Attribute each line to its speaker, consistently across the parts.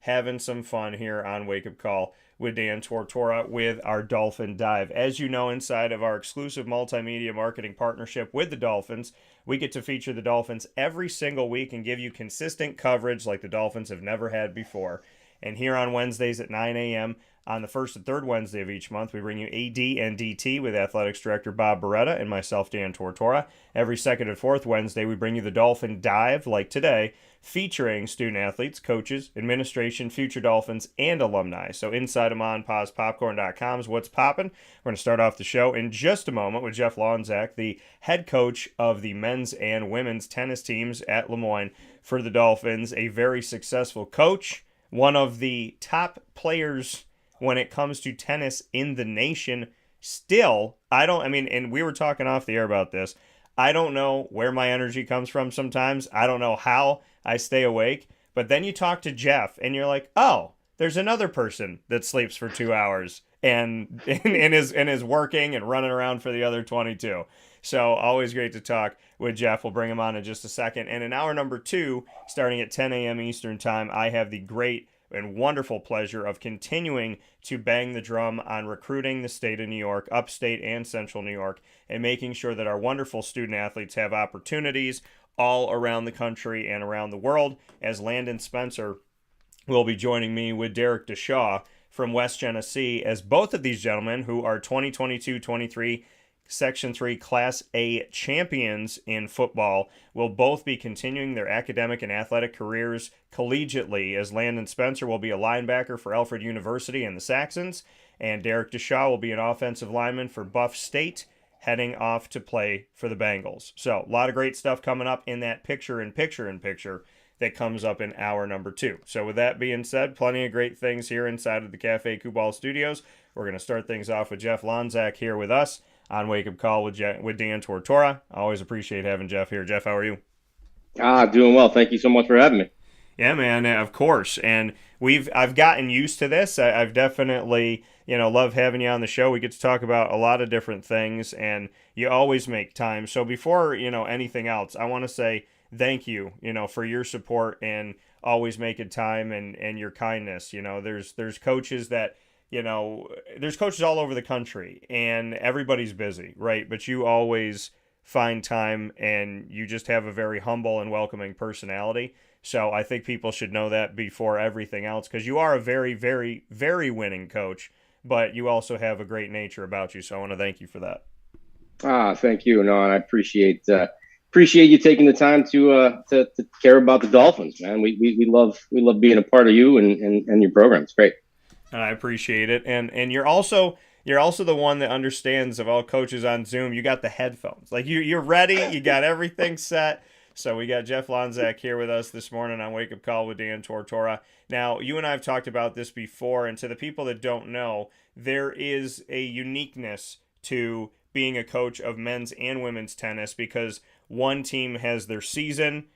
Speaker 1: having some fun here on Wake Up Call with Dan Tortora with our Dolphin Dive. As you know, inside of our exclusive multimedia marketing partnership with the Dolphins, we get to feature the Dolphins every single week and give you consistent coverage like the Dolphins have never had before. And here on Wednesdays at 9 a.m., on the first and third Wednesday of each month, we bring you AD and DT with Athletics Director Bob Beretta and myself, Dan Tortora. Every second and fourth Wednesday, we bring you the Dolphin Dive, like today, featuring student-athletes, coaches, administration, future Dolphins, and alumni. So inside of MonPawsPopcorn.com is what's popping. We're going to start off the show in just a moment with Jeff Lonczak, the head coach of the men's and women's tennis teams at Moyne for the Dolphins, a very successful coach, one of the top players when it comes to tennis in the nation. Still, and we were talking off the air about this. I don't know where my energy comes from sometimes. I don't know how I stay awake. But then you talk to Jeff and you're like, oh, there's another person that sleeps for 2 hours and is working and running around for the other 22. So always great to talk with Jeff. We'll bring him on in just a second. And in hour number 2, starting at 10 a.m. Eastern time, I have the great and wonderful pleasure of continuing to bang the drum on recruiting the state of New York, upstate and central New York, and making sure that our wonderful student athletes have opportunities all around the country and around the world, as Landon Spencer will be joining me with Derek Dishaw from West Genesee, as both of these gentlemen, who are 2022-23 Section 3 Class A champions in football, will both be continuing their academic and athletic careers collegiately, as Landon Spencer will be a linebacker for Alfred University and the Saxons, and Derek Dishaw will be an offensive lineman for Buff State, heading off to play for the Bengals. So a lot of great stuff coming up in that picture-in-picture that comes up in hour number 2. So with that being said, plenty of great things here inside of the Cafe Kubal Studios. We're going to start things off with Jeff Lonczak here with us on Wake Up Call with Dan Tortora. I always appreciate having Jeff here. Jeff, how are you?
Speaker 2: Doing well. Thank you so much for having me.
Speaker 1: Yeah, man, of course. And I've gotten used to this. I've definitely, love having you on the show. We get to talk about a lot of different things, and you always make time. So before, anything else, I want to say thank you, for your support and always making time and your kindness. There's coaches that, there's coaches all over the country and everybody's busy, right? But you always find time and you just have a very humble and welcoming personality. So I think people should know that before everything else, because you are a very, very, very winning coach, but you also have a great nature about you. So I want to thank you for that.
Speaker 2: Thank you. No, and I appreciate you taking the time to care about the Dolphins, man. We love being a part of you and your program. It's great.
Speaker 1: I appreciate it. And you're also the one that understands, of all coaches on Zoom, you got the headphones. Like you're ready, you got everything set. So we got Jeff Lonczak here with us this morning on Wake Up Call with Dan Tortora. Now, you and I have talked about this before, and to the people that don't know, there is a uniqueness to being a coach of men's and women's tennis, because one team has their season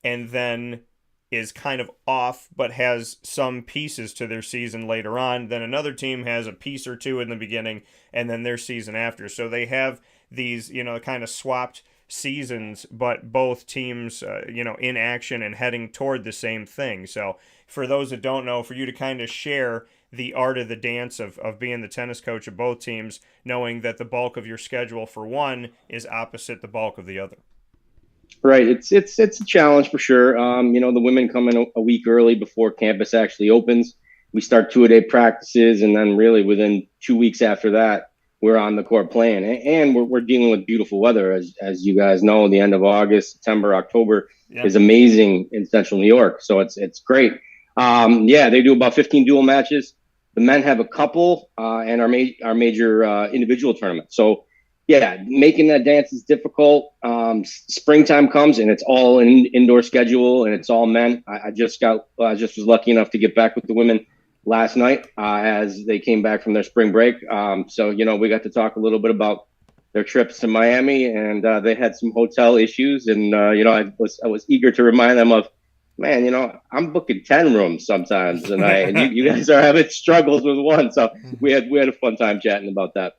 Speaker 1: and then is kind of off but has some pieces to their season later on. Then another team has a piece or two in the beginning and then their season after. So they have these, kind of swapped seasons, but both teams, in action and heading toward the same thing. So for those that don't know, for you to kind of share the art of the dance of being the tennis coach of both teams, knowing that the bulk of your schedule for one is opposite the bulk of the other.
Speaker 2: Right. It's a challenge for sure. The women come in a week early before campus actually opens. We start 2-a-day practices, and then really within 2 weeks after that, we're on the court playing. And we're dealing with beautiful weather, as you guys know. The end of August, September, October is amazing in Central New York, so it's great. They do about 15 dual matches. The men have a couple, and our major individual tournament. So. Yeah, making that dance is difficult. Springtime comes and it's all an indoor schedule and it's all men. I just was lucky enough to get back with the women last night as they came back from their spring break. So we got to talk a little bit about their trips to Miami, and they had some hotel issues. And I was eager to remind them of, man, I'm booking 10 rooms sometimes, and you guys are having struggles with one. So we had a fun time chatting about that.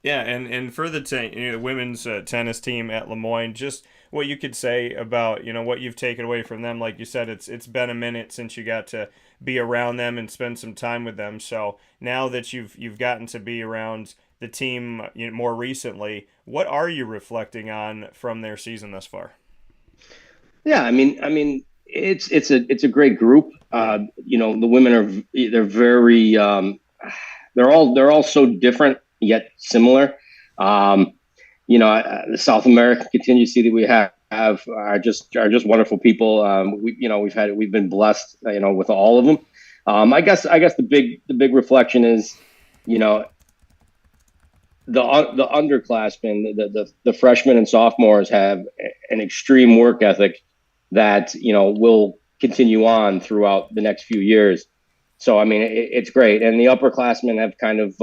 Speaker 1: Yeah, and for the women's tennis team at Moyne, just what you could say about what you've taken away from them. Like you said, it's been a minute since you got to be around them and spend some time with them. So now that you've gotten to be around the team more recently, what are you reflecting on from their season thus far?
Speaker 2: Yeah, I mean, it's a great group. The women they're very they're all so different yet similar. Um, the South American contingency that we have are just wonderful people. We've been blessed, with all of them. I guess the big reflection is, you know, the underclassmen, the freshmen and sophomores have an extreme work ethic that will continue on throughout the next few years. So I mean, it's great, and the upperclassmen have kind of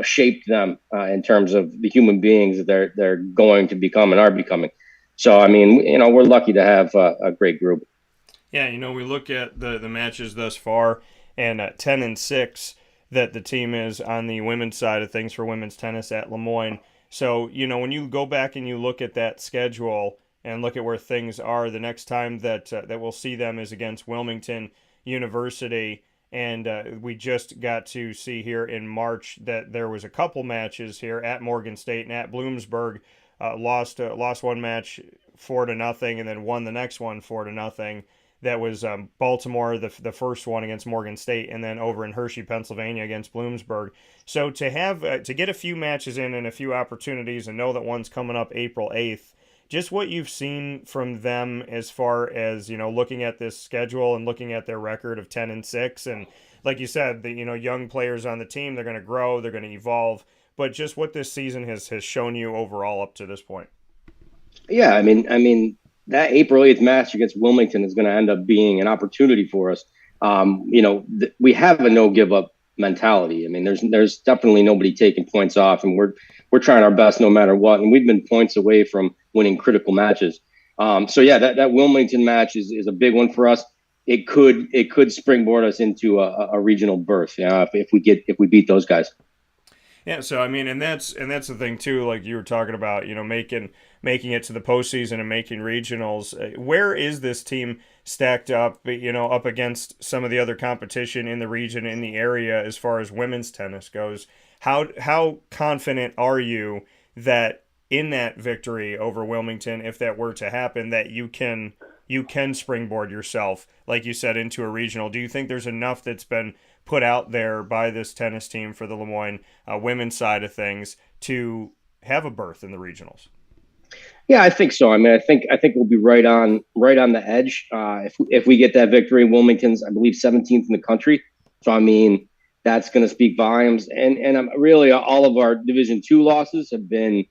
Speaker 2: shaped them in terms of the human beings that they're going to become and are becoming. So I mean, we're lucky to have a great group.
Speaker 1: Yeah, we look at the matches thus far, and 10-6 that the team is on the women's side of things for women's tennis at Moyne. So when you go back and you look at that schedule and look at where things are, the next time that we'll see them is against Wilmington University. And we just got to see here in March that there was a couple matches here at Morgan State and at Bloomsburg. Lost one match 4-0, and then won the next one 4-0. That was Baltimore, the first one against Morgan State, and then over in Hershey, Pennsylvania against Bloomsburg. So to have to get a few matches in and a few opportunities, and know that one's coming up April 8th. Just what you've seen from them as far as looking at this schedule and looking at their record of 10-6, and like you said, the young players on the team, they're going to grow, they're going to evolve, but just what this season has shown you overall up to this point.
Speaker 2: Yeah, I mean that April 8th match against Wilmington is going to end up being an opportunity for us. We have a no give up mentality. I mean, there's definitely nobody taking points off, and we're trying our best no matter what. And we've been points away from winning critical matches. So yeah, that Wilmington match is a big one for us. It could springboard us into a regional berth. If we beat those guys.
Speaker 1: Yeah, so I mean, and that's the thing too. Like you were talking about, making it to the postseason and making regionals. Where is this team stacked up? Up against some of the other competition in the region, in the area, as far as women's tennis goes. How confident are you that in that victory over Wilmington, if that were to happen, that you can springboard yourself, like you said, into a regional? Do you think there's enough that's been put out there by this tennis team for the Moyne women's side of things to have a berth in the regionals?
Speaker 2: Yeah, I think so. I mean, I think we'll be right on the edge. If we get that victory, Wilmington's, I believe, 17th in the country. So I mean, that's going to speak volumes. And really, all of our Division II losses have been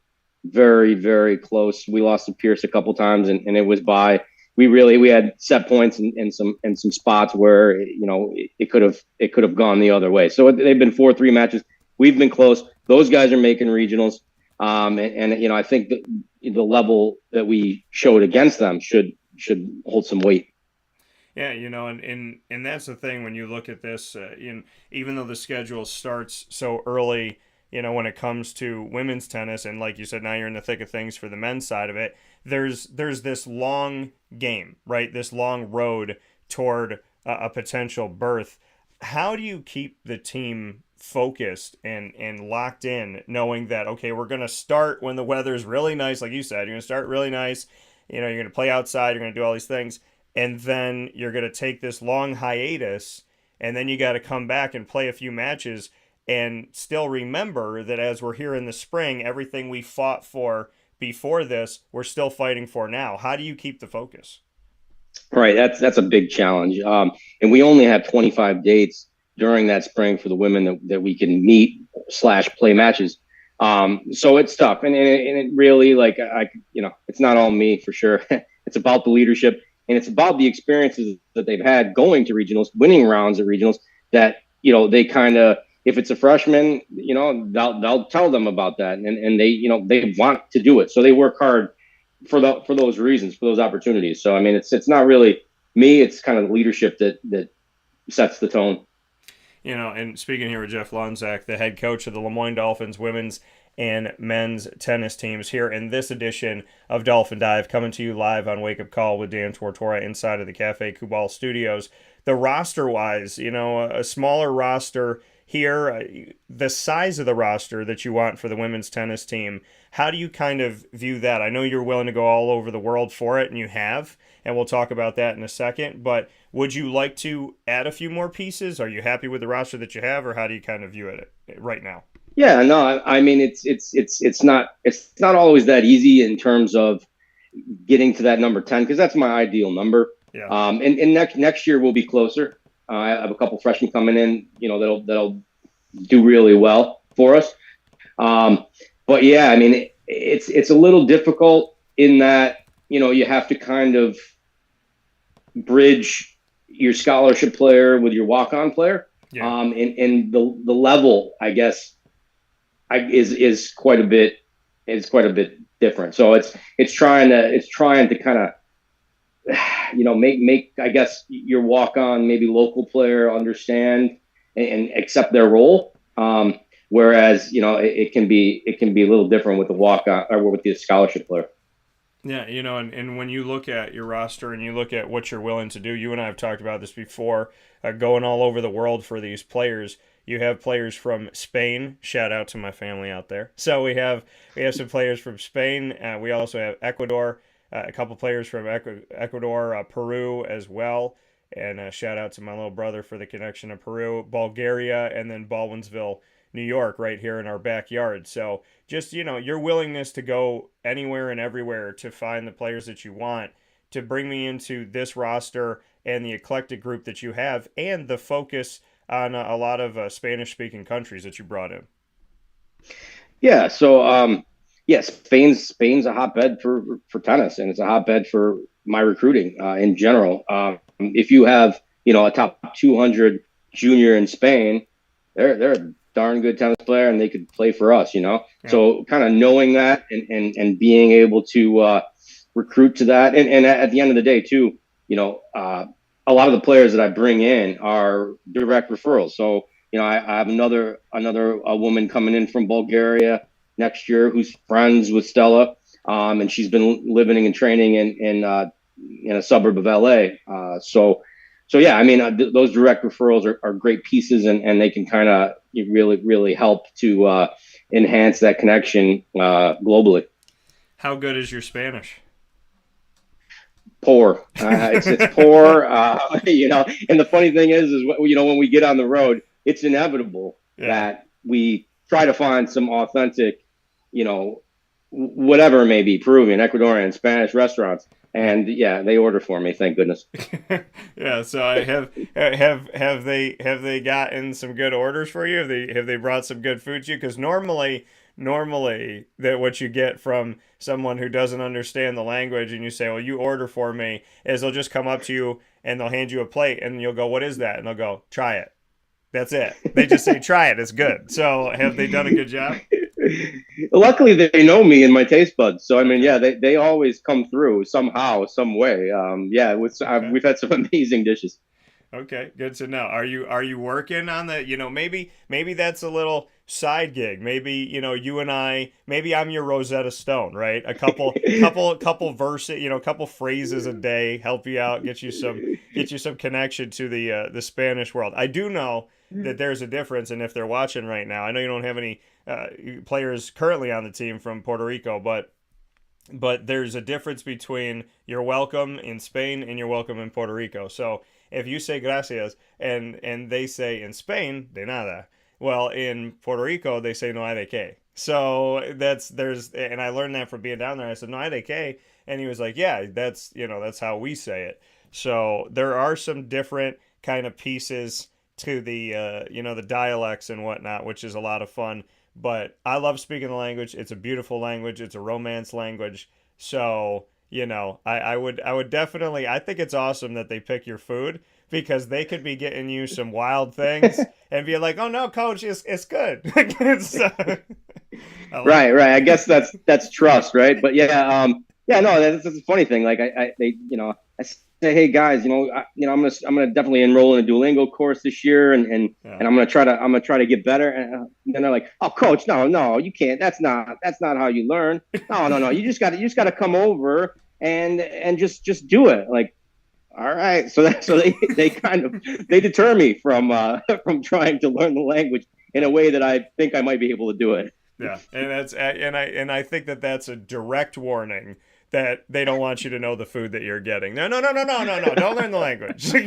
Speaker 2: very, very close. We lost to Pierce a couple times, and it was by we had set points in some spots where it could have gone the other way. So they've been 4-3 matches. We've been close. Those guys are making regionals, and I think the level that we showed against them should hold some weight.
Speaker 1: Yeah, and that's the thing when you look at this. Even though the schedule starts so early, when it comes to women's tennis, and like you said, now you're in the thick of things for the men's side of it. There's this long game, right? This long road toward a potential berth. How do you keep the team focused and locked in, knowing that, okay, we're going to start when the weather's really nice, like you said, you're going to start really nice, you're going to play outside, you're going to do all these things, and then you're going to take this long hiatus, and then you got to come back and play a few matches and still remember that as we're here in the spring, everything we fought for before this, we're still fighting for now. How do you keep the focus?
Speaker 2: Right, that's a big challenge, and we only have 25 dates during that spring for the women that we can meet / play matches. So it's tough, and it really, like, it's not all me for sure. It's about the leadership, and it's about the experiences that they've had going to regionals, winning rounds at regionals. That they kind of, if it's a freshman, they'll tell them about that, and they want to do it, so they work hard for those reasons, for those opportunities. So I mean, it's not really me; it's kind of the leadership that sets the tone.
Speaker 1: And speaking here with Jeff Lonczak, the head coach of the Moyne Dolphins women's and men's tennis teams, here in this edition of Dolphin Dive, coming to you live on Wake Up Call with Dan Tortora inside of the Cafe Kubal studios. the roster wise, a smaller roster here, the size of the roster that you want for the women's tennis team, how do you kind of view that? I know you're willing to go all over the world for it, and you have, and we'll talk about that in a second, but would you like to add a few more pieces? Are you happy with the roster that you have, or how do you kind of view it right now?
Speaker 2: Yeah, no, I mean it's not always that easy in terms of getting to that number 10, because that's my ideal number.
Speaker 1: Yeah.
Speaker 2: And next year we'll be closer. I have a couple freshmen coming in, that'll do really well for us. But yeah, I mean, it's a little difficult in that, you have to kind of bridge your scholarship player with your walk-on player.
Speaker 1: Yeah.
Speaker 2: And the level, I guess, is quite a bit different. So it's trying to kind of, make I guess your walk-on, maybe local player understand and accept their role. Whereas, it can be a little different with the walk-on or with the scholarship player.
Speaker 1: Yeah, and when you look at your roster and you look at what you're willing to do, you and I have talked about this before, going all over the world for these players. You have players from Spain. Shout out to my family out there. So we have some players from Spain. We also have Ecuador, a couple players from Ecuador, Peru as well. And shout out to my little brother for the connection to Peru, Bulgaria, and then Baldwinsville, New York, right here in our backyard. So just, your willingness to go anywhere and everywhere to find the players that you want, to bring me into this roster and the eclectic group that you have, and the focus on a lot of Spanish-speaking countries that you brought in.
Speaker 2: Yeah. So, Spain's a hotbed for tennis, and it's a hotbed for my recruiting in general. If you have, a top 200 junior in Spain, they're a darn good tennis player, and they could play for us, Yeah. So kind of knowing that and being able to recruit to that. And at the end of the day, too, a lot of the players that I bring in are direct referrals. So, I have another woman coming in from Bulgaria next year who's friends with Stella, and she's been living and training in a suburb of LA. So yeah, I mean, those direct referrals are great pieces, and they can kind of really, really help to enhance that connection globally.
Speaker 1: How good is your Spanish?
Speaker 2: Poor. It's poor. And the funny thing is when we get on the road, it's inevitable that we try to find some authentic, whatever it may be, Peruvian, Ecuadorian, Spanish restaurants. And yeah, they order for me. Thank goodness.
Speaker 1: Yeah. So have they gotten some good orders for you? Have they brought some good food to you? Because normally that what you get from someone who doesn't understand the language, and you say, well, you order for me, is they'll just come up to you and they'll hand you a plate, and you'll go, what is that? And they'll go, try it. That's it. They just say, try it. It's good. So have they done a good job?
Speaker 2: Luckily, they know me and my taste buds. So, I mean, yeah, they always come through somehow, some way. We've had some amazing dishes.
Speaker 1: Okay, good to know. Are you working on that? Maybe that's a little side gig. Maybe, you and I, maybe I'm your Rosetta Stone, right? A couple verses, couple phrases a day, help you out, get you some connection to the Spanish world. I do know that there's a difference, and if they're watching right now, I know you don't have any players currently on the team from Puerto Rico, but there's a difference between you're welcome in Spain and you're welcome in Puerto Rico. So if you say gracias and they say in Spain, de nada. Well, in Puerto Rico, they say no hay de qué. So and I learned that from being down there. I said, no hay de qué. And he was like, yeah, that's how we say it. So there are some different kind of pieces to the, the dialects and whatnot, which is a lot of fun. But I love speaking the language. It's a beautiful language. It's a romance language. So, I would definitely, I think it's awesome that they pick your food, because they could be getting you some wild things and be like, oh no, coach, it's good.
Speaker 2: Right. I guess that's trust, right? But yeah, no, that's a funny thing. Like I say, hey guys, I'm gonna definitely enroll in a Duolingo course this year, and I'm gonna try to get better. And then they're like, oh coach, no, you can't. That's not how you learn. No, you just gotta come over and just do it. Like, All right. So they kind of they deter me from trying to learn the language in a way that I think I might be able to do it.
Speaker 1: Yeah, and I think that that's a direct warning that they don't want you to know the food that you're getting. No, no, no, no, no, no, no. Don't learn the language. So,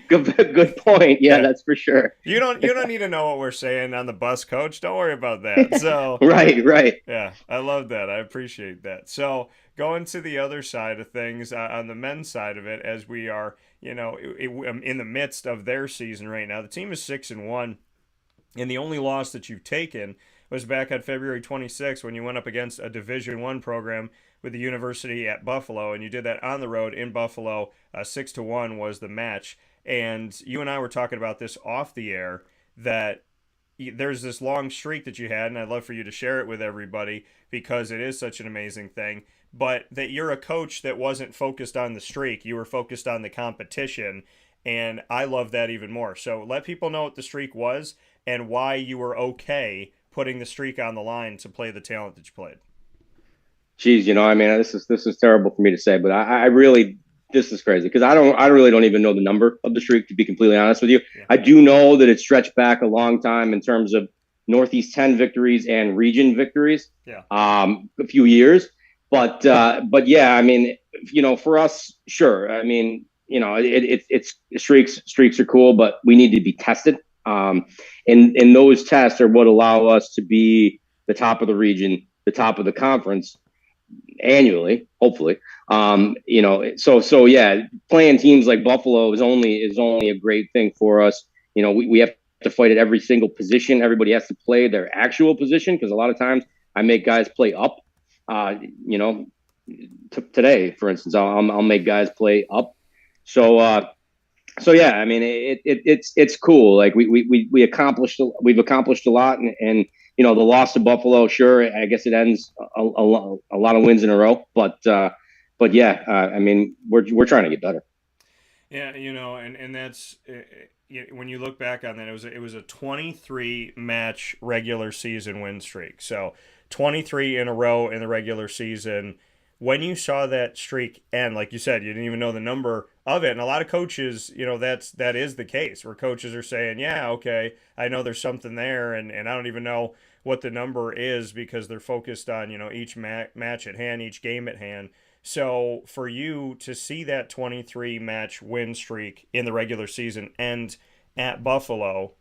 Speaker 2: Good point. Yeah,
Speaker 1: yeah,
Speaker 2: that's for sure.
Speaker 1: you don't need to know what we're saying on the bus, coach. Don't worry about that. So
Speaker 2: Right, right.
Speaker 1: yeah, I love that. I appreciate that. So going to the other side of things, on the men's side of it, as we are, in the midst of their season right now, the team is 6-1, and the only loss that you've taken was back on February 26th when you went up against a Division One program with the University at Buffalo, and you did that on the road in Buffalo. 6-1 was the match, and you and I were talking about this off the air, that there's this long streak that you had, and I'd love for you to share it with everybody because it is such an amazing thing. But that you're a coach that wasn't focused on the streak, you were focused on the competition, and I love that even more. So let people know what the streak was and why you were okay putting the streak on the line to play the talent that you played.
Speaker 2: Geez, I mean, this is terrible for me to say, but I really this is crazy because I really don't even know the number of the streak, to be completely honest with you.
Speaker 1: Yeah.
Speaker 2: I do know that it stretched back a long time in terms of Northeast 10 victories and region victories.
Speaker 1: Yeah.
Speaker 2: A few years, but yeah, I mean, for us, sure. I mean, it's streaks are cool, but we need to be tested. And those tests are what allow us to be the top of the region, the top of the conference annually, hopefully. So yeah, playing teams like Buffalo is only a great thing for us. We have to fight at every single position. Everybody has to play their actual position because a lot of times I make guys play up. Today, for instance, I'll make guys play up. So yeah, I mean, it's cool. Like we've accomplished a lot, and the loss to Buffalo, sure, I guess it ends a lot of wins in a row, but yeah, I mean, we're trying to get better.
Speaker 1: Yeah, and that's when you look back on that, it was a 23 match regular season win streak. So 23 in a row in the regular season. When you saw that streak end, like you said, you didn't even know the number of it. And a lot of coaches, that is the case where coaches are saying, yeah, okay, I know there's something there. And I don't even know what the number is because they're focused on, each match at hand, each game at hand. So for you to see that 23 match win streak in the regular season end at Buffalo,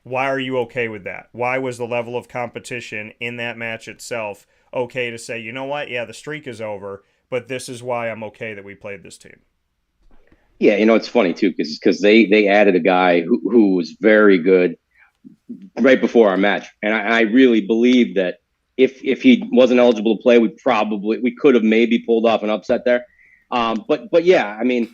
Speaker 1: why are you okay with that? Why was the level of competition in that match itself okay to say, you know what? Yeah, the streak is over, but this is why I'm okay that we played this team.
Speaker 2: Yeah, it's funny too because they added a guy who was very good right before our match, and I really believe that if he wasn't eligible to play, we could have maybe pulled off an upset there. But yeah, I mean,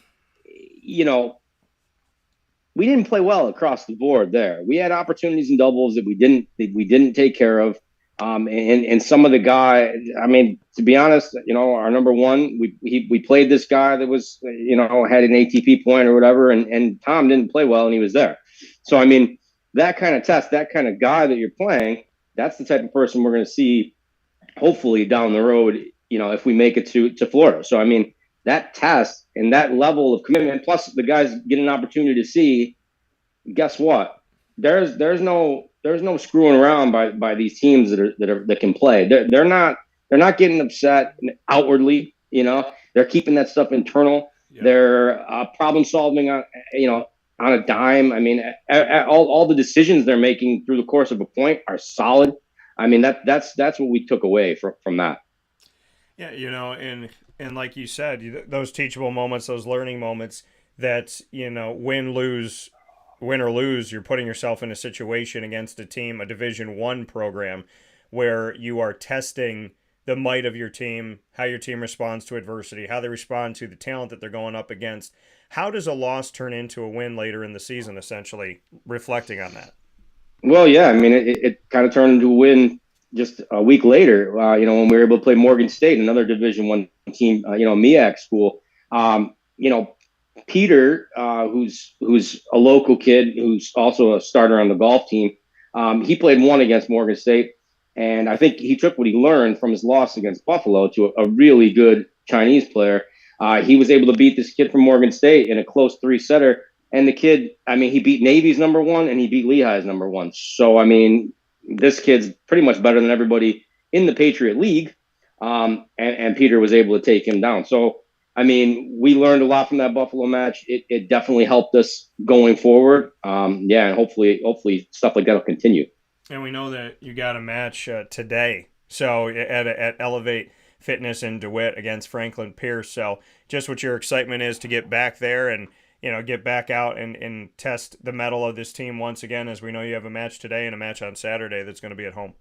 Speaker 2: we didn't play well across the board there. We had opportunities in doubles that we didn't take care of. And some of the guy, I mean, to be honest, our number one, we played this guy that was, had an ATP point or whatever, and Tom didn't play well and he was there. So, I mean, that kind of test, that kind of guy that you're playing, that's the type of person we're going to see hopefully down the road, if we make it to Florida. So, I mean, that test and that level of commitment, plus the guys get an opportunity to see, guess what? There's no screwing around by these teams that can play. They're not getting upset outwardly. They're keeping that stuff internal. Yeah. They're problem solving on a dime. I mean, all the decisions they're making through the course of a point are solid. I mean, that's what we took away from that.
Speaker 1: Yeah, and like you said, those teachable moments, those learning moments that, win or lose, you're putting yourself in a situation against a team, a Division I program, where you are testing the might of your team, how your team responds to adversity, how they respond to the talent that they're going up against. How does a loss turn into a win later in the season, essentially, reflecting on that?
Speaker 2: Well, yeah, I mean, it kind of turned into a win just a week later, when we were able to play Morgan State, another Division I team, MEAC school. Peter, who's a local kid, who's also a starter on the golf team, he played one against Morgan State, and I think he took what he learned from his loss against Buffalo to a really good Chinese player. He was able to beat this kid from Morgan State in a close 3-setter. And the kid, I mean, he beat Navy's number 1 and he beat Lehigh's number 1. So, I mean, this kid's pretty much better than everybody in the Patriot League. And Peter was able to take him down. So, I mean, we learned a lot from that Buffalo match. It definitely helped us going forward. Yeah, and hopefully stuff like that will continue.
Speaker 1: And we know that you got a match today. So at Elevate Fitness in DeWitt against Franklin Pierce. So just what your excitement is to get back there and, get back out and test the mettle of this team once again, as we know you have a match today and a match on Saturday that's going to be at home.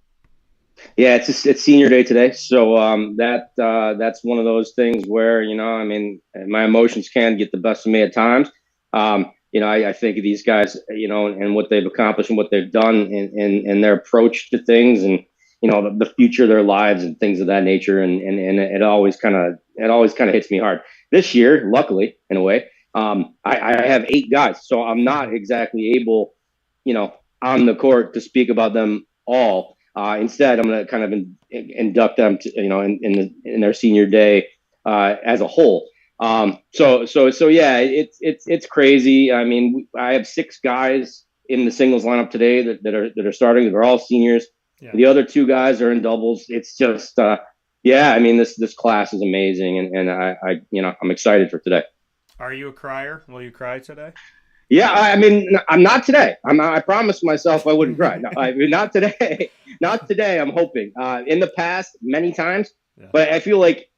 Speaker 2: Yeah, it's senior day today. So that's one of those things where, I mean, my emotions can get the best of me at times. I think of these guys, and what they've accomplished and what they've done and their approach to things and, the future of their lives and things of that nature. And it always kind of hits me hard. This year, luckily, in a way, I have 8 guys, so I'm not exactly able, on the court to speak about them all. Instead, I'm going to kind of induct them to, in their senior day as a whole. So yeah, it's crazy. I mean, I have 6 guys in the singles lineup today that are starting. They're all seniors. Yeah. The other 2 guys are in doubles. It's just, yeah. I mean, this class is amazing, and I'm excited for today.
Speaker 1: Are you a crier? Will you cry today?
Speaker 2: Yeah, I mean, I'm not today. I promised myself I wouldn't cry. No, not today. Not today. I'm hoping. In the past, many times, yeah. But I feel like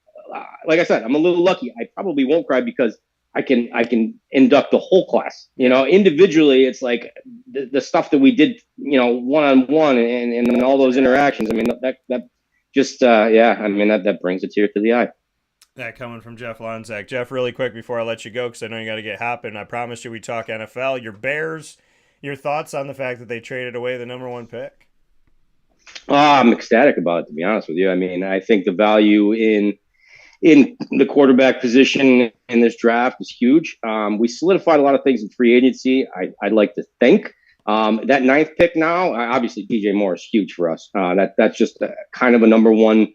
Speaker 2: I said, I'm a little lucky. I probably won't cry because I can induct the whole class. Individually, it's like the stuff that we did, one-on-one and all those interactions. I mean, that just yeah. I mean, that brings a tear to the eye.
Speaker 1: That coming from Jeff Lonczak. Jeff, really quick before I let you go, because I know you got to get hopping. I promised you we talk NFL. Your Bears, your thoughts on the fact that they traded away the number 1 pick?
Speaker 2: I'm ecstatic about it, to be honest with you. I mean, I think the value in the quarterback position in this draft is huge. We solidified a lot of things in free agency. I'd like to think that 9th pick now, obviously DJ Moore is huge for us. That's just kind of a number 1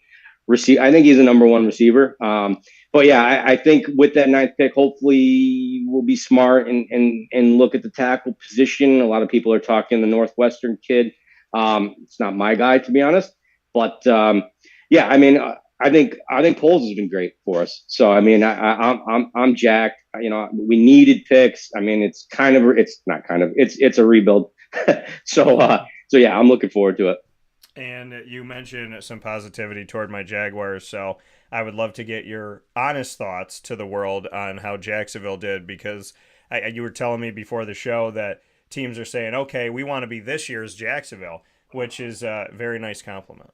Speaker 2: receiver. I think he's a number 1 receiver. But yeah, I think with that 9th pick, hopefully we'll be smart and look at the tackle position. A lot of people are talking the Northwestern kid. It's not my guy, to be honest. But yeah, I mean, I think Poles has been great for us. So I mean, I'm jacked. We needed picks. I mean, it's a rebuild. So yeah, I'm looking forward to it.
Speaker 1: And you mentioned some positivity toward my Jaguars, so I would love to get your honest thoughts to the world on how Jacksonville did, because you were telling me before the show that teams are saying, okay, we want to be this year's Jacksonville, which is a very nice compliment.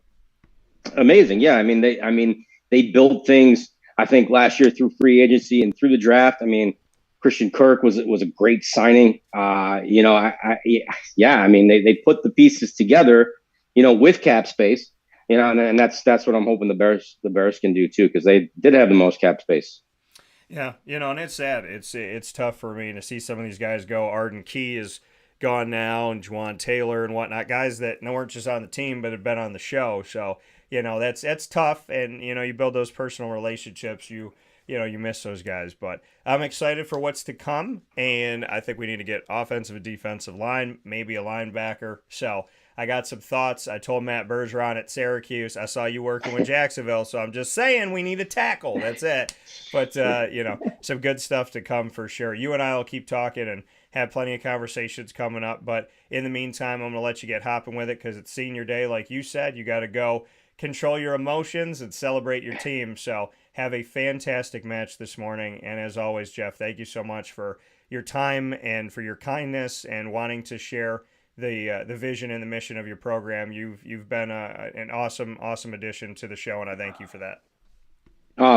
Speaker 2: Amazing. Yeah. I mean, they built things, I think, last year through free agency and through the draft. I mean, Christian Kirk was a great signing. I mean, they put the pieces together, with cap space, and that's what I'm hoping the Bears can do too, because they did have the most cap space.
Speaker 1: Yeah, and it's sad. It's tough for me to see some of these guys go. Arden Key is gone now, and Juwan Taylor and whatnot, guys that weren't just on the team but have been on the show. So that's tough, and you build those personal relationships. You miss those guys, but I'm excited for what's to come, and I think we need to get offensive and defensive line, maybe a linebacker. So I got some thoughts. I told Matt Bergeron at Syracuse, I saw you working with Jacksonville, so I'm just saying we need a tackle. That's it. But, some good stuff to come for sure. You and I will keep talking and have plenty of conversations coming up. But in the meantime, I'm going to let you get hopping with it because it's senior day. Like you said, you got to go control your emotions and celebrate your team. So have a fantastic match this morning. And as always, Jeff, thank you so much for your time and for your kindness and wanting to share the vision and the mission of your program. You've been an awesome addition to the show, and I thank you for that.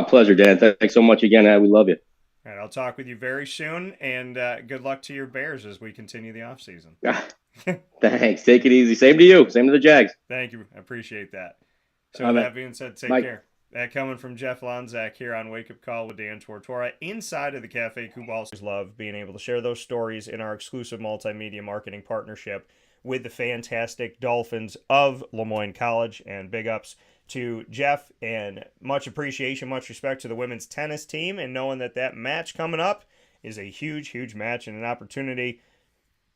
Speaker 2: Pleasure, Dan. Thanks so much again. We love you.
Speaker 1: All right, I'll talk with you very soon, and good luck to your Bears as we continue the offseason.
Speaker 2: Thanks. Take it easy. Same to you. Same to the Jags.
Speaker 1: Thank you. I appreciate that. So with that being said, take care. That coming from Jeff Lonczak here on Wake Up Call with Dan Tortora inside of the Cafe Cubal. Love being able to share those stories in our exclusive multimedia marketing partnership with the fantastic Dolphins of Moyne College. And big ups to Jeff, and much appreciation, much respect to the women's tennis team, and knowing that that match coming up is a huge, huge match and an opportunity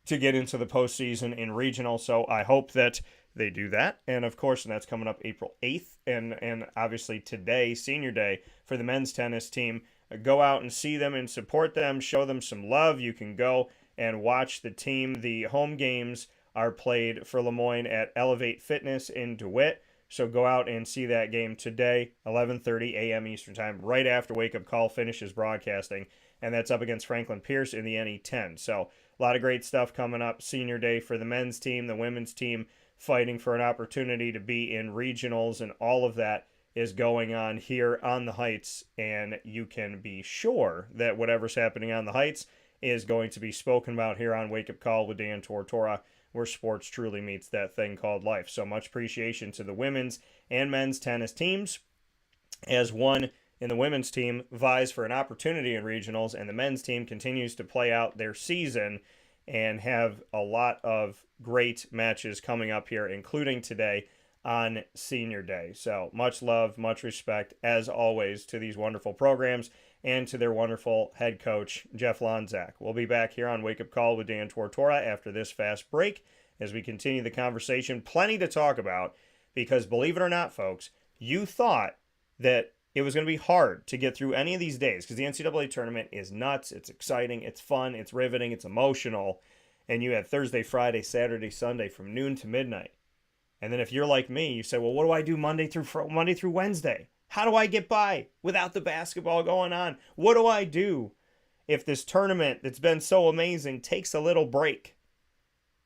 Speaker 1: to get into the postseason in regional. So I hope that they do that. And of course, and that's coming up April 8th. And obviously today, senior day for the men's tennis team. Go out and see them and support them, show them some love. You can go and watch the team. The home games are played for Moyne at Elevate Fitness in DeWitt. So go out and see that game today, 11:30 a.m. Eastern Time, right after Wake Up Call finishes broadcasting. And that's up against Franklin Pierce in the NE10. So a lot of great stuff coming up. Senior day for the men's team, the women's team fighting for an opportunity to be in regionals, and all of that is going on here on the Heights. And you can be sure that whatever's happening on the Heights is going to be spoken about here on Wake Up Call with Dan Tortora, where sports truly meets that thing called life. So much appreciation to the women's and men's tennis teams, as one in the women's team vies for an opportunity in regionals, and the men's team continues to play out their season and have a lot of great matches coming up here, including today on Senior Day. So much love, much respect, as always, to these wonderful programs and to their wonderful head coach, Jeff Lonczak. We'll be back here on Wake Up Call with Dan Tortora after this fast break as we continue the conversation. Plenty to talk about because, believe it or not, folks, you thought that it was going to be hard to get through any of these days because the NCAA tournament is nuts, it's exciting, it's fun, it's riveting, it's emotional, and you had Thursday, Friday, Saturday, Sunday from noon to midnight. And then if you're like me, you say, well, what do I do Monday through Wednesday? How do I get by without the basketball going on? What do I do if this tournament that's been so amazing takes a little break?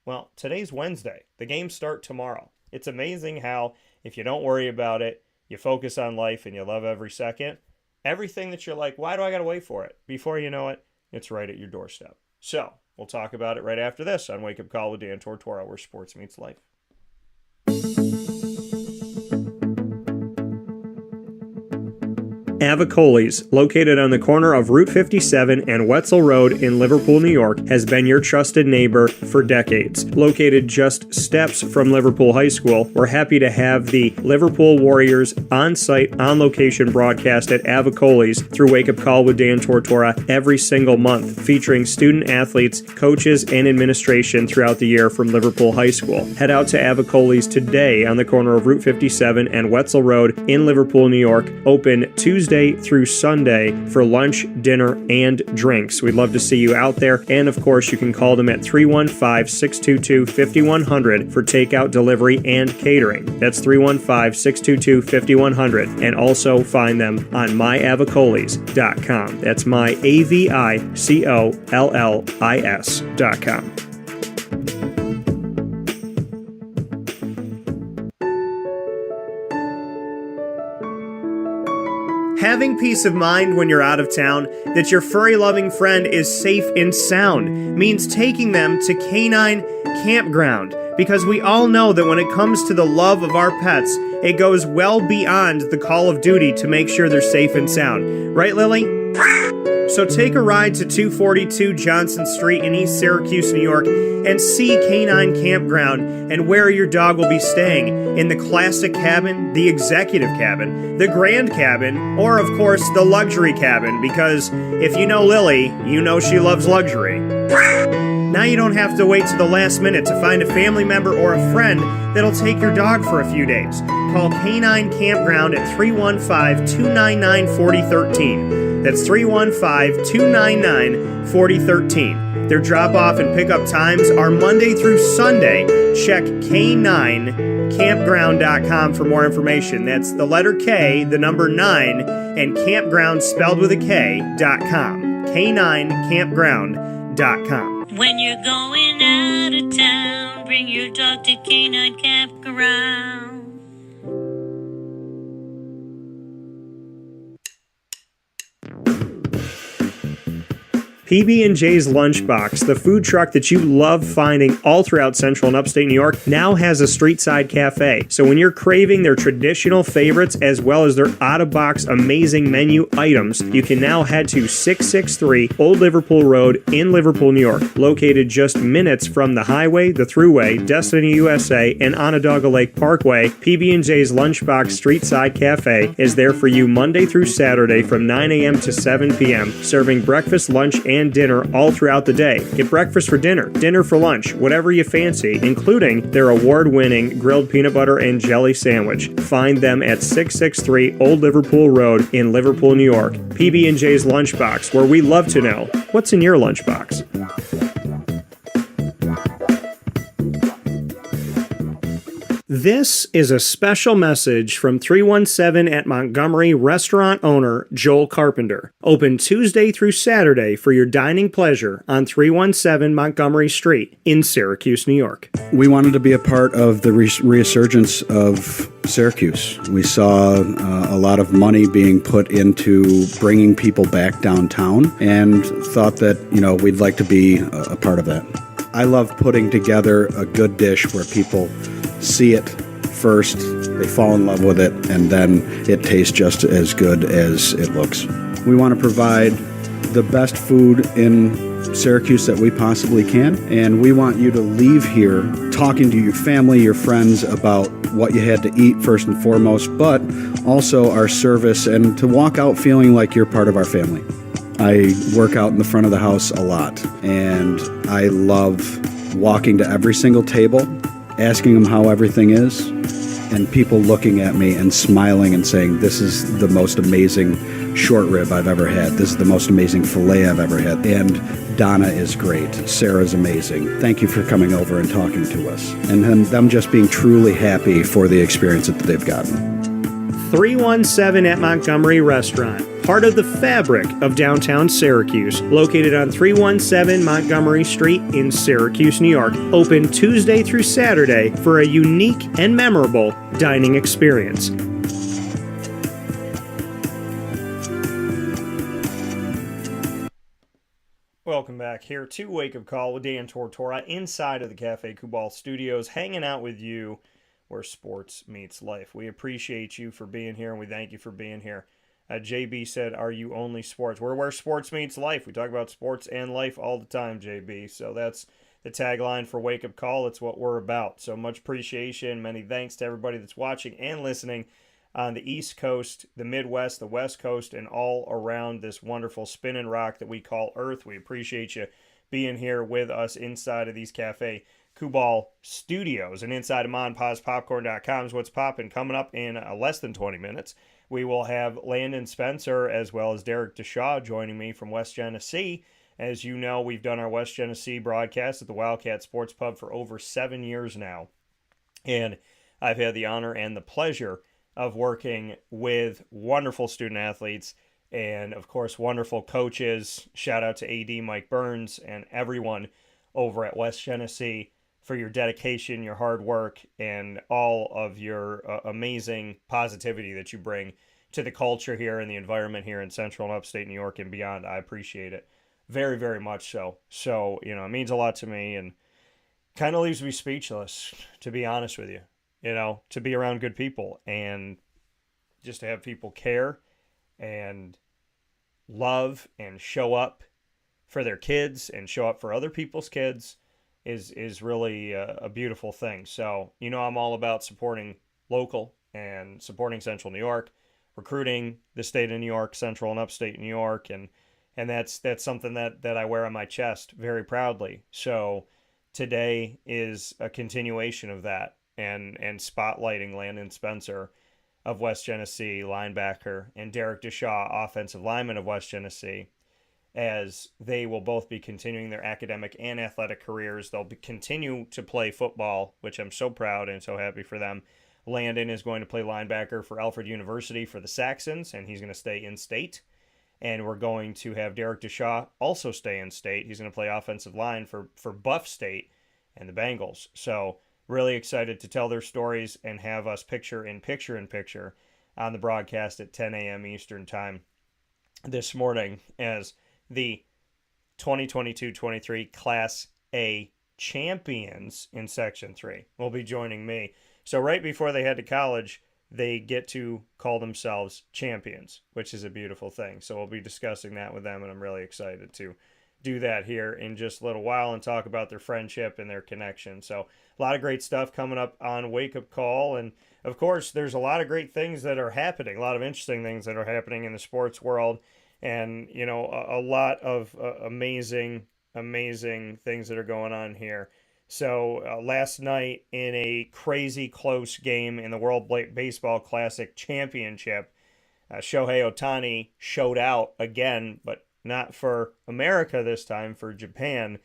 Speaker 1: Well, today's Wednesday. The games start tomorrow. It's amazing how if you don't worry about it, you focus on life and you love every second, everything that you're like, why do I got to wait for it? Before you know it, it's right at your doorstep. So we'll talk about it right after this on Wake Up Call with Dan Tortora, where sports meets life. Avicoli's, located on the corner of Route 57 and Wetzel Road in Liverpool, New York, has been your trusted neighbor for decades. Located just steps from Liverpool High School, we're happy to have the Liverpool Warriors on-site, on-location broadcast at Avicoli's through Wake Up Call with Dan Tortora every single month, featuring student athletes, coaches, and administration throughout the year from Liverpool High School. Head out to Avicoli's today on the corner of Route 57 and Wetzel Road in Liverpool, New York, open Tuesday through Sunday for lunch, dinner, and drinks. We'd love to see you out there. And of course, you can call them at 315-622-5100 for takeout, delivery, and catering. That's 315-622-5100. And also find them on myavicolis.com. That's myavicollis.com. Having peace of mind when you're out of town that your furry-loving friend is safe and sound means taking them to Canine Campground, because we all know that when it comes to the love of our pets, it goes well beyond the call of duty to make sure they're safe and sound. Right, Lily? So take a ride to 242 Johnson Street in East Syracuse, New York, and see Canine Campground and where your dog will be staying in the classic cabin, the executive cabin, the grand cabin, or of course the luxury cabin, because if you know Lily, you know she loves luxury. Now you don't have to wait to the last minute to find a family member or a friend that'll take your dog for a few days. Call Canine Campground at 315-299-4013. That's 315-299-4013. Their drop-off and pickup times are Monday through Sunday. Check K9campground.com for more information. That's the letter K, the number 9, and campground spelled with a K.com. K9campground.com.
Speaker 3: When you're going out of town, bring your dog to Canine Campground.
Speaker 1: PB&J's Lunchbox, the food truck that you love finding all throughout Central and Upstate New York, now has a street-side cafe. So when you're craving their traditional favorites as well as their out-of-box amazing menu items, you can now head to 663 Old Liverpool Road in Liverpool, New York, located just minutes from the highway, the Thruway, Destiny USA, and Onondaga Lake Parkway. PB&J's Lunchbox Street-Side Cafe is there for you Monday through Saturday from 9 a.m. to 7 p.m., serving breakfast, lunch, and dinner all throughout the day. Get breakfast for dinner, dinner for lunch, whatever you fancy, including their award-winning grilled peanut butter and jelly sandwich. Find them at 663 Old Liverpool Road in Liverpool, New York. PB&J's Lunchbox, where we love to know what's in your lunchbox. This is a special message from 317 at Montgomery restaurant owner Joel Carpenter. Open Tuesday through Saturday for your dining pleasure on 317 Montgomery Street in Syracuse, New York.
Speaker 4: We wanted to be a part of the resurgence of Syracuse. We saw a lot of money being put into bringing people back downtown and thought that, we'd like to be a part of that. I love putting together a good dish where people see it first, they fall in love with it, and then it tastes just as good as it looks. We want to provide the best food in Syracuse that we possibly can, and we want you to leave here talking to your family, your friends about what you had to eat first and foremost, but also our service, and to walk out feeling like you're part of our family. I work out in the front of the house a lot, and I love walking to every single table, asking them how everything is, and people looking at me and smiling and saying, this is the most amazing short rib I've ever had. This is the most amazing filet I've ever had. And Donna is great. Sarah's amazing. Thank you for coming over and talking to us. And then them just being truly happy for the experience that they've gotten.
Speaker 1: 317 at Montgomery Restaurant, part of the fabric of downtown Syracuse, located on 317 Montgomery Street in Syracuse, New York. Open Tuesday through Saturday for a unique and memorable dining experience. Welcome back here to Wake Up Call with Dan Tortora inside of the Cafe Kubal Studios, hanging out with you where sports meets life. We appreciate you for being here, and we thank you for being here. JB said, are you only sports? We're where sports meets life. We talk about sports and life all the time, JB. So that's the tagline for Wake Up Call. It's what we're about. So much appreciation. Many thanks to everybody that's watching and listening on the East Coast, the Midwest, the West Coast, and all around this wonderful spinning rock that we call Earth. We appreciate you being here with us inside of these Cafe Kubal Studios and inside of monpazpopcorn.com is what's popping. Coming up in less than 20 minutes, we will have Landon Spencer as well as Derek Dishaw joining me from West Genesee. As you know, we've done our West Genesee broadcast at the Wildcats Sports Pub for over 7 years now. And I've had the honor and the pleasure of working with wonderful student athletes and, of course, wonderful coaches. Shout out to AD Mike Burns and everyone over at West Genesee for your dedication, your hard work, and all of your amazing positivity that you bring to the culture here and the environment here in Central and Upstate New York and beyond. I appreciate it very, very much so. So, it means a lot to me and kind of leaves me speechless, to be honest with you, to be around good people and just to have people care and love and show up for their kids and show up for other people's kids is really a beautiful thing. So, I'm all about supporting local and supporting Central New York, recruiting the state of New York, Central and Upstate New York, and that's something that I wear on my chest very proudly. So today is a continuation of that and spotlighting Landon Spencer of West Genesee, linebacker, and Derek Dishaw, offensive lineman of West Genesee, as they will both be continuing their academic and athletic careers. They'll continue to play football, which I'm so proud and so happy for them. Landon is going to play linebacker for Alfred University for the Saxons, and he's going to stay in state. And we're going to have Derek Dishaw also stay in state. He's going to play offensive line for Buff State and the Bengals. So really excited to tell their stories and have us picture in picture on the broadcast at 10 a.m. Eastern Time this morning as the 2022-23 Class A champions in Section 3 will be joining me. So right before they head to college, they get to call themselves champions, which is a beautiful thing. So we'll be discussing that with them, and I'm really excited to do that here in just a little while and talk about their friendship and their connection. So a lot of great stuff coming up on Wake Up Call. And of course, there's a lot of great things that are happening, a lot of interesting things that are happening in the sports world. And, you know, a lot of amazing things that are going on here. So last night in a crazy close game in the World Baseball Classic Championship, Shohei Ohtani showed out again, but not for America this time, for Japan,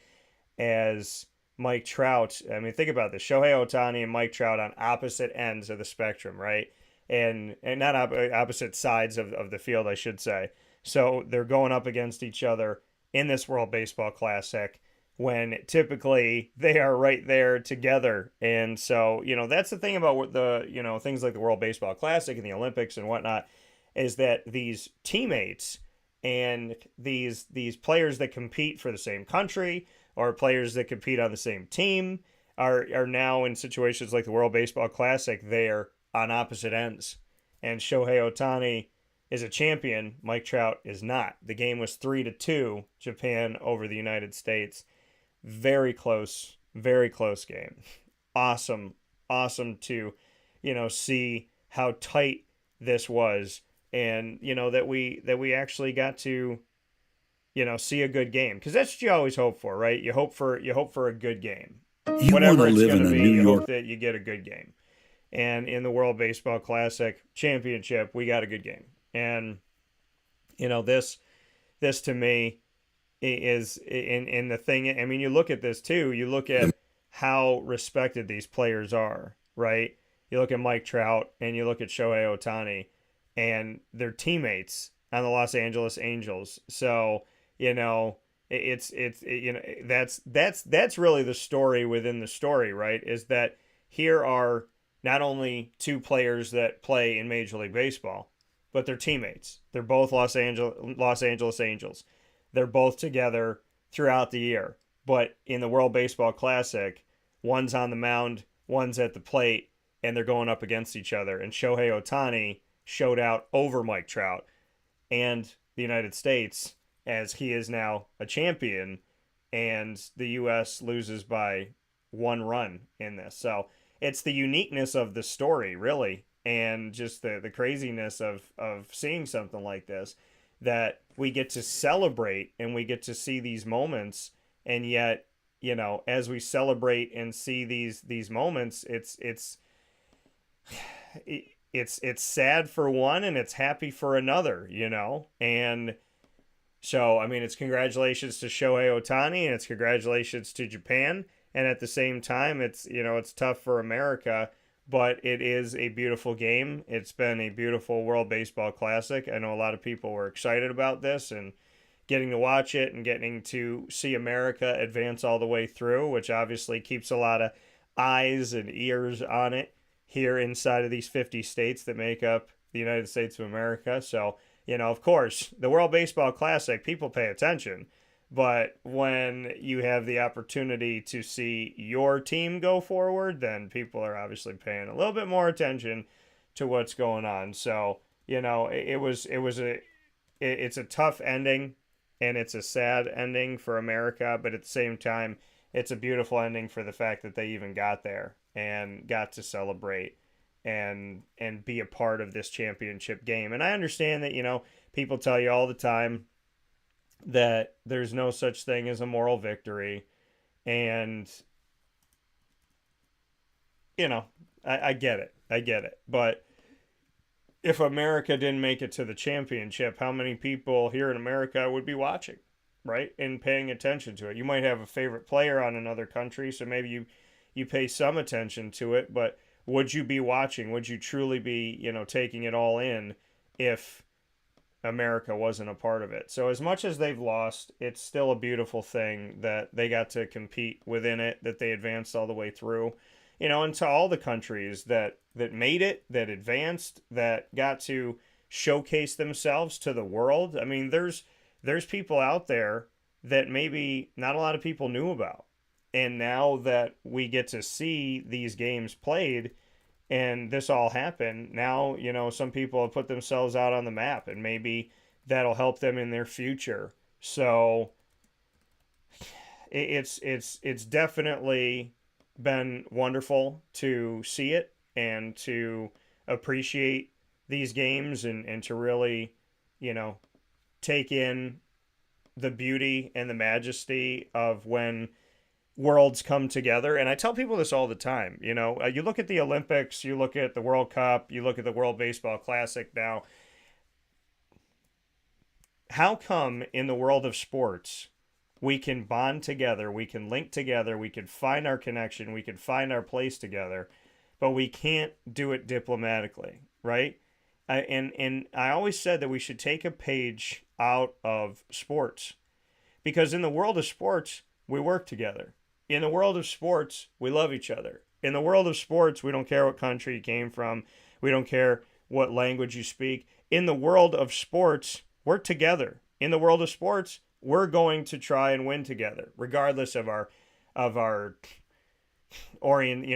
Speaker 1: as Mike Trout. I mean, think about this. Shohei Ohtani and Mike Trout on opposite ends of the spectrum, right? And not opposite sides of the field, I should say. So they're going up against each other in this World Baseball Classic when typically they are right there together. And so, you know, that's the thing about what the, you know, things like the World Baseball Classic and the Olympics and whatnot, is that these teammates and these players that compete for the same country or players that compete on the same team are now in situations like the World Baseball Classic. They're on opposite ends. And Shohei Ohtani is a champion. Mike Trout is not. The game was 3-2, Japan over the United States. Very close game. Awesome to, you know, see how tight this was, and, you know, that we actually got to, you know, see a good game, because that's what you always hope for, right? You hope for a good game. Whatever it's going to be, you hope that you get a good game. And in the World Baseball Classic Championship, we got a good game. And, you know, this to me is in the thing. I mean, you look at this too. You look at how respected these players are, right? You look at Mike Trout and you look at Shohei Ohtani, and their teammates on the Los Angeles Angels. So, you know, it's you know, that's really the story within the story, right? Is that here are not only two players that play in Major League Baseball, but they're teammates. They're both Los Angeles Angels. They're both together throughout the year. But in the World Baseball Classic, one's on the mound, one's at the plate, and they're going up against each other. And Shohei Ohtani showed out over Mike Trout and the United States, as he is now a champion, and the U.S. loses by 1 run in this. So it's the uniqueness of the story, really, and just the craziness of seeing something like this, that we get to celebrate and we get to see these moments. And yet, you know, as we celebrate and see these moments, it's sad for one and it's happy for another, you know. And so, I mean, it's congratulations to Shohei Ohtani and it's congratulations to Japan. And at the same time, it's, you know, it's tough for America, but it is a beautiful game. It's been a beautiful World Baseball Classic. I know a lot of people were excited about this and getting to watch it and getting to see America advance all the way through, which obviously keeps a lot of eyes and ears on it here inside of these 50 states that make up the United States of America. So, you know, of course, the World Baseball Classic, people pay attention. But when you have the opportunity to see your team go forward, then people are obviously paying a little bit more attention to what's going on. So, you know, it's a tough ending and it's a sad ending for America, but at the same time, it's a beautiful ending for the fact that they even got there and got to celebrate and be a part of this championship game. And I understand that, you know, people tell you all the time that there's no such thing as a moral victory. And, you know, I get it. But if America didn't make it to the championship, how many people here in America would be watching, right? And paying attention to it? You might have a favorite player on another country, so maybe you pay some attention to it, but would you be watching? Would you truly be, you know, taking it all in if America wasn't a part of it? So as much as they've lost, it's still a beautiful thing that they got to compete within it, that they advanced all the way through, you know, and to all the countries that made it, that advanced, that got to showcase themselves to the world. I mean, there's people out there that maybe not a lot of people knew about. And now that we get to see these games played and this all happened, now, some people have put themselves out on the map, and maybe that'll help them in their future. So it's definitely been wonderful to see it and to appreciate these games, and to really, take in the beauty and the majesty of when worlds come together. And I tell people this all the time. You look at the Olympics, you look at the World Cup, you look at the World Baseball Classic now. How come in the world of sports we can bond together, we can link together, we can find our connection, we can find our place together, but we can't do it diplomatically, right? And I always said that we should take a page out of sports, because in the world of sports, we work together. In the world of sports, we love each other. In the world of sports, we don't care what country you came from. We don't care what language you speak. In the world of sports, we're together. In the world of sports, we're going to try and win together, regardless of our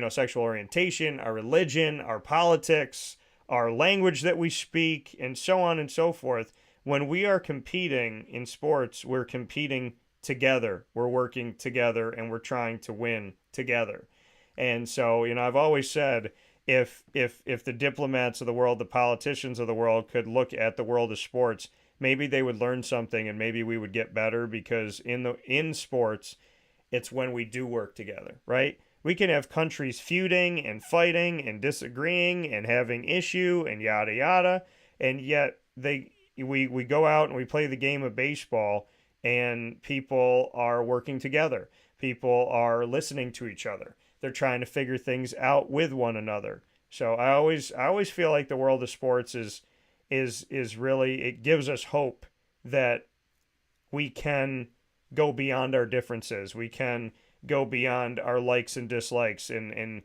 Speaker 1: sexual orientation, our religion, our politics, our language that we speak, and so on and so forth. When we are competing in sports, we're competing together, we're working together, and we're trying to win together. And so, I've always said, if the diplomats of the world, the politicians of the world could look at the world of sports, maybe they would learn something, and maybe we would get better, because in sports, it's when we do work together, right? We can have countries feuding and fighting and disagreeing and having issue and yada yada, and yet we go out and we play the game of baseball, and people are working together. People are listening to each other. They're trying to figure things out with one another. So I always feel like the world of sports is really, it gives us hope that we can go beyond our differences. We can go beyond our likes and dislikes, and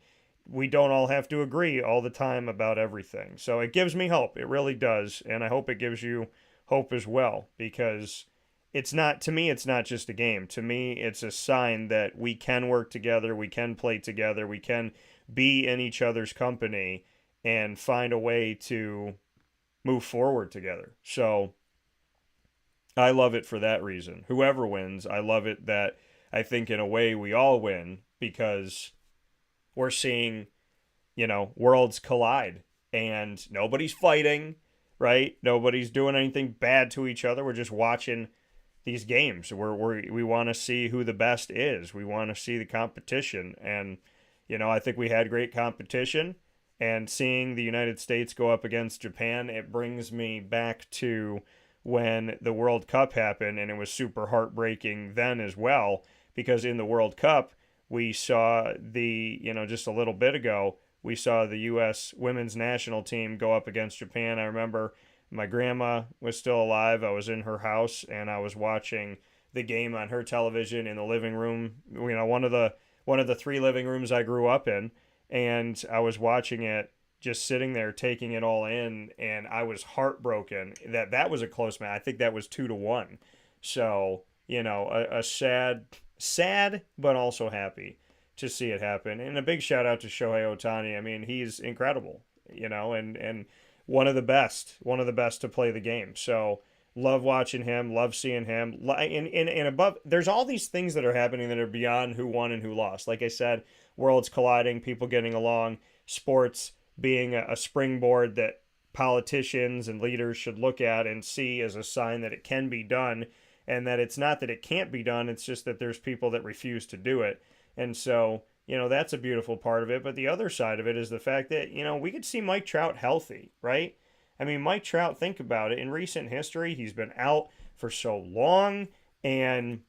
Speaker 1: we don't all have to agree all the time about everything. So it gives me hope. It really does. And I hope it gives you hope as well, because to me, it's not just a game. To me, it's a sign that we can work together, we can play together, we can be in each other's company and find a way to move forward together. So I love it for that reason. Whoever wins, I love it that I think in a way we all win, because we're seeing, worlds collide, and nobody's fighting, right? Nobody's doing anything bad to each other. We're just watching these games. We want to see who the best is. We want to see the competition. And, I think we had great competition. And seeing the United States go up against Japan, it brings me back to when the World Cup happened, and it was super heartbreaking then as well, because in the World Cup, we saw just a little bit ago, we saw the U.S. women's national team go up against Japan. I remember my grandma was still alive. I was in her house, and I was watching the game on her television in the living room, one of the 3 living rooms I grew up in. And I was watching it, just sitting there, taking it all in, and I was heartbroken that was a close match. I think that was 2-1. So, a sad, but also happy to see it happen. And a big shout out to Shohei Ohtani. I mean, he's incredible, and one of the best to play the game. So love watching him, love seeing him. And above, there's all these things that are happening that are beyond who won and who lost. Like I said, worlds colliding, people getting along, sports being a springboard that politicians and leaders should look at and see as a sign that it can be done, and that it's not that it can't be done, it's just that there's people that refuse to do it. And so, that's a beautiful part of it. But the other side of it is the fact that, we could see Mike Trout healthy, right? I mean, Mike Trout, think about it. In recent history, he's been out for so long, and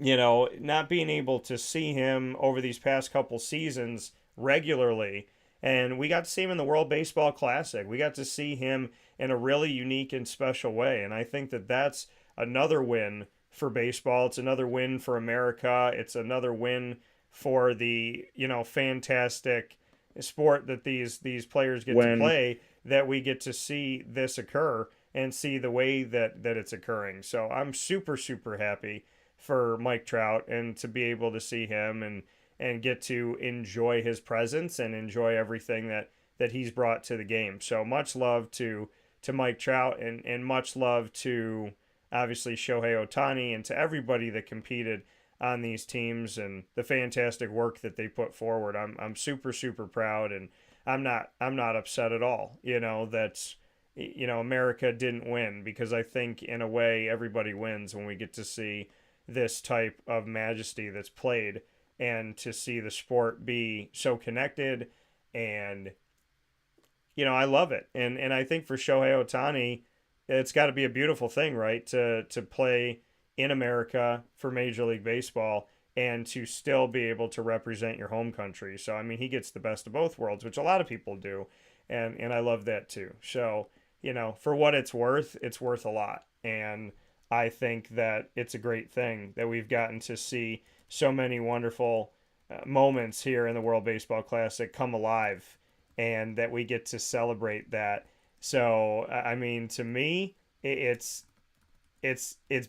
Speaker 1: not being able to see him over these past couple seasons regularly. And we got to see him in the World Baseball Classic. We got to see him in a really unique and special way. And I think that that's another win for baseball. It's another win for America. It's another win for the, fantastic sport that these players get to play, that we get to see this occur. and see the way that it's occurring. So I'm super, super happy for Mike Trout and to be able to see him and get to enjoy his presence and enjoy everything that he's brought to the game. So much love to Mike Trout and much love to obviously Shohei Ohtani and to everybody that competed on these teams and the fantastic work that they put forward. I'm super, super proud, and I'm not upset at all, that America didn't win, because I think in a way everybody wins when we get to see this type of majesty that's played and to see the sport be so connected. And I love it. And I think for Shohei Ohtani, it's got to be a beautiful thing, right? To play in America for Major League Baseball and to still be able to represent your home country. So, I mean, he gets the best of both worlds, which a lot of people do. And I love that too. So, for what it's worth a lot. And I think that it's a great thing that we've gotten to see so many wonderful moments here in the World Baseball Classic come alive, and that we get to celebrate that. So, I mean, to me, it's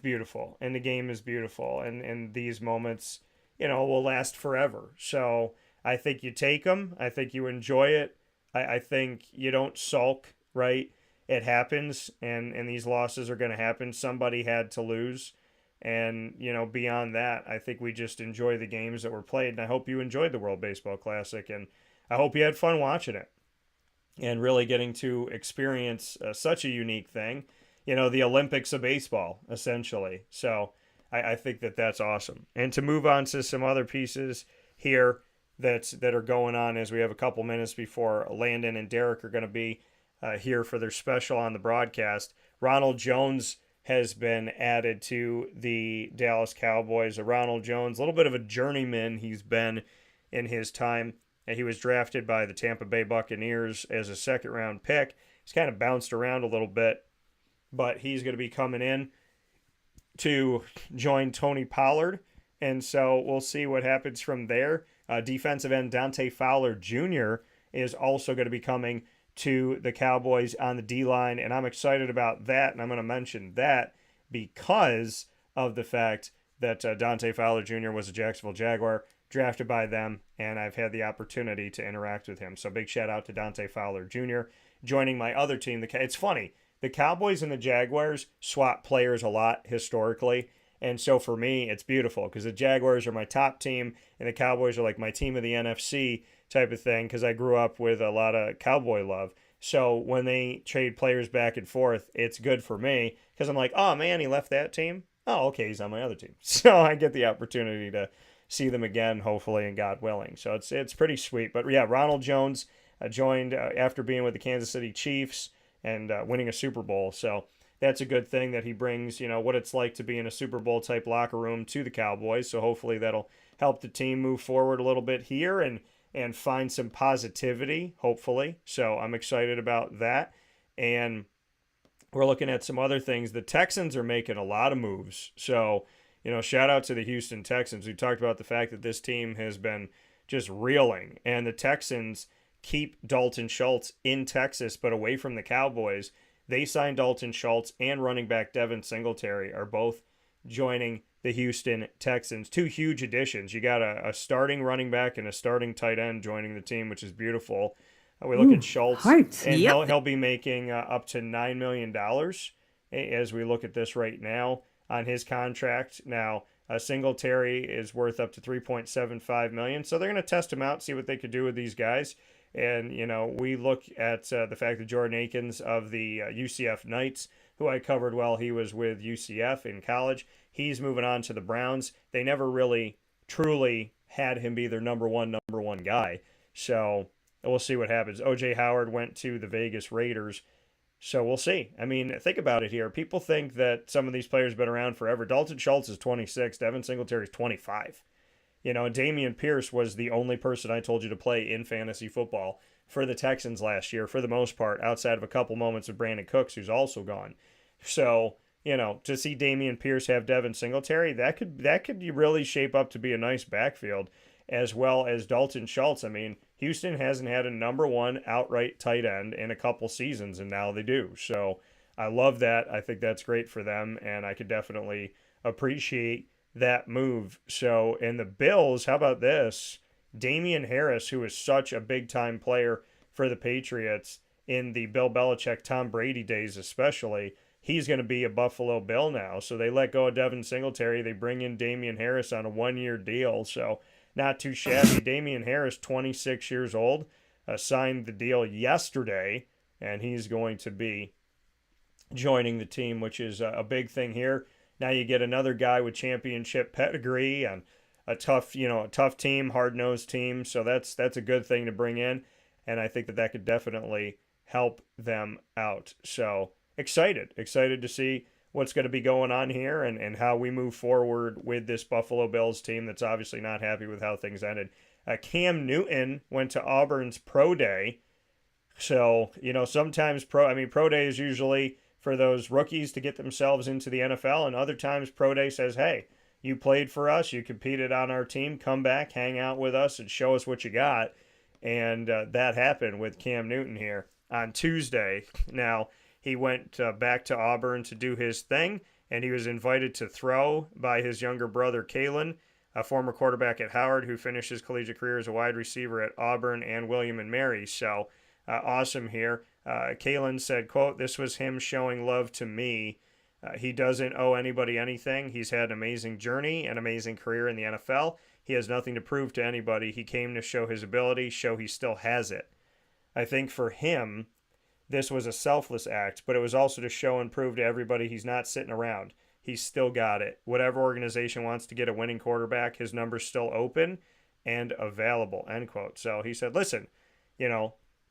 Speaker 1: beautiful, and the game is beautiful, and these moments, will last forever. So I think you take them. I think you enjoy it. I think you don't sulk, right? It happens, and these losses are going to happen. Somebody had to lose. And, beyond that, I think we just enjoy the games that were played. And I hope you enjoyed the World Baseball Classic. And I hope you had fun watching it and really getting to experience such a unique thing. The Olympics of baseball, essentially. So I think that that's awesome. And to move on to some other pieces here that are going on, as we have a couple minutes before Landon and Derek are going to be here for their special on the broadcast. Ronald Jones has been added to the Dallas Cowboys. Ronald Jones, a little bit of a journeyman he's been in his time. He was drafted by the Tampa Bay Buccaneers as a second-round pick. He's kind of bounced around a little bit, but he's going to be coming in to join Tony Pollard, and so we'll see what happens from there. Defensive end Dante Fowler Jr. is also going to be coming to the Cowboys on the D-line, and I'm excited about that, and I'm going to mention that because of the fact that Dante Fowler Jr. was a Jacksonville Jaguar, drafted by them, and I've had the opportunity to interact with him. So big shout out to Dante Fowler Jr. joining my other team. It's funny, the Cowboys and the Jaguars swap players a lot historically, and so for me, it's beautiful because the Jaguars are my top team, and the Cowboys are like my team of the NFC type of thing because I grew up with a lot of Cowboy love. So when they trade players back and forth, it's good for me because I'm like, oh man, he left that team. Oh, okay, he's on my other team. So I get the opportunity to see them again, hopefully, and God willing. So it's pretty sweet. But yeah, Ronald Jones joined after being with the Kansas City Chiefs and winning a Super Bowl. So that's a good thing that he brings, what it's like to be in a Super Bowl type locker room to the Cowboys. So hopefully that'll help the team move forward a little bit here and find some positivity, hopefully. So I'm excited about that. And we're looking at some other things. The Texans are making a lot of moves. So, shout out to the Houston Texans. We talked about the fact that this team has been just reeling. And the Texans keep Dalton Schultz in Texas, but away from the Cowboys. They signed Dalton Schultz, and running back Devin Singletary are both joining the Houston Texans. Two huge additions. You got a starting running back and a starting tight end joining the team, which is beautiful. We look at Schultz,
Speaker 5: hyped.
Speaker 1: and
Speaker 5: Yep.
Speaker 1: he'll be making up to $9 million as we look at this right now on his contract. Now, Singletary is worth up to $3.75 million, so they're going to test him out, see what they could do with these guys. And, we look at the fact that Jordan Akins of the UCF Knights, who I covered while he was with UCF in college, he's moving on to the Browns. They never really truly had him be their number one guy. So we'll see what happens. O.J. Howard went to the Vegas Raiders. So we'll see. I mean, think about it here. People think that some of these players have been around forever. Dalton Schultz is 26. Devin Singletary is 25. And Dameon Pierce was the only person I told you to play in fantasy football for the Texans last year, for the most part, outside of a couple moments of Brandon Cooks, who's also gone. So, to see Dameon Pierce have Devin Singletary, that could really shape up to be a nice backfield, as well as Dalton Schultz. I mean, Houston hasn't had a number one outright tight end in a couple seasons, and now they do. So I love that. I think that's great for them, and I could definitely appreciate that move. So, in the Bills, how about this? Damian Harris, who is such a big-time player for the Patriots in the Bill Belichick, Tom Brady days especially, he's going to be a Buffalo Bill now. So they let go of Devin Singletary. They bring in Damian Harris on a one-year deal. So not too shabby. Damian Harris, 26 years old, signed the deal yesterday, and he's going to be joining the team, which is a big thing here. Now you get another guy with championship pedigree and a tough team, hard-nosed team. So that's a good thing to bring in, and I think that could definitely help them out. So excited to see what's going to be going on here and how we move forward with this Buffalo Bills team that's obviously not happy with how things ended. Cam Newton went to Auburn's Pro Day. So, sometimes Pro Day is usually for those rookies to get themselves into the NFL, and other times Pro Day says, hey, you played for us, you competed on our team, come back, hang out with us, and show us what you got. And that happened with Cam Newton here on Tuesday. Now, he went back to Auburn to do his thing, and he was invited to throw by his younger brother, Kalen, a former quarterback at Howard who finished his collegiate career as a wide receiver at Auburn and William & Mary. So awesome here. Kalen said, quote, "This was him showing love to me. He doesn't owe anybody anything. He's had an amazing journey, an amazing career in the NFL. He has nothing to prove to anybody. He came to show his ability, show he still has it." I think for him, this was a selfless act, but it was also to show and prove to everybody he's not sitting around. He's still got it. Whatever organization wants to get a winning quarterback, his number's still open and available, end quote. So he said, listen,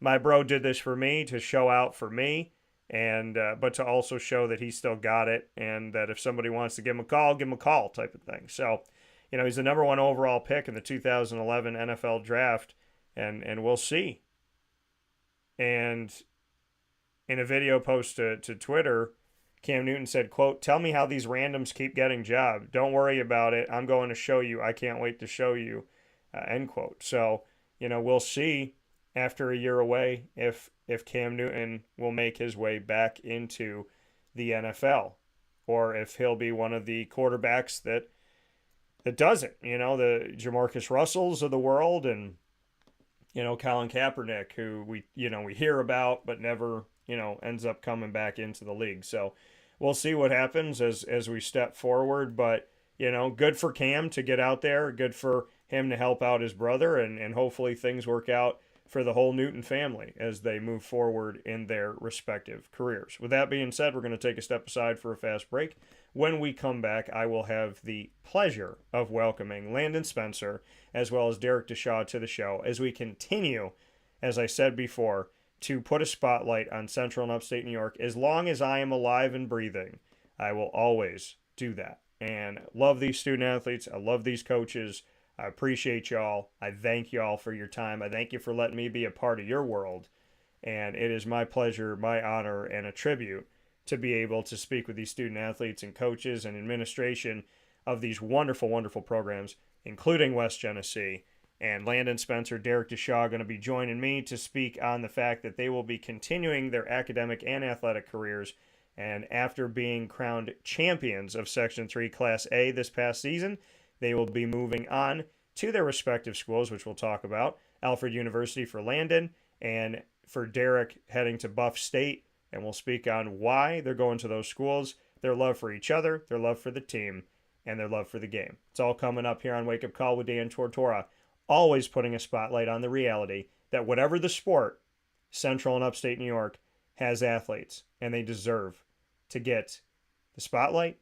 Speaker 1: my bro did this for me to show out for me, and but to also show that he still got it, and that if somebody wants to give him a call type of thing. So, he's the number one overall pick in the 2011 NFL draft, and we'll see. And in a video post to Twitter, Cam Newton said, quote, "Tell me how these randoms keep getting jobs. Don't worry about it. I'm going to show you. I can't wait to show you," end quote. So, we'll see after a year away if Cam Newton will make his way back into the NFL, or if he'll be one of the quarterbacks that doesn't, the Jamarcus Russells of the world, and Colin Kaepernick, who we hear about but never ends up coming back into the league. So we'll see what happens as we step forward, but good for Cam to get out there, good for him to help out his brother, and hopefully things work out for the whole Newton family as they move forward in their respective careers. With that being said, we're going to take a step aside for a fast break. When we come back, I will have the pleasure of welcoming Landon Spencer as well as Derek Dishaw to the show as we continue, as I said before, to put a spotlight on Central and Upstate New York. As long as I am alive and breathing, I will always do that. And love these student athletes. I love these coaches. I appreciate y'all. I thank y'all for your time. I thank you for letting me be a part of your world. And it is my pleasure, my honor, and a tribute to be able to speak with these student athletes and coaches and administration of these wonderful, wonderful programs, including West Genesee. And Landon Spencer, Derek Dishaw are going to be joining me to speak on the fact that they will be continuing their academic and athletic careers. And after being crowned champions of Section 3 Class A this past season, they will be moving on to their respective schools, which we'll talk about. Alfred University for Landon, and for Derek heading to Buff State. And we'll speak on why they're going to those schools, their love for each other, their love for the team, and their love for the game. It's all coming up here on Wake Up Call with Dan Tortora. Always putting a spotlight on the reality that whatever the sport, Central and Upstate New York has athletes, and they deserve to get the spotlight,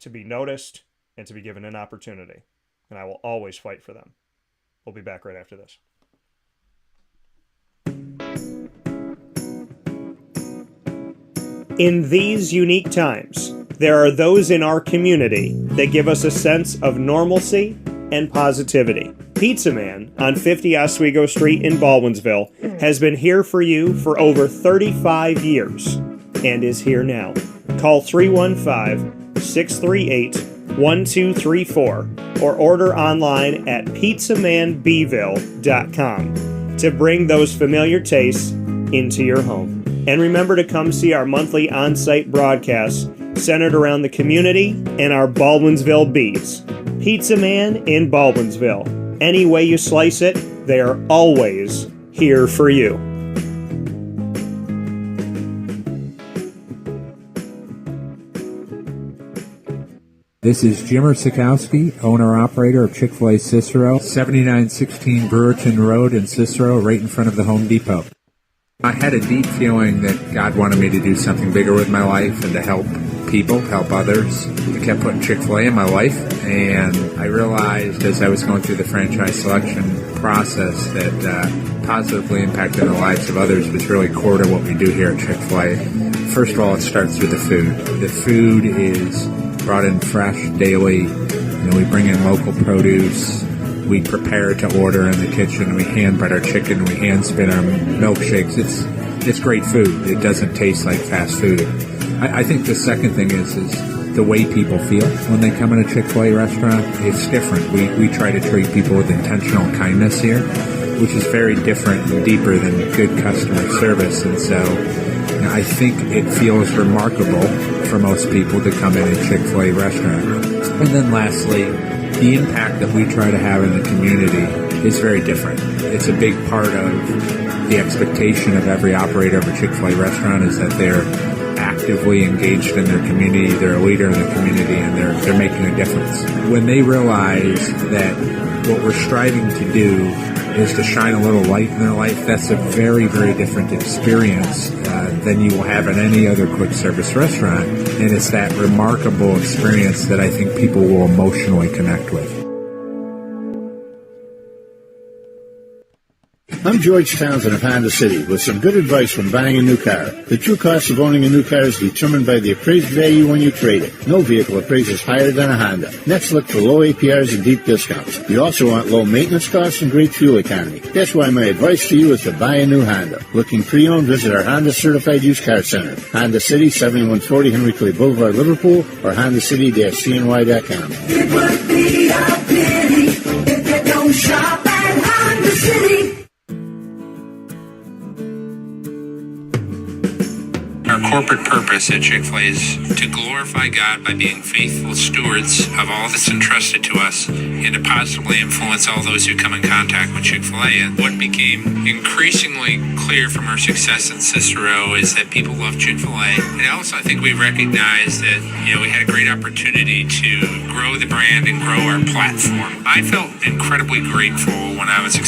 Speaker 1: to be noticed, and to be given an opportunity. And I will always fight for them. We'll be back right after this. In these unique times, there are those in our community that give us a sense of normalcy and positivity. Pizza Man on 50 Oswego Street in Baldwinsville has been here for you for over 35 years and is here now. Call 315-638-1234 or order online at pizzamanbville.com to bring those familiar tastes into your home. And remember to come see our monthly on-site broadcasts centered around the community and our Baldwinsville Bees. Pizza Man in Baldwinsville. Any way you slice it, they are always here for you.
Speaker 5: This is Jimmer Sikowski, owner-operator of Chick-fil-A Cicero, 7916 Brewerton Road in Cicero, right in front of the Home Depot. I had a deep feeling that God wanted me to do something bigger with my life and to help people, help others. I kept putting Chick-fil-A in my life, and I realized as I was going through the franchise selection process that positively impacting the lives of others was really core to what we do here at Chick-fil-A. First of all, it starts with the food. The food is brought in fresh daily. We bring in local produce. We prepare to order in the kitchen. We hand bread our chicken. We hand spin our milkshakes. It's great food. It doesn't taste like fast food. I think the second thing is the way people feel when they come in a Chick-fil-A restaurant. It's different. We try to treat people with intentional kindness here, which is very different and deeper than good customer service. And so I think it feels remarkable for most people to come in a Chick-fil-A restaurant. And then lastly, the impact that we try to have in the community is very different. It's a big part of the expectation of every operator of a Chick-fil-A restaurant is that they're actively engaged in their community, they're a leader in the community, and they're making a difference. When they realize that what we're striving to do is to shine a little light in their life, that's a very, very different experience than you will have in any other quick service restaurant. And it's that remarkable experience that I think people will emotionally connect with.
Speaker 6: I'm George Townsend of Honda City with some good advice when buying a new car. The true cost of owning a new car is determined by the appraised value when you trade it. No vehicle appraises higher than a Honda. Next, look for low APRs and deep discounts. You also want low maintenance costs and great fuel economy. That's why my advice to you is to buy a new Honda. Looking pre-owned, visit our Honda Certified Used Car Center. Honda City, 7140 Henry Clay Boulevard, Liverpool, or HondaCity-CNY.com.
Speaker 7: It would be a pity if you don't shop at Honda City.
Speaker 8: Our corporate purpose at Chick-fil-A is to glorify God by being faithful stewards of all that's entrusted to us and to positively influence all those who come in contact with Chick-fil-A. And what became increasingly clear from our success in Cicero is that people love Chick-fil-A. And also I think we recognized that, we had a great opportunity to grow the brand and grow our platform. I felt incredibly grateful when I was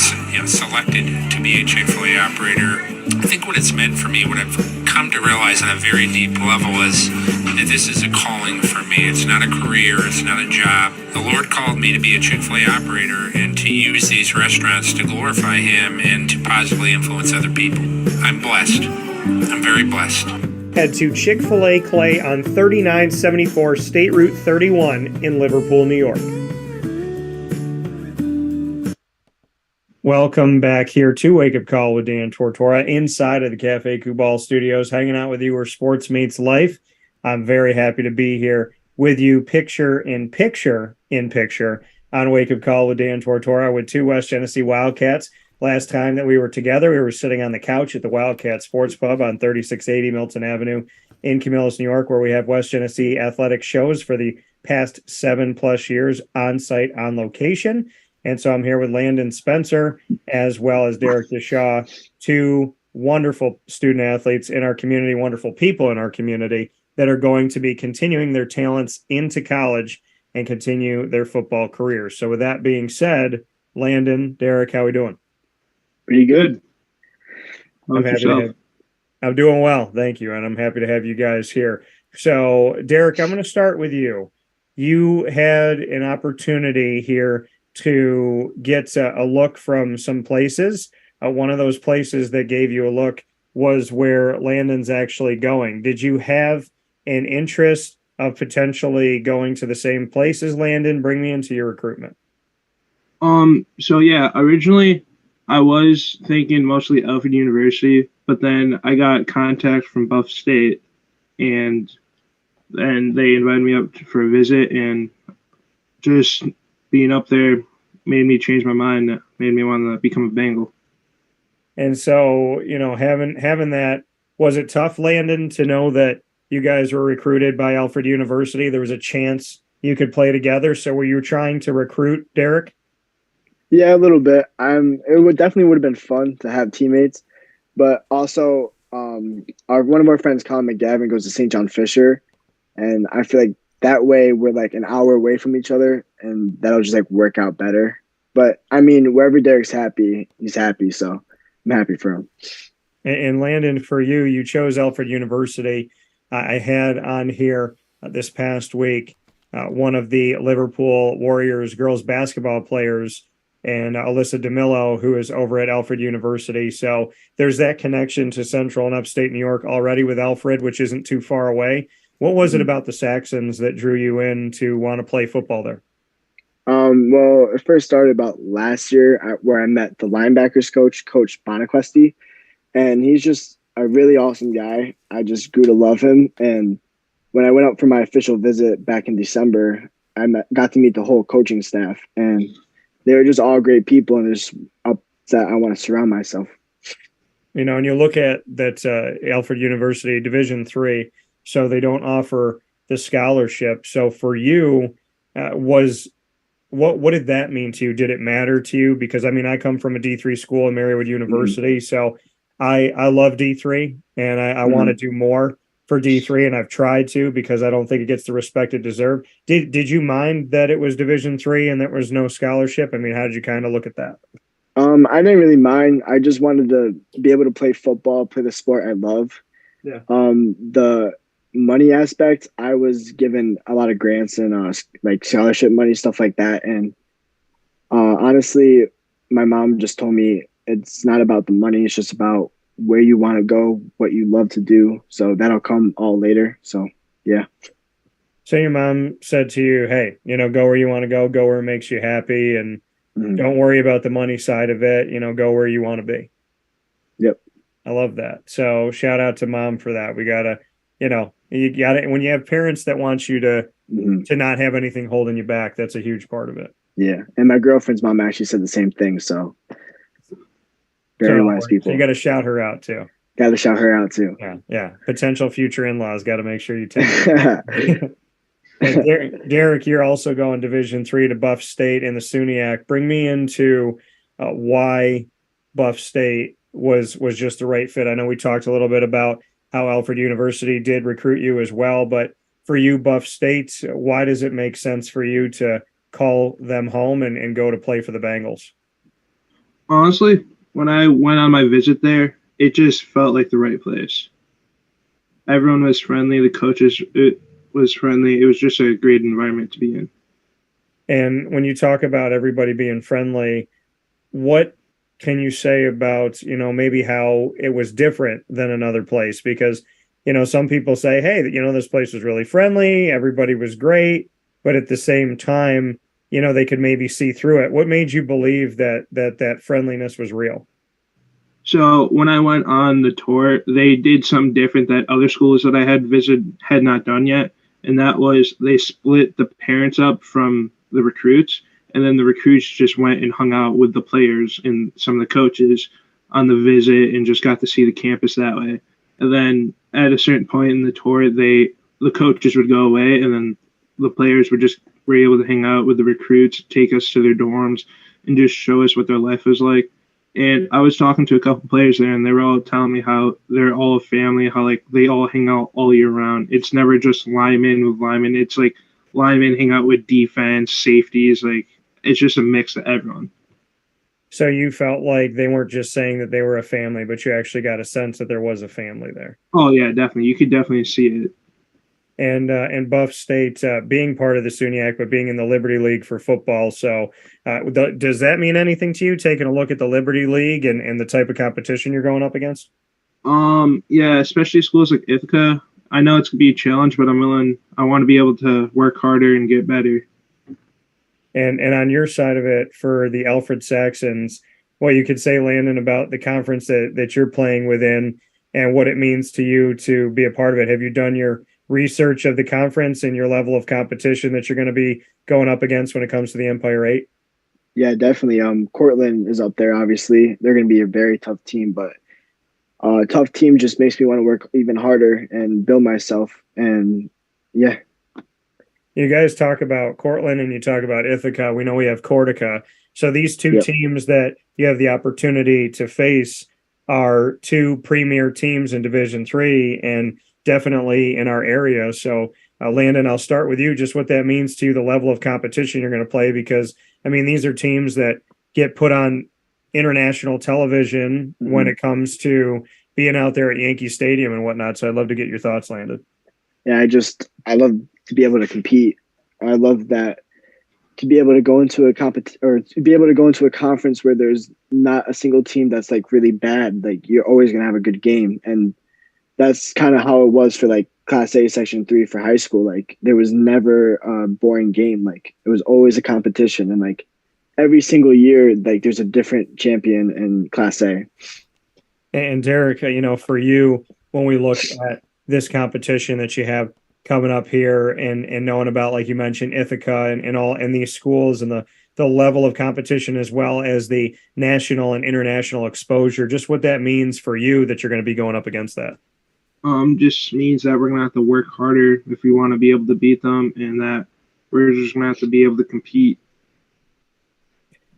Speaker 8: selected to be a Chick-fil-A operator. I think what it's meant for me, what I've come to realize on a very deep level is that this is a calling for me. It's not a career. It's not a job. The Lord called me to be a Chick-fil-A operator and to use these restaurants to glorify Him and to positively influence other people. I'm blessed. I'm very blessed.
Speaker 1: Head to Chick-fil-A Clay on 3974 State Route 31 in Liverpool, New York. Welcome back here to Wake Up Call with Dan Tortora inside of the Cafe Kubal Studios, hanging out with you where sports meets life. I'm very happy to be here with you picture in picture on Wake Up Call with Dan Tortora with two West Genesee Wildcats. Last time that we were together, we were sitting on the couch at the Wildcat Sports Pub on 3680 Milton Avenue in Camillus, New York, where we have West Genesee athletic shows for the past 7+ years on site, on location. And so I'm here with Landon Spencer as well as Derek Dishaw, two wonderful student athletes in our community, wonderful people in our community that are going to be continuing their talents into college and continue their football careers. So with that being said, Landon, Derek, how are we doing?
Speaker 9: Pretty good.
Speaker 1: I'm doing well, thank you, and I'm happy to have you guys here. So, Derek, I'm going to start with you. You had an opportunity here to get a look from some places. One of those places that gave you a look was where Landon's actually going. Did you have an interest of potentially going to the same place as Landon? Bring me into your recruitment.
Speaker 9: So yeah, originally I was thinking mostly Alfred University, but then I got contact from Buff State, and they invited me up for a visit, and just being up there made me change my mind. Made me want to become a Bengal.
Speaker 1: And so, having that Was it tough, Landon, to know that you guys were recruited by Alfred University? There was a chance you could play together. So were you trying to recruit Derek?
Speaker 10: Yeah, a little bit. It would have been fun to have teammates, but also one of our friends, Colin McGavin, goes to St. John Fisher, and I feel like that way we're like an hour away from each other, and that'll just like work out better. But I mean, wherever Derek's happy, he's happy. So I'm happy for him.
Speaker 1: And Landon, for you, you chose Alfred University. I had on here this past week one of the Liverpool Warriors girls basketball players, and Alyssa DeMillo, who is over at Alfred University. So there's that connection to Central and Upstate New York already with Alfred, which isn't too far away. What was it about the Saxons that drew you in to want to play football there?
Speaker 10: Well, it first started about last year where I met the linebackers Coach Bonaquesti, and he's just a really awesome guy. I just grew to love him. And when I went out for my official visit back in December, got to meet the whole coaching staff, and they were just all great people, and there's up that I want to surround myself.
Speaker 1: You know, and you look at that Alfred University Division III, so they don't offer the scholarship. So for you, what did that mean to you? Did it matter to you? Because I mean, I come from a D3 school in Marywood University, so I love D3, and I want to do more for D3, and I've tried to because I don't think it gets the respect it deserves. Did you mind that it was Division III and there was no scholarship? I mean, how did you kind of look at that?
Speaker 10: I didn't really mind. I just wanted to be able to play football, play the sport I love.
Speaker 1: Yeah.
Speaker 10: The money aspect, I was given a lot of grants and like scholarship money, stuff like that. And honestly, my mom just told me it's not about the money. It's just about where you want to go, what you love to do. So that'll come all later. So, yeah.
Speaker 1: So your mom said to you, hey, you know, go where you want to go where it makes you happy, and don't worry about the money side of it, you know, go where you want to be.
Speaker 10: Yep.
Speaker 1: I love that. So shout out to mom for that. We gotta, you know, you gotta, when you have parents that want you to not have anything holding you back, that's a huge part of it.
Speaker 10: Yeah. And my girlfriend's mom actually said the same thing. So very wise people.
Speaker 1: So you got to shout her out too.
Speaker 10: Got to shout her out too.
Speaker 1: Yeah. Potential future in-laws got to make sure you take Derek, you're also going Division III to Buff State in the SUNYAC. Bring me into why Buff State was just the right fit. I know we talked a little bit about how Alfred University did recruit you as well, but for you, Buff State, why does it make sense for you to call them home and go to play for the Bengals?
Speaker 9: Honestly, when I went on my visit there, it just felt like the right place. Everyone was friendly. The coaches was friendly. It was just a great environment to be in.
Speaker 1: And when you talk about everybody being friendly, what can you say about, you know, maybe how it was different than another place? Because, you know, some people say, hey, you know, this place was really friendly. Everybody was great. But at the same time, you know, they could maybe see through it. What made you believe that friendliness was real?
Speaker 9: So when I went on the tour, they did something different that other schools that I had visited had not done yet. And that was they split the parents up from the recruits. And then the recruits just went and hung out with the players and some of the coaches on the visit and just got to see the campus that way. And then at a certain point in the tour, the coaches would go away, and then the players were able to hang out with the recruits, take us to their dorms, and just show us what their life was like. And I was talking to a couple players there, and they were all telling me how they're all a family, how like they all hang out all year round. It's never just linemen with linemen. It's like linemen hang out with defense, safeties. Like it's just a mix of everyone.
Speaker 1: So you felt like they weren't just saying that they were a family, but you actually got a sense that there was a family there.
Speaker 9: Oh yeah, definitely. You could definitely see it.
Speaker 1: And Buff State being part of the SUNYAC, but being in the Liberty League for football. So does that mean anything to you, taking a look at the Liberty League and the type of competition you're going up against?
Speaker 9: Yeah, especially schools like Ithaca. I know it's going to be a challenge, but I want to be able to work harder and get better.
Speaker 1: And on your side of it, for the Alfred Saxons, what you could say, Landon, about the conference that you're playing within and what it means to you to be a part of it. Have you done your research of the conference and your level of competition that you're going to be going up against when it comes to the Empire 8?
Speaker 10: Yeah, definitely. Cortland is up there, obviously. They're going to be a very tough team, but tough team just makes me want to work even harder and build myself. And yeah.
Speaker 1: You guys talk about Cortland and you talk about Ithaca. We know we have Cortica. So these two teams that you have the opportunity to face are two premier teams in Division III and definitely in our area. So Landon, I'll start with you, just what that means to you, the level of competition you're going to play, because I mean, these are teams that get put on international television when it comes to being out there at Yankee Stadium and whatnot. So I'd love to get your thoughts, Landon.
Speaker 10: Yeah, I love to be able to compete. I love that, to be able to go into a to be able to go into a conference where there's not a single team that's like really bad. Like, you're always going to have a good game. And that's kind of how it was for like Class A Section 3 for high school. Like, there was never a boring game. Like, it was always a competition. And like every single year, like there's a different champion in Class A.
Speaker 1: And Derek, for you, when we look at this competition that you have coming up here and knowing about, like you mentioned, Ithaca and these schools and the level of competition, as well as the national and international exposure, just what that means for you that you're going to be going up against that.
Speaker 9: Just means that we're going to have to work harder if we want to be able to beat them, and that we're just going to have to be able to compete.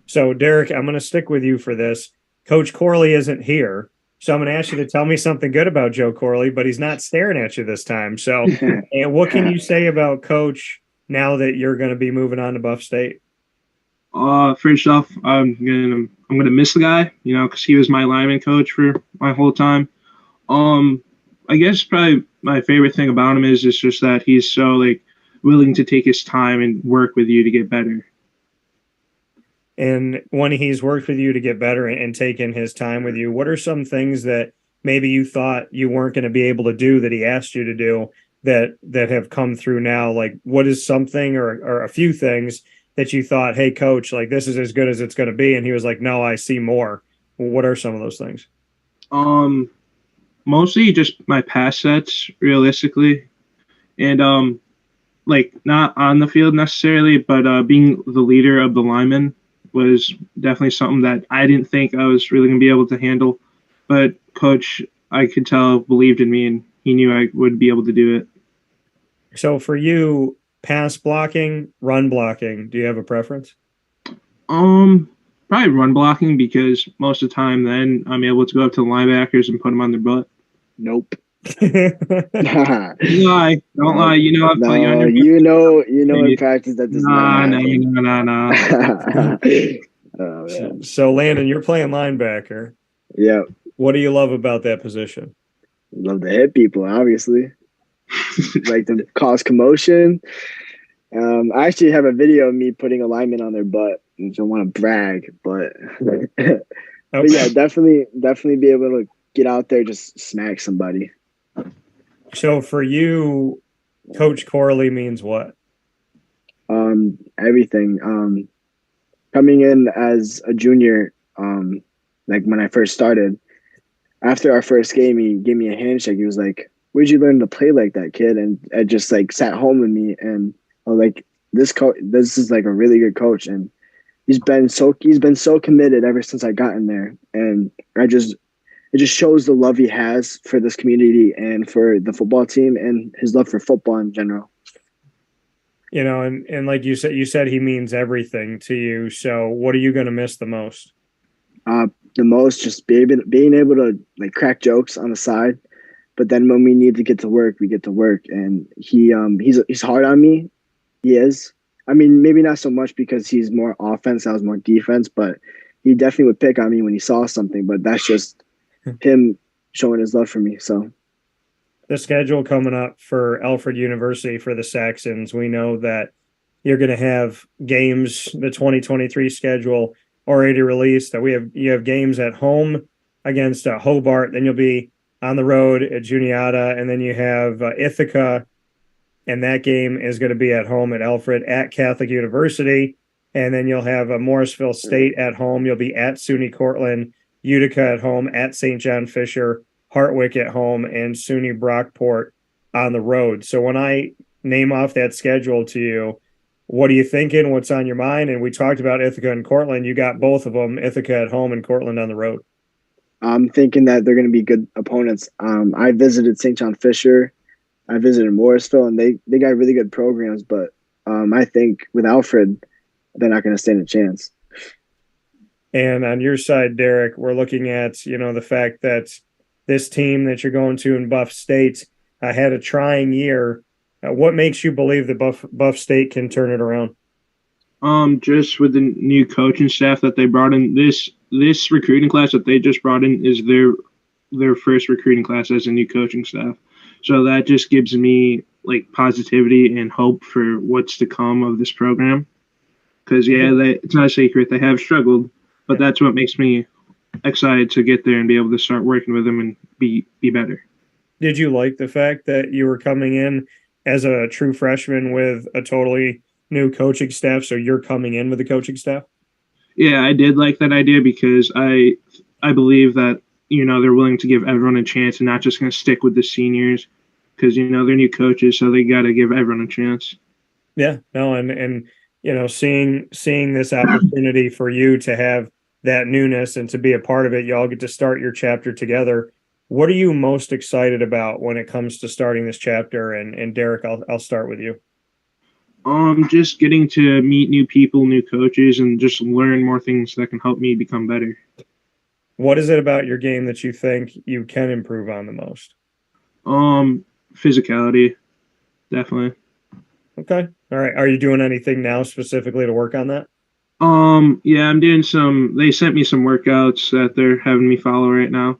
Speaker 1: So, Derek, I'm going to stick with you for this. Coach Corley isn't here, so I'm going to ask you to tell me something good about Joe Corley, but he's not staring at you this time. So, and what can you say about Coach now that you're going to be moving on to Buff State?
Speaker 9: First off, I'm gonna miss the guy, because he was my lineman coach for my whole time. I guess probably my favorite thing about him is just that he's so like willing to take his time and work with you to get better.
Speaker 1: And when he's worked with you to get better and taken his time with you, what are some things that maybe you thought you weren't going to be able to do that he asked you to do that have come through now? Like, what is something or a few things that you thought, hey, Coach, like this is as good as it's going to be? And he was like, no, I see more. Well, what are some of those things?
Speaker 9: Mostly just my pass sets, realistically. And like not on the field necessarily, but being the leader of the linemen was definitely something that I didn't think I was really going to be able to handle. But Coach, I could tell, believed in me, and he knew I would be able to do it.
Speaker 1: So for you, pass blocking, run blocking, do you have a preference?
Speaker 9: Probably run blocking, because most of the time then I'm able to go up to the linebackers and put them on their butt.
Speaker 10: Nope.
Speaker 9: Don't lie. I've put you on your
Speaker 10: in practice that does not happen.
Speaker 1: So Landon, you're playing linebacker.
Speaker 10: Yeah.
Speaker 1: What do you love about that position?
Speaker 10: Love to hit people, obviously. Like to cause commotion. I actually have a video of me putting a lineman on their butt. I don't want to brag, but
Speaker 1: okay.
Speaker 10: But yeah, definitely be able to get out there, just smack somebody.
Speaker 1: So for you, Coach Corley means what?
Speaker 10: Everything. Coming in as a junior, like when I first started, after our first game, he gave me a handshake. He was like, "Where'd you learn to play like that, kid?" And I just like sat home with me, and I was like, this is like a really good coach, and he's been so committed ever since I got in there, and it just shows the love he has for this community and for the football team and his love for football in general.
Speaker 1: And like you said he means everything to you. So what are you going to miss the most?
Speaker 10: The most, just being able to like crack jokes on the side, but then when we need to get to work, we get to work. And he's hard on me. He is. I mean, maybe not so much because he's more offense, I was more defense, but he definitely would pick on me when he saw something. But that's just him showing his love for me. So
Speaker 1: the schedule coming up for Alfred University for the Saxons, we know that you're going to have games, the 2023 schedule already released, that you have games at home against Hobart, then you'll be on the road at Juniata, and then you have Ithaca, and that game is going to be at home at Alfred, at Catholic University, and then you'll have Morrisville State at home. You'll be at SUNY Cortland, Utica at home, at St. John Fisher, Hartwick at home, and SUNY Brockport on the road. So when I name off that schedule to you, what are you thinking? What's on your mind? And we talked about Ithaca and Cortland. You got both of them, Ithaca at home and Cortland on the road.
Speaker 10: I'm thinking that they're going to be good opponents. I visited St. John Fisher, I visited Morrisville, and they got really good programs. But I think with Alfred, they're not going to stand a chance.
Speaker 1: And on your side, Derek, we're looking at the fact that this team that you're going to in Buff State had a trying year. What makes you believe that Buff State can turn it around?
Speaker 9: Just with the new coaching staff that they brought in, this recruiting class that they just brought in is their first recruiting class as a new coaching staff. So that just gives me like positivity and hope for what's to come of this program. Because it's not a secret, they have struggled, but that's what makes me excited to get there and be able to start working with them and be better.
Speaker 1: Did you like the fact that you were coming in as a true freshman with a totally new coaching staff, so you're coming in with the coaching staff?
Speaker 9: Yeah, I did like that idea because I believe that, they're willing to give everyone a chance and not just going to stick with the seniors because, they're new coaches, so they got to give everyone a chance.
Speaker 1: Yeah, no, and seeing this opportunity for you to have that newness and to be a part of it, you all get to start your chapter together. What are you most excited about when it comes to starting this chapter? And Derek, I'll start with you.
Speaker 9: Just getting to meet new people, new coaches, and just learn more things that can help me become better.
Speaker 1: What is it about your game that you think you can improve on the most?
Speaker 9: Physicality, definitely.
Speaker 1: Okay. All right. Are you doing anything now specifically to work on that?
Speaker 9: Yeah, I'm doing they sent me some workouts that they're having me follow right now.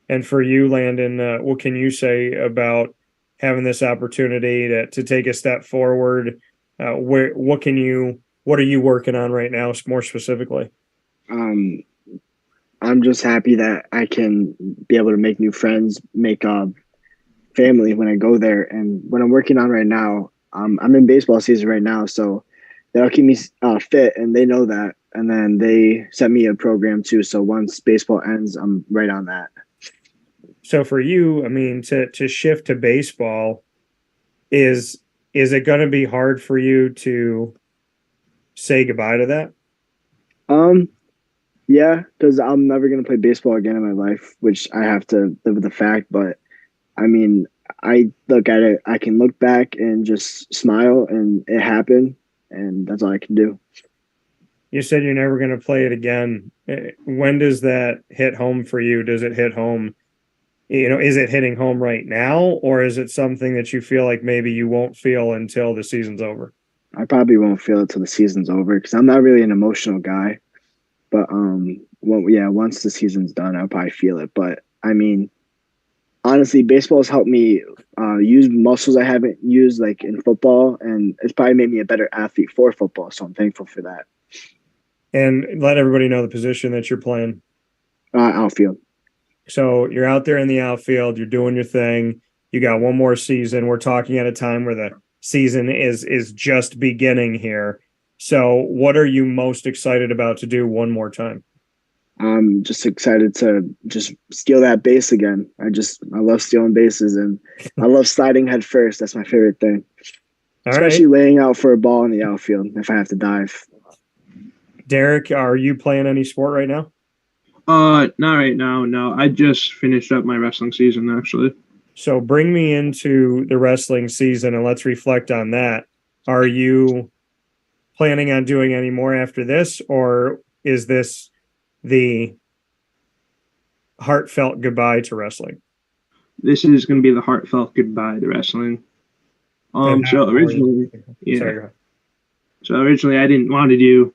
Speaker 1: And for you, Landon, what can you say about having this opportunity to take a step forward? What are you working on right now, more specifically?
Speaker 10: I'm just happy that I can be able to make new friends, make family when I go there. And what I'm working on right now, I'm in baseball season right now, so that'll keep me fit, and they know that. And then they sent me a program too, so once baseball ends, I'm right on that.
Speaker 1: So for you, I mean, to shift to baseball, is it going to be hard for you to say goodbye to that?
Speaker 10: Yeah, because I'm never going to play baseball again in my life, which I have to live with the fact. But I mean, I look at it, I can look back and just smile, and it happened, and that's all I can do.
Speaker 1: You said you're never going to play it again. When does that hit home for you? Does it hit home? Is it hitting home right now, or is it something that you feel like maybe you won't feel until the season's over?
Speaker 10: I probably won't feel it till the season's over because I'm not really an emotional guy. But once the season's done, I'll probably feel it. But I mean, honestly, baseball has helped me use muscles I haven't used, like in football, and it's probably made me a better athlete for football. So I'm thankful for that.
Speaker 1: And let everybody know the position that you're playing.
Speaker 10: Outfield.
Speaker 1: So you're out there in the outfield, you're doing your thing. You got one more season. We're talking at a time where the season is just beginning here. So what are you most excited about to do one more time?
Speaker 10: I'm just excited to just steal that base again. I love stealing bases, and I love sliding head first. That's my favorite thing. Especially laying out for a ball in the outfield if I have to dive.
Speaker 1: Derek, are you playing any sport right now?
Speaker 9: Not right now. No, I just finished up my wrestling season, actually.
Speaker 1: So bring me into the wrestling season and let's reflect on that. Are you planning on doing any more after this, or is this the heartfelt goodbye to wrestling?
Speaker 9: This is going to be the heartfelt goodbye to wrestling. So originally I didn't want to do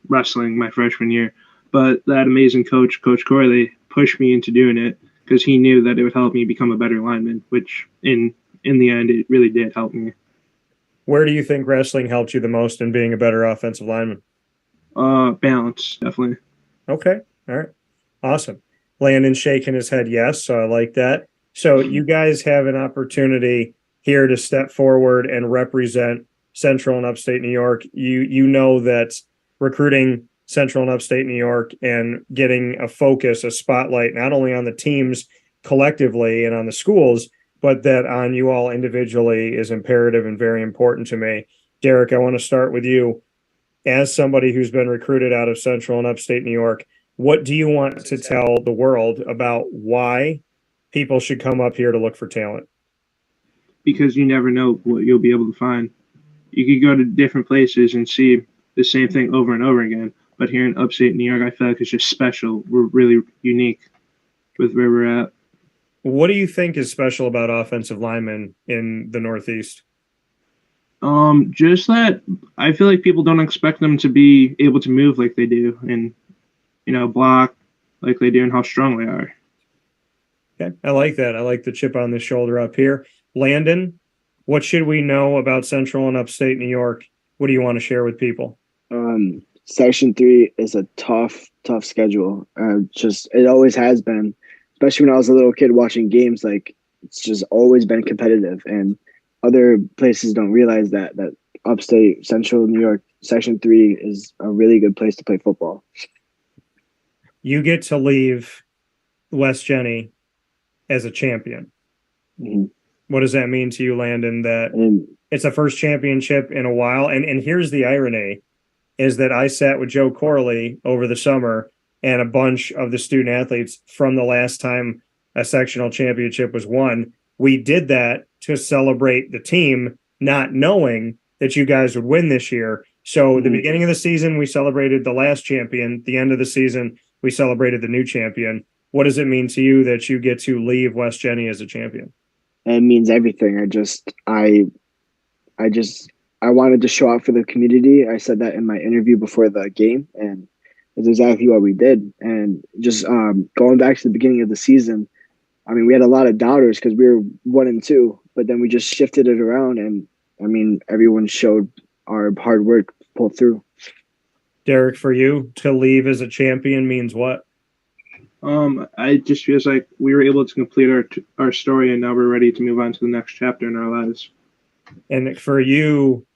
Speaker 9: wrestling my freshman year, but that amazing coach, Coach Corley, pushed me into doing it because he knew that it would help me become a better lineman, which in the end, it really did help me.
Speaker 1: Where do you think wrestling helped you the most in being a better offensive lineman?
Speaker 9: Balance, definitely.
Speaker 1: Okay. All right. Awesome. Landon shaking his head yes, so I like that. So you guys have an opportunity here to step forward and represent Central and Upstate New York. You know that recruiting Central and Upstate New York and getting a focus, a spotlight, not only on the teams collectively and on the schools, but that on you all individually is imperative and very important to me. Derek, I want to start with you. As somebody who's been recruited out of Central and Upstate New York, what do you want to tell the world about why people should come up here to look for talent?
Speaker 9: Because you never know what you'll be able to find. You could go to different places and see the same thing over and over again. But here in upstate New York, I feel like it's just special. We're really unique with where we're at.
Speaker 1: What do you think is special about offensive linemen in the Northeast?
Speaker 9: Just that I feel like people don't expect them to be able to move like they do and, block like they do and how strong they are.
Speaker 1: Okay, I like that. I like the chip on the shoulder up here. Landon, what should we know about Central and Upstate New York? What do you want to share with people?
Speaker 10: Section 3 is a tough schedule. It always has been, especially when I was a little kid watching games. Like, it's just always been competitive, and other places don't realize that Upstate Central New York Section 3 is a really good place to play football.
Speaker 1: You get to leave West Jenny as a champion.
Speaker 10: Mm-hmm.
Speaker 1: What does that mean to you, Landon, that it's the first championship in a while? And here's the irony, is that I sat with Joe Corley over the summer and a bunch of the student athletes from the last time a sectional championship was won. We did that to celebrate the team, not knowing that you guys would win this year. So the beginning of the season, we celebrated the last champion. The end of the season, we celebrated the new champion. What does it mean to you that you get to leave West Jenny as a champion?
Speaker 10: It means everything. I wanted to show out for the community. I said that in my interview before the game, and it's exactly what we did. And just going back to the beginning of the season, I mean, we had a lot of doubters because we were 1-2, but then we just shifted it around, and I mean, everyone showed our hard work pulled through.
Speaker 1: Derek, for you, to leave as a champion means what?
Speaker 9: I just feels like we were able to complete our story, and now we're ready to move on to the next chapter in our lives.
Speaker 1: And for you,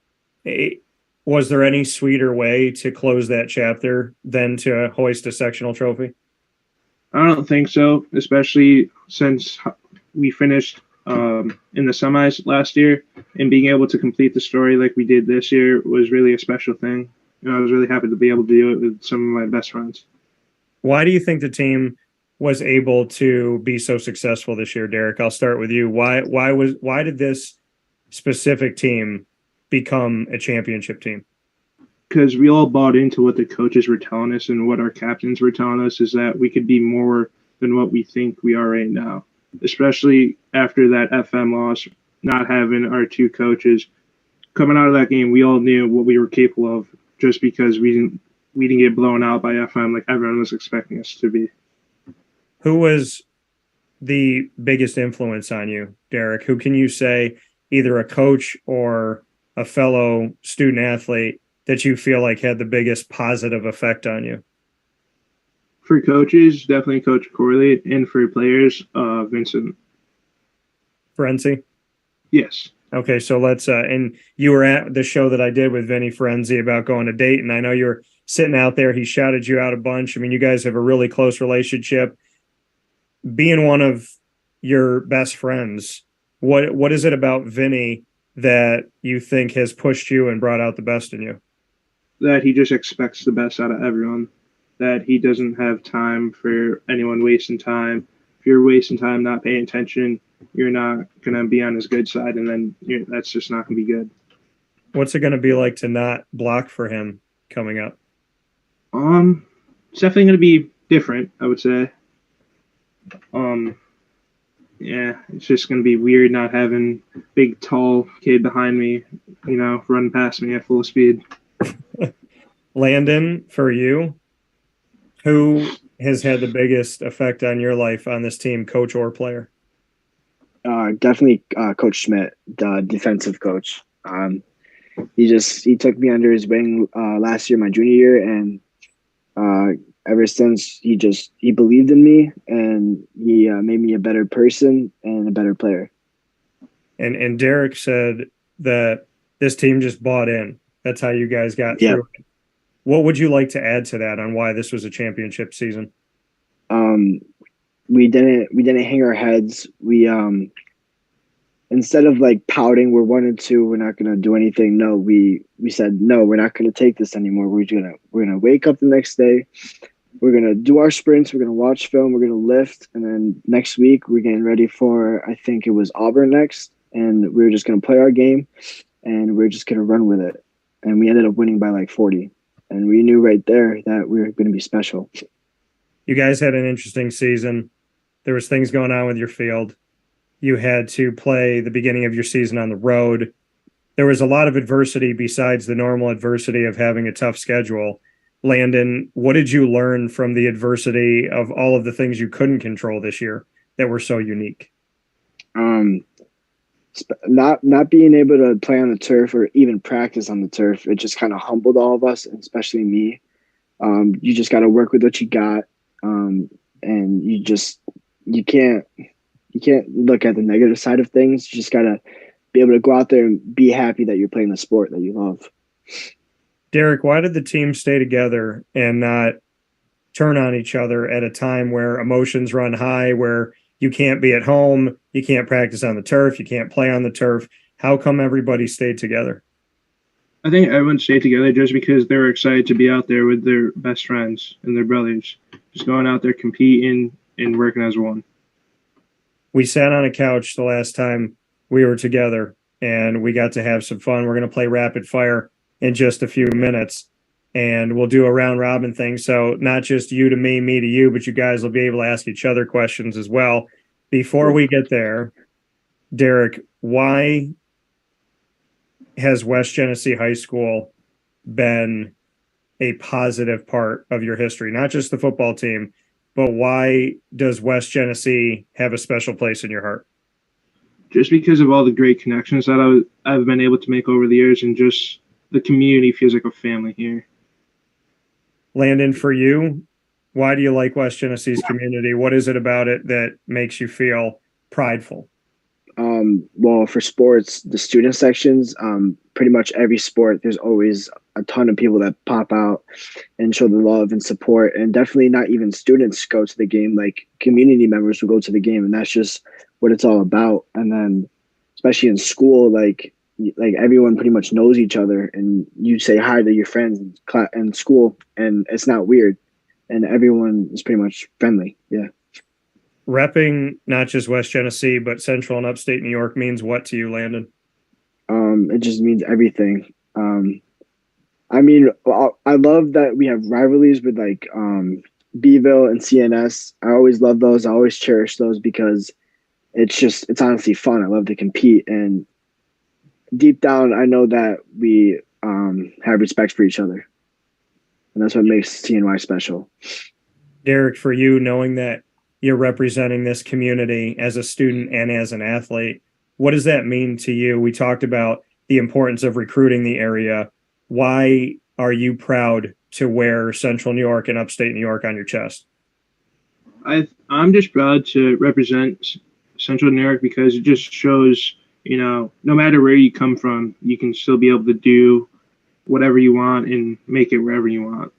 Speaker 1: was there any sweeter way to close that chapter than to hoist a sectional trophy?
Speaker 9: I don't think so, especially since we finished in the semis last year, and being able to complete the story like we did this year was really a special thing. I was really happy to be able to do it with some of my best friends.
Speaker 1: Why do you think the team was able to be so successful this year, Derek? I'll start with you. Why did this specific team become a championship team?
Speaker 9: Because we all bought into what the coaches were telling us, and what our captains were telling us is that we could be more than what we think we are right now, especially after that FM loss, not having our two coaches. Coming out of that game, we all knew what we were capable of just because we didn't get blown out by FM like everyone was expecting us to be.
Speaker 1: Who was the biggest influence on you, Derek? Who can you say, either a coach or a fellow student athlete, that you feel like had the biggest positive effect on you?
Speaker 9: For coaches, definitely Coach Corley, and for players, Vincent.
Speaker 1: Frenzy?
Speaker 9: Yes.
Speaker 1: Okay, so let's and you were at the show that I did with Vinny Frenzy about going to date, and I know you were sitting out there. He shouted you out a bunch. I mean, you guys have a really close relationship. Being one of your best friends, what is it about Vinny that you think has pushed you and brought out the best in you?
Speaker 9: That he just expects the best out of everyone. That he doesn't have time for anyone wasting time. If you're wasting time, not paying attention, you're not going to be on his good side, and then that's just not going to be good.
Speaker 1: What's it going to be like to not block for him coming up?
Speaker 9: It's definitely going to be different, I would say. Yeah, it's just going to be weird not having big, tall kid behind me, running past me at full speed.
Speaker 1: Landon, for you, who has had the biggest effect on your life on this team, coach or player?
Speaker 10: Definitely Coach Schmidt, the defensive coach. He took me under his wing last year, my junior year, and ever since he believed in me, and he made me a better person and a better player.
Speaker 1: And Derek said that this team just bought in. That's how you guys got through it. What would you like to add to that on why this was a championship season?
Speaker 10: We didn't hang our heads. We instead of like pouting, we're 1-2, we're not gonna do anything. No, we said no, we're not gonna take this anymore. We're gonna wake up the next day we're gonna do our sprints, we're gonna watch film, we're gonna lift, and then next week we're getting ready for, I think it was Auburn next, and we were just gonna play our game, and we are just gonna run with it. And we ended up winning by like 40, and we knew right there that we were gonna be special.
Speaker 1: You guys had an interesting season. There was things going on with your field. You had to play the beginning of your season on the road. There was a lot of adversity besides the normal adversity of having a tough schedule. Landon, what did you learn from the adversity of all of the things you couldn't control this year that were so unique?
Speaker 10: Not being able to play on the turf or even practice on the turf, it just kind of humbled all of us, and especially me. You just got to work with what you got, and you can't look at the negative side of things. You just got to be able to go out there and be happy that you're playing the sport that you love.
Speaker 1: Derek, why did the team stay together and not turn on each other at a time where emotions run high, where you can't be at home, you can't practice on the turf, you can't play on the turf? How come everybody stayed together?
Speaker 9: I think everyone stayed together just because they were excited to be out there with their best friends and their brothers, just going out there competing and working as one.
Speaker 1: We sat on a couch the last time we were together, and we got to have some fun. We're going to play rapid fire in just a few minutes, and we'll do a round robin thing. So not just you to me, me to you, but you guys will be able to ask each other questions as well. Before we get there, Derek, why has West Genesee High School been a positive part of your history? Not just the football team, but why does West Genesee have a special place in your heart?
Speaker 9: Just because of all the great connections that I've been able to make over the years, and just the community feels like a family here.
Speaker 1: Landon, for you, why do you like West Genesee's community? What is it about it that makes you feel prideful?
Speaker 10: Well, for sports, the student sections, pretty much every sport, there's always a ton of people that pop out and show the love and support. And definitely not even students go to the game, like community members will go to the game. And that's just what it's all about. And then especially in school, like everyone pretty much knows each other, and you say hi to your friends in school, and it's not weird, and everyone is pretty much friendly. Yeah.
Speaker 1: Repping not just West Genesee, but Central and Upstate New York means what to you, Landon?
Speaker 10: It just means everything. I mean, I love that we have rivalries with like Beeville and CNS. I always love those. I always cherish those because it's honestly fun. I love to compete, and deep down, I know that we have respect for each other, and that's what makes CNY special.
Speaker 1: Derek, for you, knowing that you're representing this community as a student and as an athlete, what does that mean to you? We talked about the importance of recruiting the area. Why are you proud to wear Central New York and Upstate New York on your chest?
Speaker 9: I'm just proud to represent Central New York because it just shows, no matter where you come from, you can still be able to do whatever you want and make it wherever you want.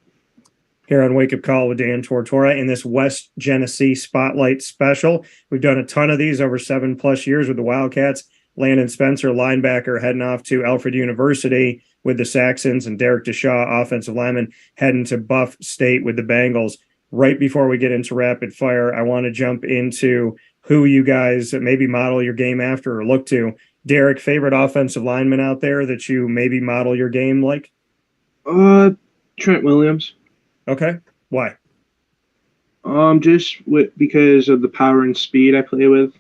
Speaker 1: Here on Wake Up Call with Dan Tortora in this West Genesee Spotlight Special. We've done a ton of these over 7+ years with the Wildcats. Landon Spencer, linebacker, heading off to Alfred University with the Saxons, and Derek Dishaw, offensive lineman, heading to Buff State with the Bengals. Right before we get into rapid fire, I want to jump into who you guys maybe model your game after or look to. Derek, favorite offensive lineman out there that you maybe model your game like?
Speaker 9: Trent Williams.
Speaker 1: Okay. Why?
Speaker 9: Because of the power and speed I play with.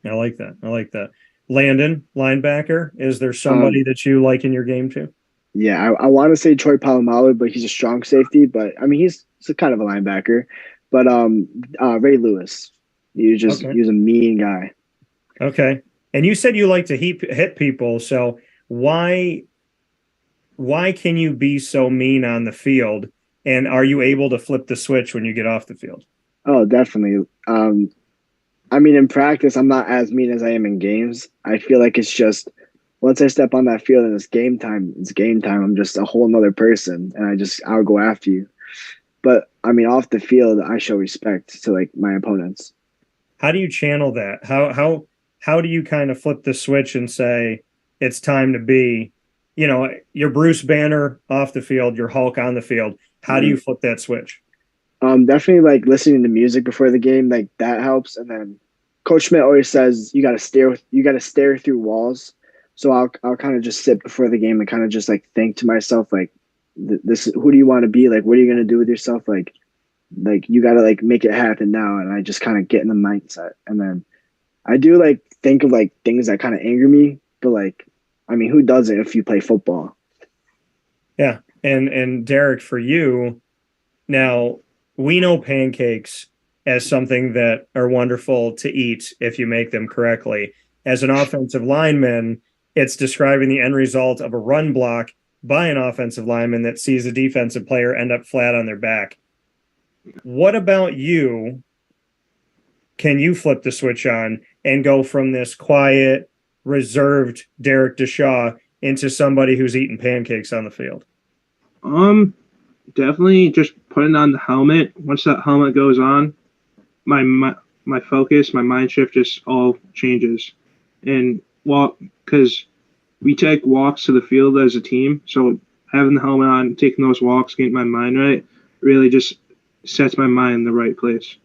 Speaker 1: I like that. Landon, linebacker. Is there somebody that you like in your game too?
Speaker 10: Yeah, I want to say Troy Polamalu, but he's a strong safety. But I mean, he's kind of a linebacker. But Ray Lewis, he's a mean guy.
Speaker 1: Okay. And you said you like to hit people. So why can you be so mean on the field? And are you able to flip the switch when you get off the field?
Speaker 10: Oh, definitely. I mean, in practice, I'm not as mean as I am in games. I feel like it's just once I step on that field and it's game time. I'm just a whole nother person, and I'll go after you. But I mean, off the field, I show respect to like my opponents.
Speaker 1: How do you channel that? How do you kind of flip the switch and say it's time to be, you're Bruce Banner off the field, you're Hulk on the field. How do you flip that switch?
Speaker 10: Definitely like listening to music before the game, like that helps. And then Coach Schmidt always says you got to stare through walls. So I'll kind of just sit before the game and kind of just like think to myself like, this who do you want to be? Like, what are you gonna do with yourself? Like you got to like make it happen now. And I just kind of get in the mindset, and then I do like think of like things that kind of anger me, but like, I mean, who doesn't if you play football?
Speaker 1: Yeah. And Derek, for you, now we know pancakes as something that are wonderful to eat if you make them correctly. As an offensive lineman, it's describing the end result of a run block by an offensive lineman that sees a defensive player end up flat on their back. What about you? Can you flip the switch on and go from this quiet, reserved Derek Dishaw into somebody who's eating pancakes on the field?
Speaker 9: Definitely just putting on the helmet. Once that helmet goes on, my focus, my mind shift just all changes. And because we take walks to the field as a team, so having the helmet on, taking those walks, getting my mind right, really just sets my mind in the right place.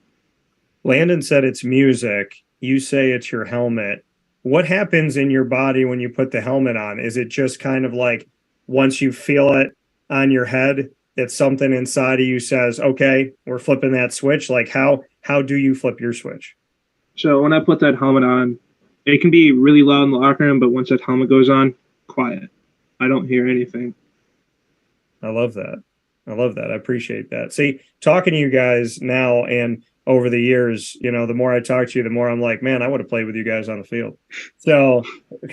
Speaker 1: Landon said it's music. You say it's your helmet. What happens in your body when you put the helmet on? Is it just kind of like once you feel it on your head, it's something inside of you says, okay, we're flipping that switch? Like how do you flip your switch?
Speaker 9: So when I put that helmet on, it can be really loud in the locker room, but once that helmet goes on, quiet. I don't hear anything.
Speaker 1: I love that. I appreciate that. See, talking to you guys now and over the years, the more I talk to you, the more I'm like, man, I would have played with you guys on the field. So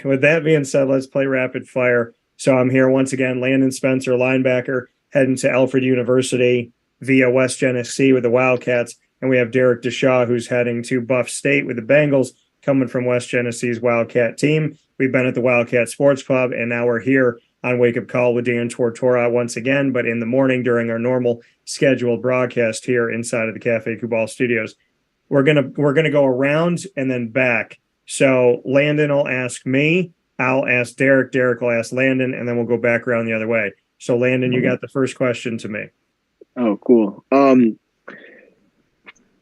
Speaker 1: with that being said, let's play rapid fire. So I'm here once again, Landon Spencer, linebacker, heading to Alfred University via West Genesee with the Wildcats. And we have Derek Dishaw, who's heading to Buff State with the Bengals, coming from West Genesee's Wildcat team. We've been at the Wildcat Sports Club, and now we're here on Wake Up Call with Dan Tortora once again, but in the morning during our normal scheduled broadcast here inside of the Cafe Kubal studios. We're gonna go around and then back. So Landon will ask me, I'll ask Derek, Derek will ask Landon, and then we'll go back around the other way. So Landon, you got the first question to me.
Speaker 10: Oh, cool.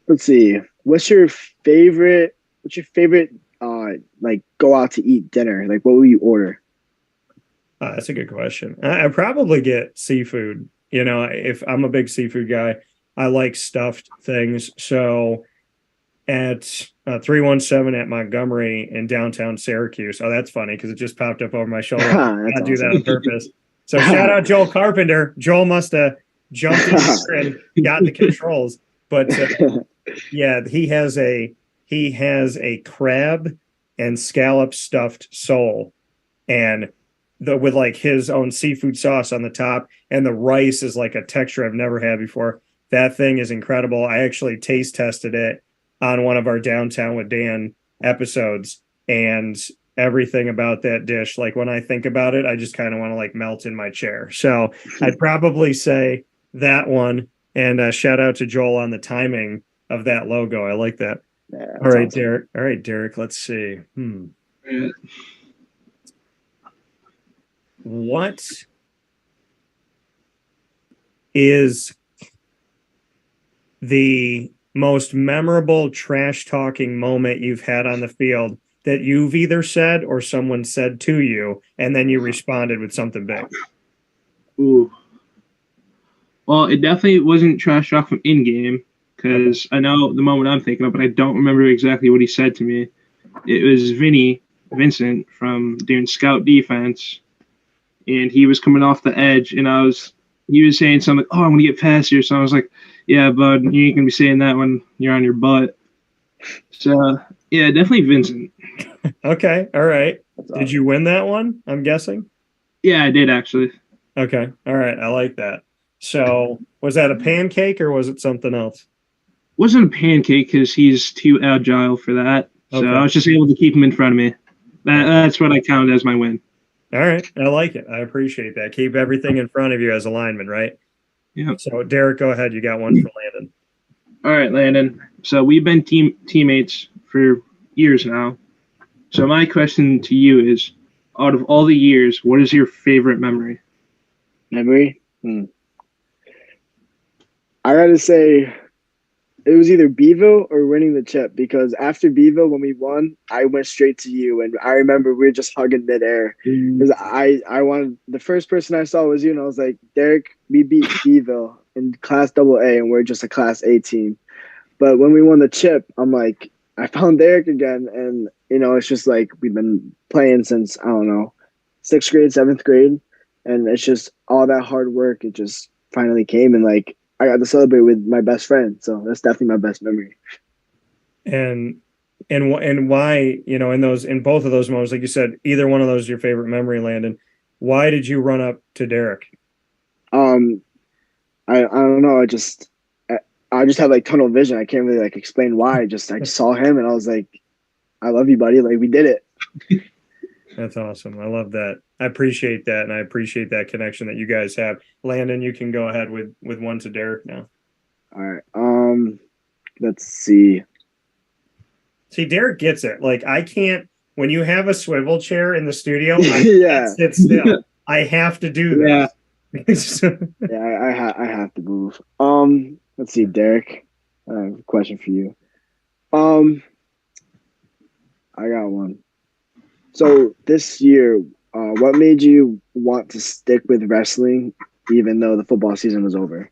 Speaker 10: Let's see. What's your favorite like go out to eat dinner? Like what will you order?
Speaker 1: That's a good question. I probably get seafood. If I'm a big seafood guy, I like stuffed things. So at 317 at Montgomery in downtown Syracuse. Oh, that's funny because it just popped up over my shoulder. I do that on purpose. So shout out Joel Carpenter. Joel must have jumped in here and got the controls. But yeah, he has a crab and scallop stuffed sole, and with like his own seafood sauce on the top, and the rice is like a texture I've never had before. That thing is incredible. I actually taste tested it on one of our Downtown with Dan episodes, and everything about that dish, like when I think about it, I just kind of want to like melt in my chair. So I'd probably say that one. And shout out to Joel on the timing of that logo. I like that.
Speaker 10: Yeah,
Speaker 1: All right,
Speaker 10: awesome.
Speaker 1: Derek. All right, Derek. Let's see. What is the most memorable trash talking moment you've had on the field that you've either said or someone said to you, and then you responded with something big?
Speaker 9: Ooh. Well, it definitely wasn't trash talk from in-game, because I know the moment I'm thinking of, but I don't remember exactly what he said to me. It was Vincent from doing scout defense, and he was coming off the edge, and he was saying something like, oh, I'm going to get past you. So I was like, yeah, bud, you ain't going to be saying that when you're on your butt. So, yeah, definitely Vincent.
Speaker 1: Okay, all right. Did you win that one, I'm guessing?
Speaker 9: Yeah, I did, actually.
Speaker 1: Okay, all right. I like that. So was that a pancake or was it something else?
Speaker 9: Wasn't a pancake because he's too agile for that. So
Speaker 1: Okay.
Speaker 9: I was just able to keep him in front of me. That's what I counted as my win.
Speaker 1: All right. I like it. I appreciate that. Keep everything in front of you as a lineman, right?
Speaker 9: Yeah.
Speaker 1: So Derek, go ahead. You got one for Landon.
Speaker 9: All right, Landon. So we've been teammates for years now. So my question to you is, out of all the years, what is your favorite memory?
Speaker 10: Memory? I gotta say, it was either Beeville or winning the chip, because after Beeville, when we won, I went straight to you, and I remember we were just hugging midair because I wanted, the first person I saw was you, and I was like, Derek, we beat Beeville in Class AA, and we're just a Class A team. But when we won the chip, I'm like, I found Derek again, and it's just like we've been playing since, I don't know, 6th grade, 7th grade, and it's just all that hard work. It just finally came, and like I got to celebrate with my best friend, so that's definitely my best memory.
Speaker 1: And why, in both of those moments, like you said, either one of those is your favorite memory, Landon. Why did you run up to Derek?
Speaker 10: I don't know. I just have like tunnel vision. I can't really like explain why. I just saw him and I was like, I love you, buddy. Like, we did it.
Speaker 1: That's awesome. I love that. I appreciate that. And I appreciate that connection that you guys have. Landon, you can go ahead with one to Derek now.
Speaker 10: All right. Let's see.
Speaker 1: See, Derek gets it. Like, I can't, when you have a swivel chair in the studio, I
Speaker 10: Yeah.
Speaker 1: can't sit still. I have to do this.
Speaker 10: Yeah, I have to move. Let's see, Derek. I have a question for you. I got one. So this year, what made you want to stick with wrestling even though the football season was over?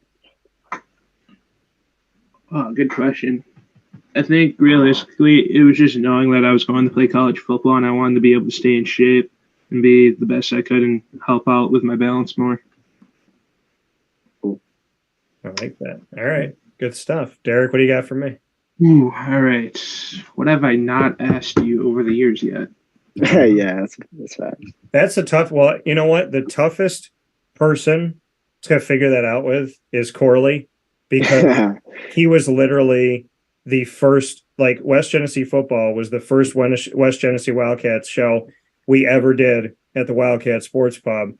Speaker 9: Oh, good question. I think realistically, it was just knowing that I was going to play college football and I wanted to be able to stay in shape and be the best I could and help out with my balance more.
Speaker 10: Cool.
Speaker 1: I like that. All right. Good stuff. Derek, what do you got for me?
Speaker 9: Ooh, all right. What have I not asked you over the years yet?
Speaker 10: Yeah, that's fact.
Speaker 1: That's a tough. Well, you know what? The toughest person to figure that out with is Corley, because he was literally the first, like, West Genesee football was the first West Genesee Wildcats show we ever did at the Wildcat Sports Pub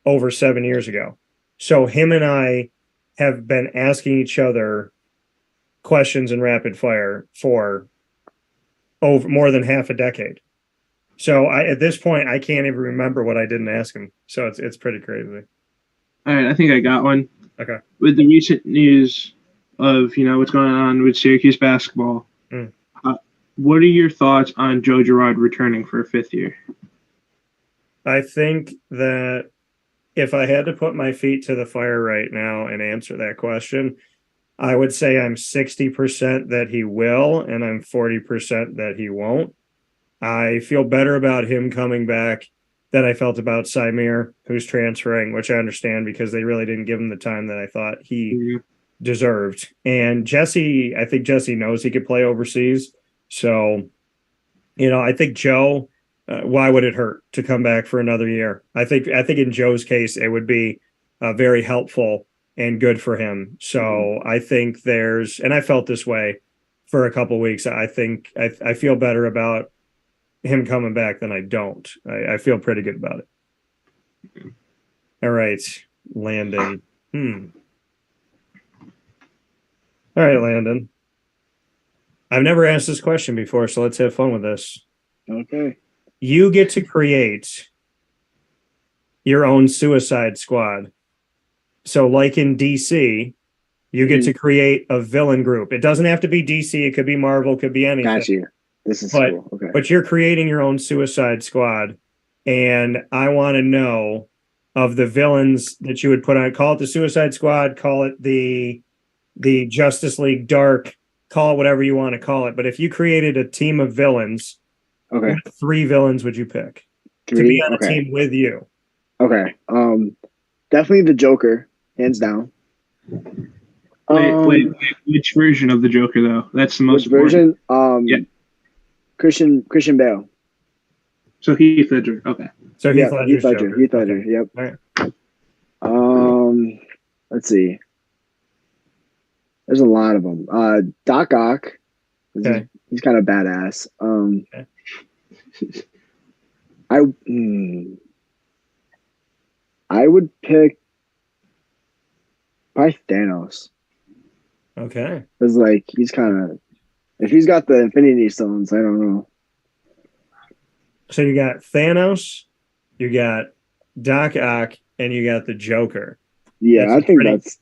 Speaker 1: over 7 years ago. So him and I have been asking each other questions in rapid fire for over more than half a decade. So at this point, I can't even remember what I didn't ask him. So it's pretty crazy.
Speaker 9: All right, I think I got one.
Speaker 1: Okay.
Speaker 9: With the recent news of, what's going on with Syracuse basketball, what are your thoughts on Joe Girard returning for a 5th year?
Speaker 1: I think that if I had to put my feet to the fire right now and answer that question, I would say I'm 60% that he will, and I'm 40% that he won't. I feel better about him coming back than I felt about Symir, who's transferring, which I understand because they really didn't give him the time that I thought he deserved. And Jesse, I think Jesse knows he could play overseas. So, I think Joe, why would it hurt to come back for another year? I think in Joe's case, it would be very helpful and good for him. So I think and I felt this way for a couple of weeks. I think I feel better about him coming back than I don't. I feel pretty good about it. All right, Landon. All right, Landon. I've never asked this question before, so let's have fun with this.
Speaker 10: Okay.
Speaker 1: You get to create your own Suicide Squad. So like in DC, you get to create a villain group. It doesn't have to be DC. It could be Marvel. It could be anything.
Speaker 10: Got you. This is cool. Okay.
Speaker 1: But you're creating your own Suicide Squad. And I want to know of the villains that you would put on. Call it the Suicide Squad. Call it the Justice League Dark. Call it whatever you want to call it. But if you created a team of villains,
Speaker 10: okay,
Speaker 1: what 3 villains would you pick to be on a team with you?
Speaker 10: Okay. Definitely the Joker, hands down.
Speaker 9: Wait, which version of the Joker though? That's the most
Speaker 10: version. Christian Bale.
Speaker 9: So Heath Ledger. Okay.
Speaker 1: So
Speaker 10: Heath Ledger. Yep.
Speaker 1: All right.
Speaker 10: Let's see. There's a lot of them. Doc Ock.
Speaker 1: Okay.
Speaker 10: He's kind of badass.
Speaker 1: Okay.
Speaker 10: I would pick probably Thanos.
Speaker 1: Okay.
Speaker 10: Because he's kind of, if he's got the Infinity Stones, I don't know.
Speaker 1: So you got Thanos, you got Doc Ock, and you got the Joker.
Speaker 10: Yeah, I think that's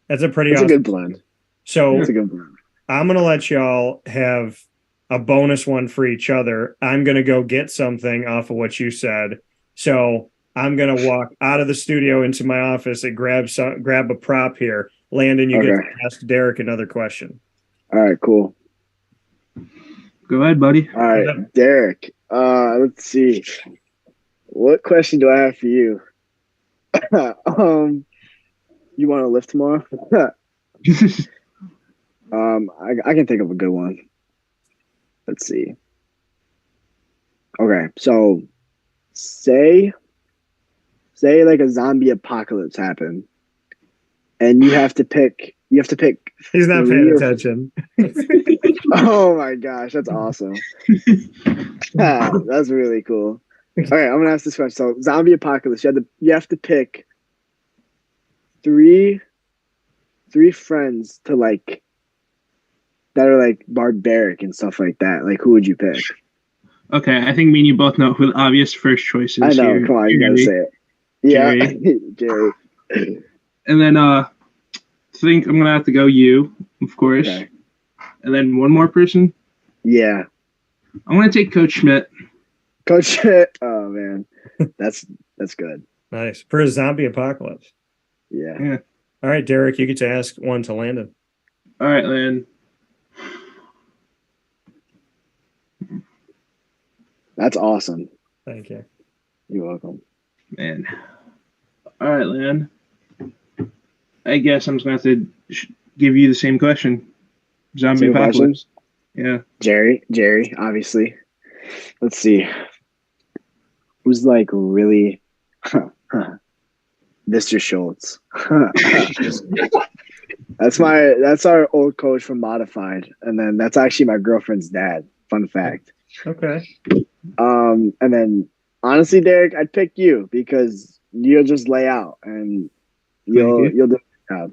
Speaker 1: That's a pretty
Speaker 10: It's
Speaker 1: awesome.
Speaker 10: a good blend.
Speaker 1: So
Speaker 10: It's a good blend.
Speaker 1: I'm going to let y'all have a bonus one for each other. I'm going to go get something off of what you said. So I'm going to walk out of the studio into my office and grab a prop here. Landon, you get to ask Derek another question.
Speaker 10: All right, cool.
Speaker 9: Go ahead, buddy.
Speaker 10: All right, Derek. Let's see. What question do I have for you? You want to lift tomorrow? I can think of a good one. Let's see. Okay, so say like a zombie apocalypse happened, and you have to pick.
Speaker 1: He's not paying attention.
Speaker 10: Oh my gosh, that's awesome. That's really cool. All right, I'm gonna ask this question. So, zombie apocalypse. You have to pick three friends to like that are like barbaric and stuff like that. Like, who would you pick?
Speaker 9: Okay, I think me and you both know who the obvious first choice is.
Speaker 10: I know.
Speaker 9: Here.
Speaker 10: Come on, you gotta say it. Yeah, Jerry.
Speaker 9: And then I think I'm gonna have to go you, of course.
Speaker 10: Okay.
Speaker 9: And then one more person.
Speaker 10: Yeah.
Speaker 9: I'm gonna take Coach Schmidt.
Speaker 10: Coach Schmidt. Oh man, that's good.
Speaker 1: Nice. For a zombie apocalypse.
Speaker 10: Yeah.
Speaker 1: All right, Derek, you get to ask one to Landon.
Speaker 9: All right, Landon.
Speaker 10: That's awesome.
Speaker 1: Thank you.
Speaker 10: You're welcome.
Speaker 9: Man. All right, Landon. I guess I'm just gonna have to give you the same question. Zombie
Speaker 10: Same
Speaker 9: apocalypse. Yeah.
Speaker 10: Jerry, obviously. Let's see. Who's like really Mr. Schultz. That's our old coach from Modified. And then that's actually my girlfriend's dad. Fun fact.
Speaker 1: Okay.
Speaker 10: And then honestly, Derek, I'd pick you because you'll just lay out and you'll do the job.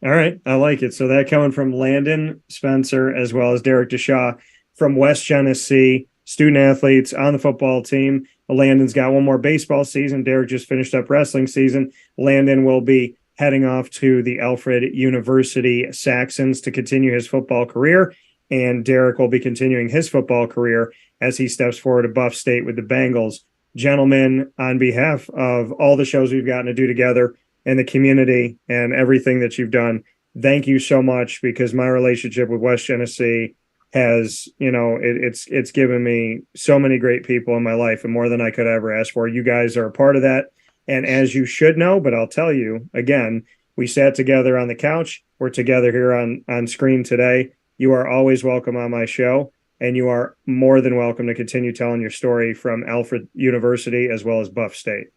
Speaker 1: All right. I like it. So that coming from Landon Spencer as well as Derek Dishaw from West Genesee, student athletes on the football team. Landon's got one more baseball season. Derek just finished up wrestling season. Landon will be heading off to the Alfred University Saxons to continue his football career. And Derek will be continuing his football career as he steps forward to Buff State with the Bengals. Gentlemen, on behalf of all the shows we've gotten to do together and the community and everything that you've done, thank you so much, because my relationship with West Genesee has, it's given me so many great people in my life and more than I could ever ask for. You guys are a part of that. And as you should know, but I'll tell you again, we sat together on the couch. We're together here on screen today. You are always welcome on my show, and you are more than welcome to continue telling your story from Alfred University as well as Buff State.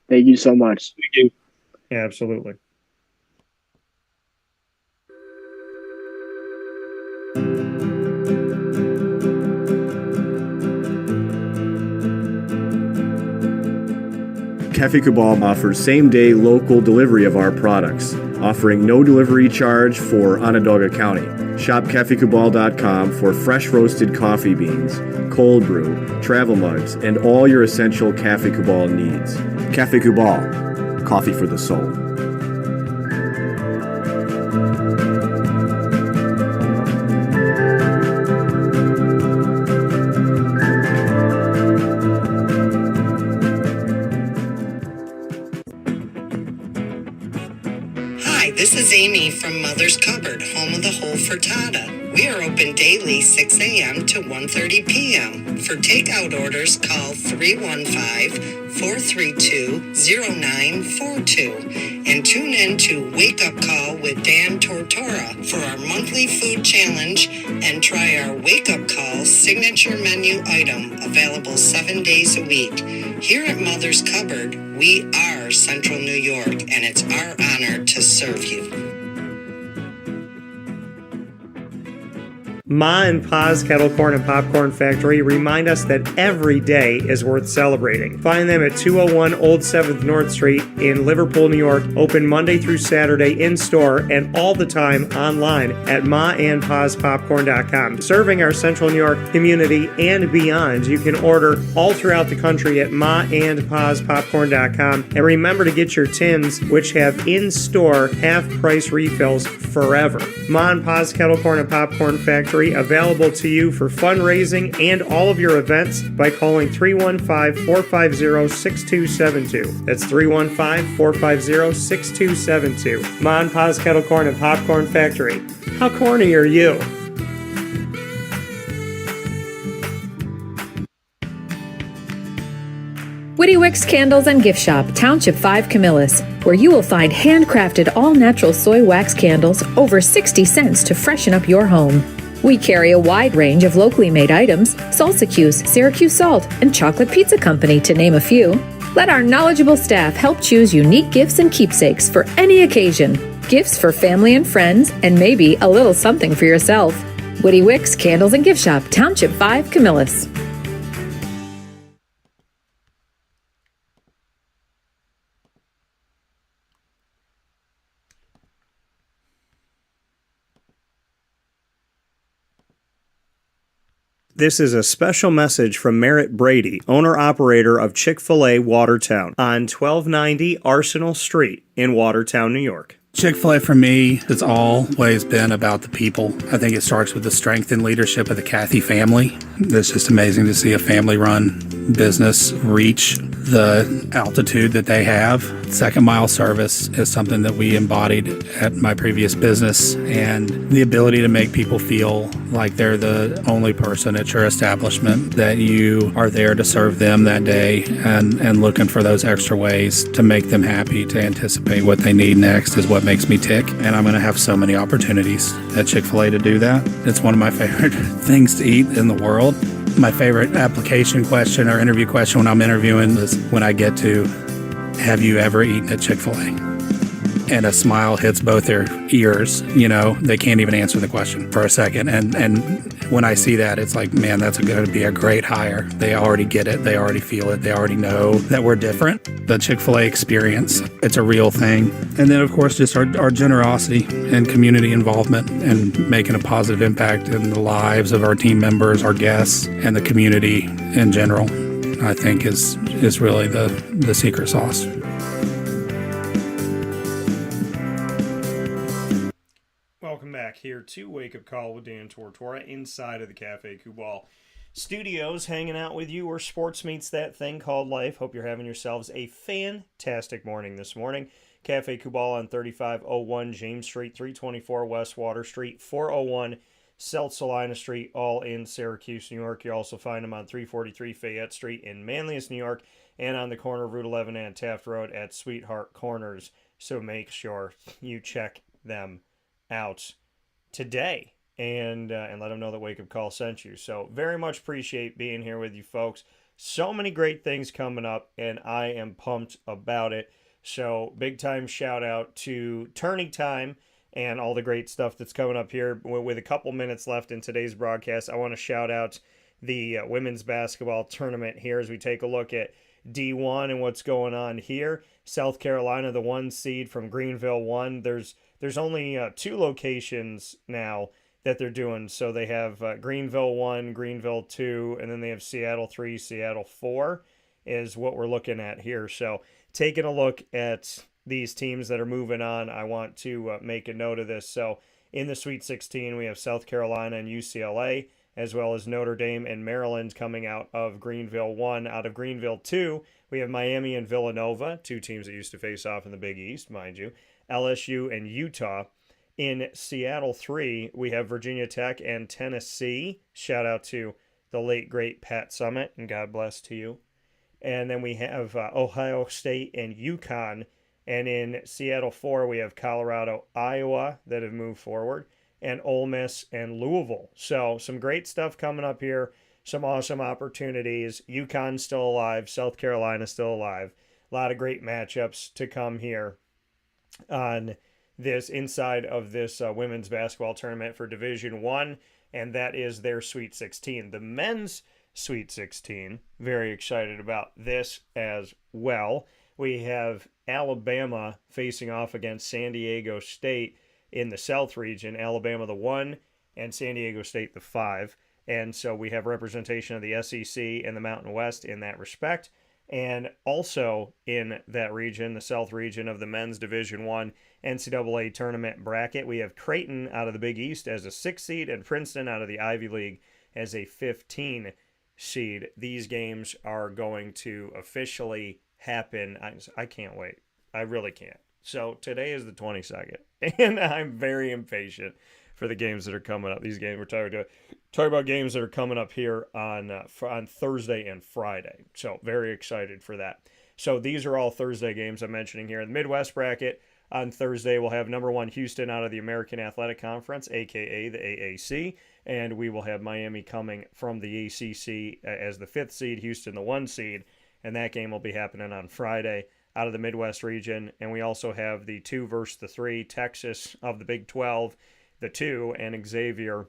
Speaker 10: Thank you so much.
Speaker 9: Thank you.
Speaker 1: Yeah, absolutely.
Speaker 11: Cafe Cabal offers same-day local delivery of our products, offering no delivery charge for Onondaga County. Shop cafecabal.com for fresh roasted coffee beans, cold brew, travel mugs, and all your essential Cafe Cabal needs. Cafe Cabal, coffee for the soul.
Speaker 12: This is Amy from Mother's Cupboard, home of the Whole Frittata. We are open daily 6 a.m. to 1:30 p.m. For takeout orders, call 315-432-0942 and tune in to Wake Up Call with Dan Tortora for our monthly food challenge and try our Wake Up Call signature menu item available 7 days a week. Here at Mother's Cupboard, we are Central New York, and it's our honor to serve you.
Speaker 1: Ma and Pa's Kettle Corn and Popcorn Factory remind us that every day is worth celebrating. Find them at 201 Old 7th North Street in Liverpool, New York, open Monday through Saturday in-store and all the time online at maandpaspopcorn.com. Serving our Central New York community and beyond, you can order all throughout the country at maandpaspopcorn.com. And remember to get your tins, which have in-store half-price refills forever. Ma and Pa's Kettle Corn and Popcorn Factory, available to you for fundraising and all of your events by calling 315-450-6272. That's 315-450-6272. Ma and Pa's Kettle Corn and Popcorn Factory. How corny are you?
Speaker 13: Witty Wicks Candles and Gift Shop, Township 5, Camillus, where you will find handcrafted all-natural soy wax candles over 60 cents to freshen up your home. We carry a wide range of locally made items, Salsa Q's, Syracuse Salt, and Chocolate Pizza Company, to name a few. Let our knowledgeable staff help choose unique gifts and keepsakes for any occasion. Gifts for family and friends, and maybe a little something for yourself. Witty Wicks Candles and Gift Shop, Township 5, Camillus.
Speaker 1: This is a special message from Merritt Brady, owner-operator of Chick-fil-A Watertown on 1290 Arsenal Street in Watertown, New York.
Speaker 14: Chick-fil-A for me has always been about the people. I think it starts with the strength and leadership of the Cathy family. It's just amazing to see a family-run business reach the altitude that they have. Second mile service is something that we embodied at my previous business, and the ability to make people feel like they're the only person at your establishment, that you are there to serve them that day and looking for those extra ways to make them happy, to anticipate what they need next is what makes me tick. And I'm going to have so many opportunities at Chick-fil-A to do that. It's one of my favorite things to eat in the world. My favorite application question or interview question when I'm interviewing is when I get to, have you ever eaten at Chick-fil-A? And a smile hits both their ears. You know, they can't even answer the question for a second. And when I see that, it's like, man, that's going to be a great hire. They already get it. They already feel it. They already know that we're different. The Chick-fil-A experience, it's a real thing. And then, of course, just our generosity and community involvement and making a positive impact in the lives of our team members, our guests, and the community in general, I think is really the secret sauce.
Speaker 1: Welcome back here to Wake Up Call with Dan Tortora inside of the Cafe Kubal Studios, hanging out with you where sports meets that thing called life. Hope you're having yourselves a fantastic morning this morning. Cafe Kubal on 3501 James Street, 324 West Water Street, 401 South Salina Street, all in Syracuse, New York. You also find them on 343 Fayette Street in Manlius, New York, and on the corner of Route 11 and Taft Road at Sweetheart Corners. So make sure you check them out today and let them know that Wake Up Call sent you. So very much appreciate being here with you folks. So many great things coming up, and I am pumped about it. So big time shout out to Tourney Time and all the great stuff that's coming up here. With a couple minutes left in today's broadcast, I want to shout out the women's basketball tournament here as we take a look at D1 and what's going on here. South Carolina, the 1 seed from Greenville 1. There's only 2 locations now that they're doing. So they have Greenville 1, Greenville 2, and then they have Seattle 3, Seattle 4 is what we're looking at here. So taking a look at these teams that are moving on, I want to make a note of this. So in the Sweet 16, we have South Carolina and UCLA, as well as Notre Dame and Maryland coming out of Greenville 1. Out of Greenville 2, we have Miami and Villanova, 2 teams that used to face off in the Big East, mind you. LSU and Utah. In Seattle 3, we have Virginia Tech and Tennessee. Shout out to the late, great Pat Summit, and God bless to you. And then we have Ohio State and UConn. And in Seattle 4, we have Colorado, Iowa that have moved forward, and Ole Miss and Louisville. So some great stuff coming up here. Some awesome opportunities. UConn still alive. South Carolina still alive. A lot of great matchups to come here on this inside of this women's basketball tournament for Division 1. and that is their Sweet 16. The men's Sweet 16, very excited about this as well. We have Alabama facing off against San Diego State in the South region. Alabama the 1 and San Diego State the 5. And so we have representation of the SEC and the Mountain West in that respect. And also in that region, the South region of the men's Division I NCAA tournament bracket, we have Creighton out of the Big East as a 6 seed and Princeton out of the Ivy League as a 15 seed. These games are going to officially happen. I can't wait. I really can't. So today is the 22nd, and I'm very impatient for the games that are coming up. These games we're talking about games that are coming up here on Thursday and Friday. So very excited for that. So these are all Thursday games I'm mentioning here. In the Midwest bracket on Thursday, we'll have number 1 Houston out of the American Athletic Conference, aka the AAC, and we will have Miami coming from the ACC as the 5th seed, Houston the 1 seed, and that game will be happening on Friday out of the Midwest region. And we also have the 2 versus the 3, Texas of the Big 12, the 2, and Xavier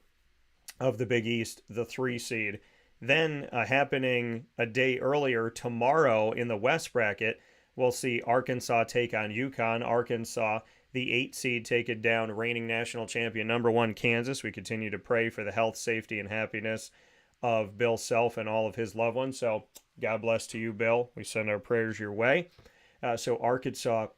Speaker 1: of the Big East, the 3 seed. Then happening a day earlier, tomorrow in the West bracket, we'll see Arkansas take on UConn. Arkansas, the 8 seed, take it down, reigning national champion number 1 Kansas. We continue to pray for the health, safety, and happiness of Bill Self and all of his loved ones. So God bless to you, Bill. We send our prayers your way. So Arkansas,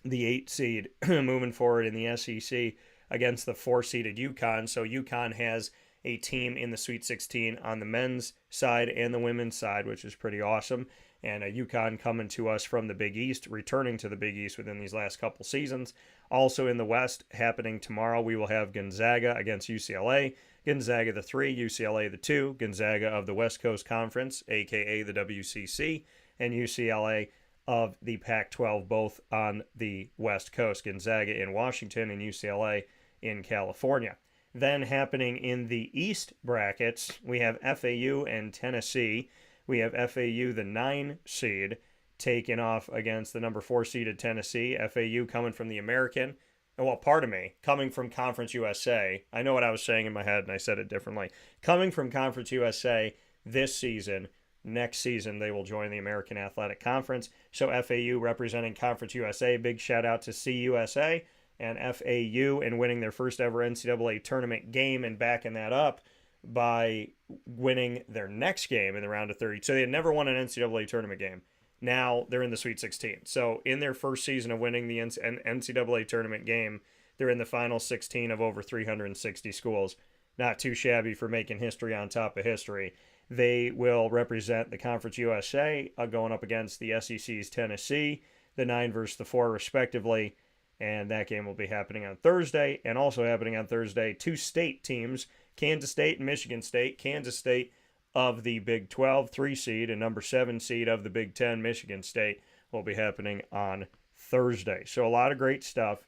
Speaker 1: the 8 seed, moving forward in the SEC against the 4-seeded UConn. So UConn has a team in the Sweet 16 on the men's side and the women's side, which is pretty awesome. And UConn coming to us from the Big East, returning to the Big East within these last couple seasons. Also in the West, happening tomorrow, we will have Gonzaga against UCLA. Gonzaga the 3, UCLA the 2. Gonzaga of the West Coast Conference, a.k.a. the WCC, and UCLA of the Pac-12, both on the West Coast. Gonzaga in Washington and UCLA in California. Then happening in the East brackets, we have FAU and Tennessee. We have FAU, the 9 seed, taking off against the number 4 seeded Tennessee. FAU coming from the American, coming from Conference USA. I know what I was saying in my head, and I said it differently. Coming from Conference USA this season. Next season, they will join the American Athletic Conference. So FAU representing Conference USA. Big shout out to CUSA and FAU in winning their first ever NCAA tournament game and backing that up by winning their next game in the round of 30. So they had never won an NCAA tournament game. Now they're in the Sweet 16. So in their first season of winning the NCAA tournament game, they're in the final 16 of over 360 schools. Not too shabby for making history on top of history. They will represent the Conference USA going up against the SEC's Tennessee, the 9 versus the 4 respectively. And that game will be happening on Thursday. And also happening on Thursday, 2 state teams, Kansas State and Michigan State. Kansas State of the Big 12, 3 seed, and number 7 seed of the Big 10, Michigan State, will be happening on Thursday. So a lot of great stuff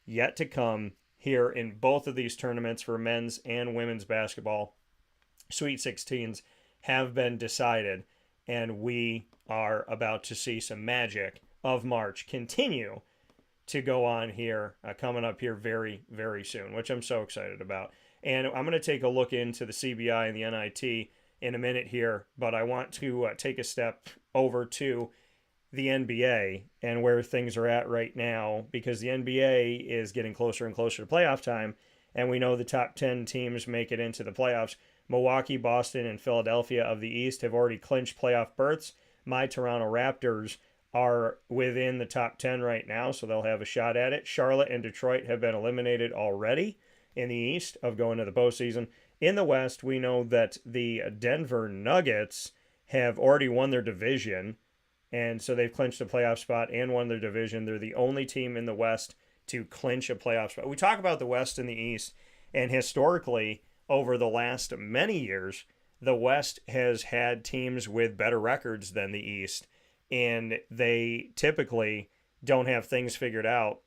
Speaker 1: yet to come here in both of these tournaments for men's and women's basketball. Sweet 16s have been decided, and we are about to see some magic of March continue to go on here, coming up here very, very soon, which I'm so excited about. And I'm going to take a look into the CBI and the NIT in a minute here, but I want to take a step over to the NBA and where things are at right now, because the NBA is getting closer and closer to playoff time, and we know the top 10 teams make it into the playoffs. Milwaukee, Boston, and Philadelphia of the East have already clinched playoff berths. My Toronto Raptors are within the top 10 right now, so they'll have a shot at it. Charlotte and Detroit have been eliminated already in the East of going to the postseason. In the West, we know that the Denver Nuggets have already won their division, and so they've clinched a playoff spot and won their division. They're the only team in the West to clinch a playoff spot. We talk about the West and the East, and historically, over the last many years, the West has had teams with better records than the East, and they typically don't have things figured out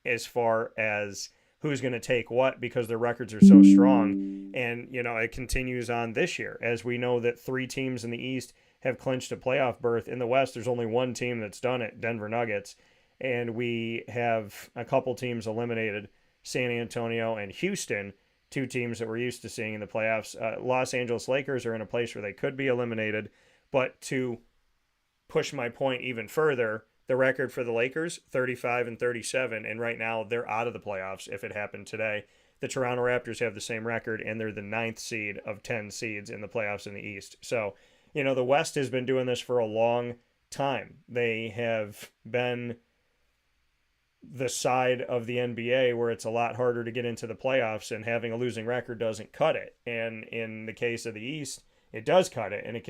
Speaker 1: as far as who's going to take what, because their records are so strong. And, you know, it continues on this year, as we know that 3 teams in the East have clinched a playoff berth. In the West, there's only one team that's done it, Denver Nuggets, and we have a couple teams eliminated, San Antonio and Houston, two teams that we're used to seeing in the playoffs. Los Angeles Lakers are in a place where they could be eliminated, but to push my point even further, the record for the Lakers, 35-37, and right now they're out of the playoffs if it happened today. The Toronto Raptors have the same record, and they're the 9th seed of 10 seeds in the playoffs in the East. So, the West has been doing this for a long time. They have been the side of the NBA where it's a lot harder to get into the playoffs, and having a losing record doesn't cut it. And in the case of the East, it does cut it, and it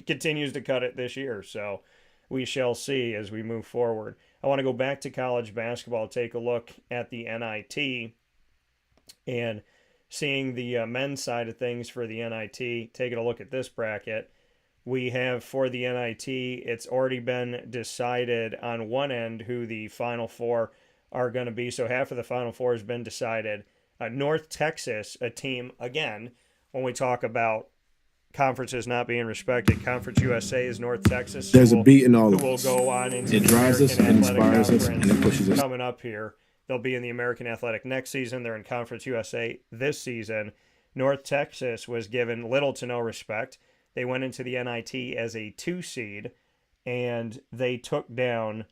Speaker 1: continues to cut it this year. So we shall see as we move forward. I want to go back to college basketball, take a look at the NIT, and seeing the men's side of things for the NIT, taking a look at this bracket. We have for the NIT, it's already been decided on one end who the Final Four are going to be. So half of the Final Four has been decided. North Texas, a team, again, when we talk about conferences not being respected, Conference USA is North Texas.
Speaker 15: There's a beat in all of
Speaker 1: who will
Speaker 15: us.
Speaker 1: go on into
Speaker 15: It
Speaker 1: the
Speaker 15: drives us,
Speaker 1: American
Speaker 15: it
Speaker 1: Athletic
Speaker 15: inspires us,
Speaker 1: Conference
Speaker 15: and it pushes us.
Speaker 1: coming up here. They'll be in the American Athletic next season. They're in Conference USA this season. North Texas was given little to no respect. They went into the NIT as a 2 seed, and they took down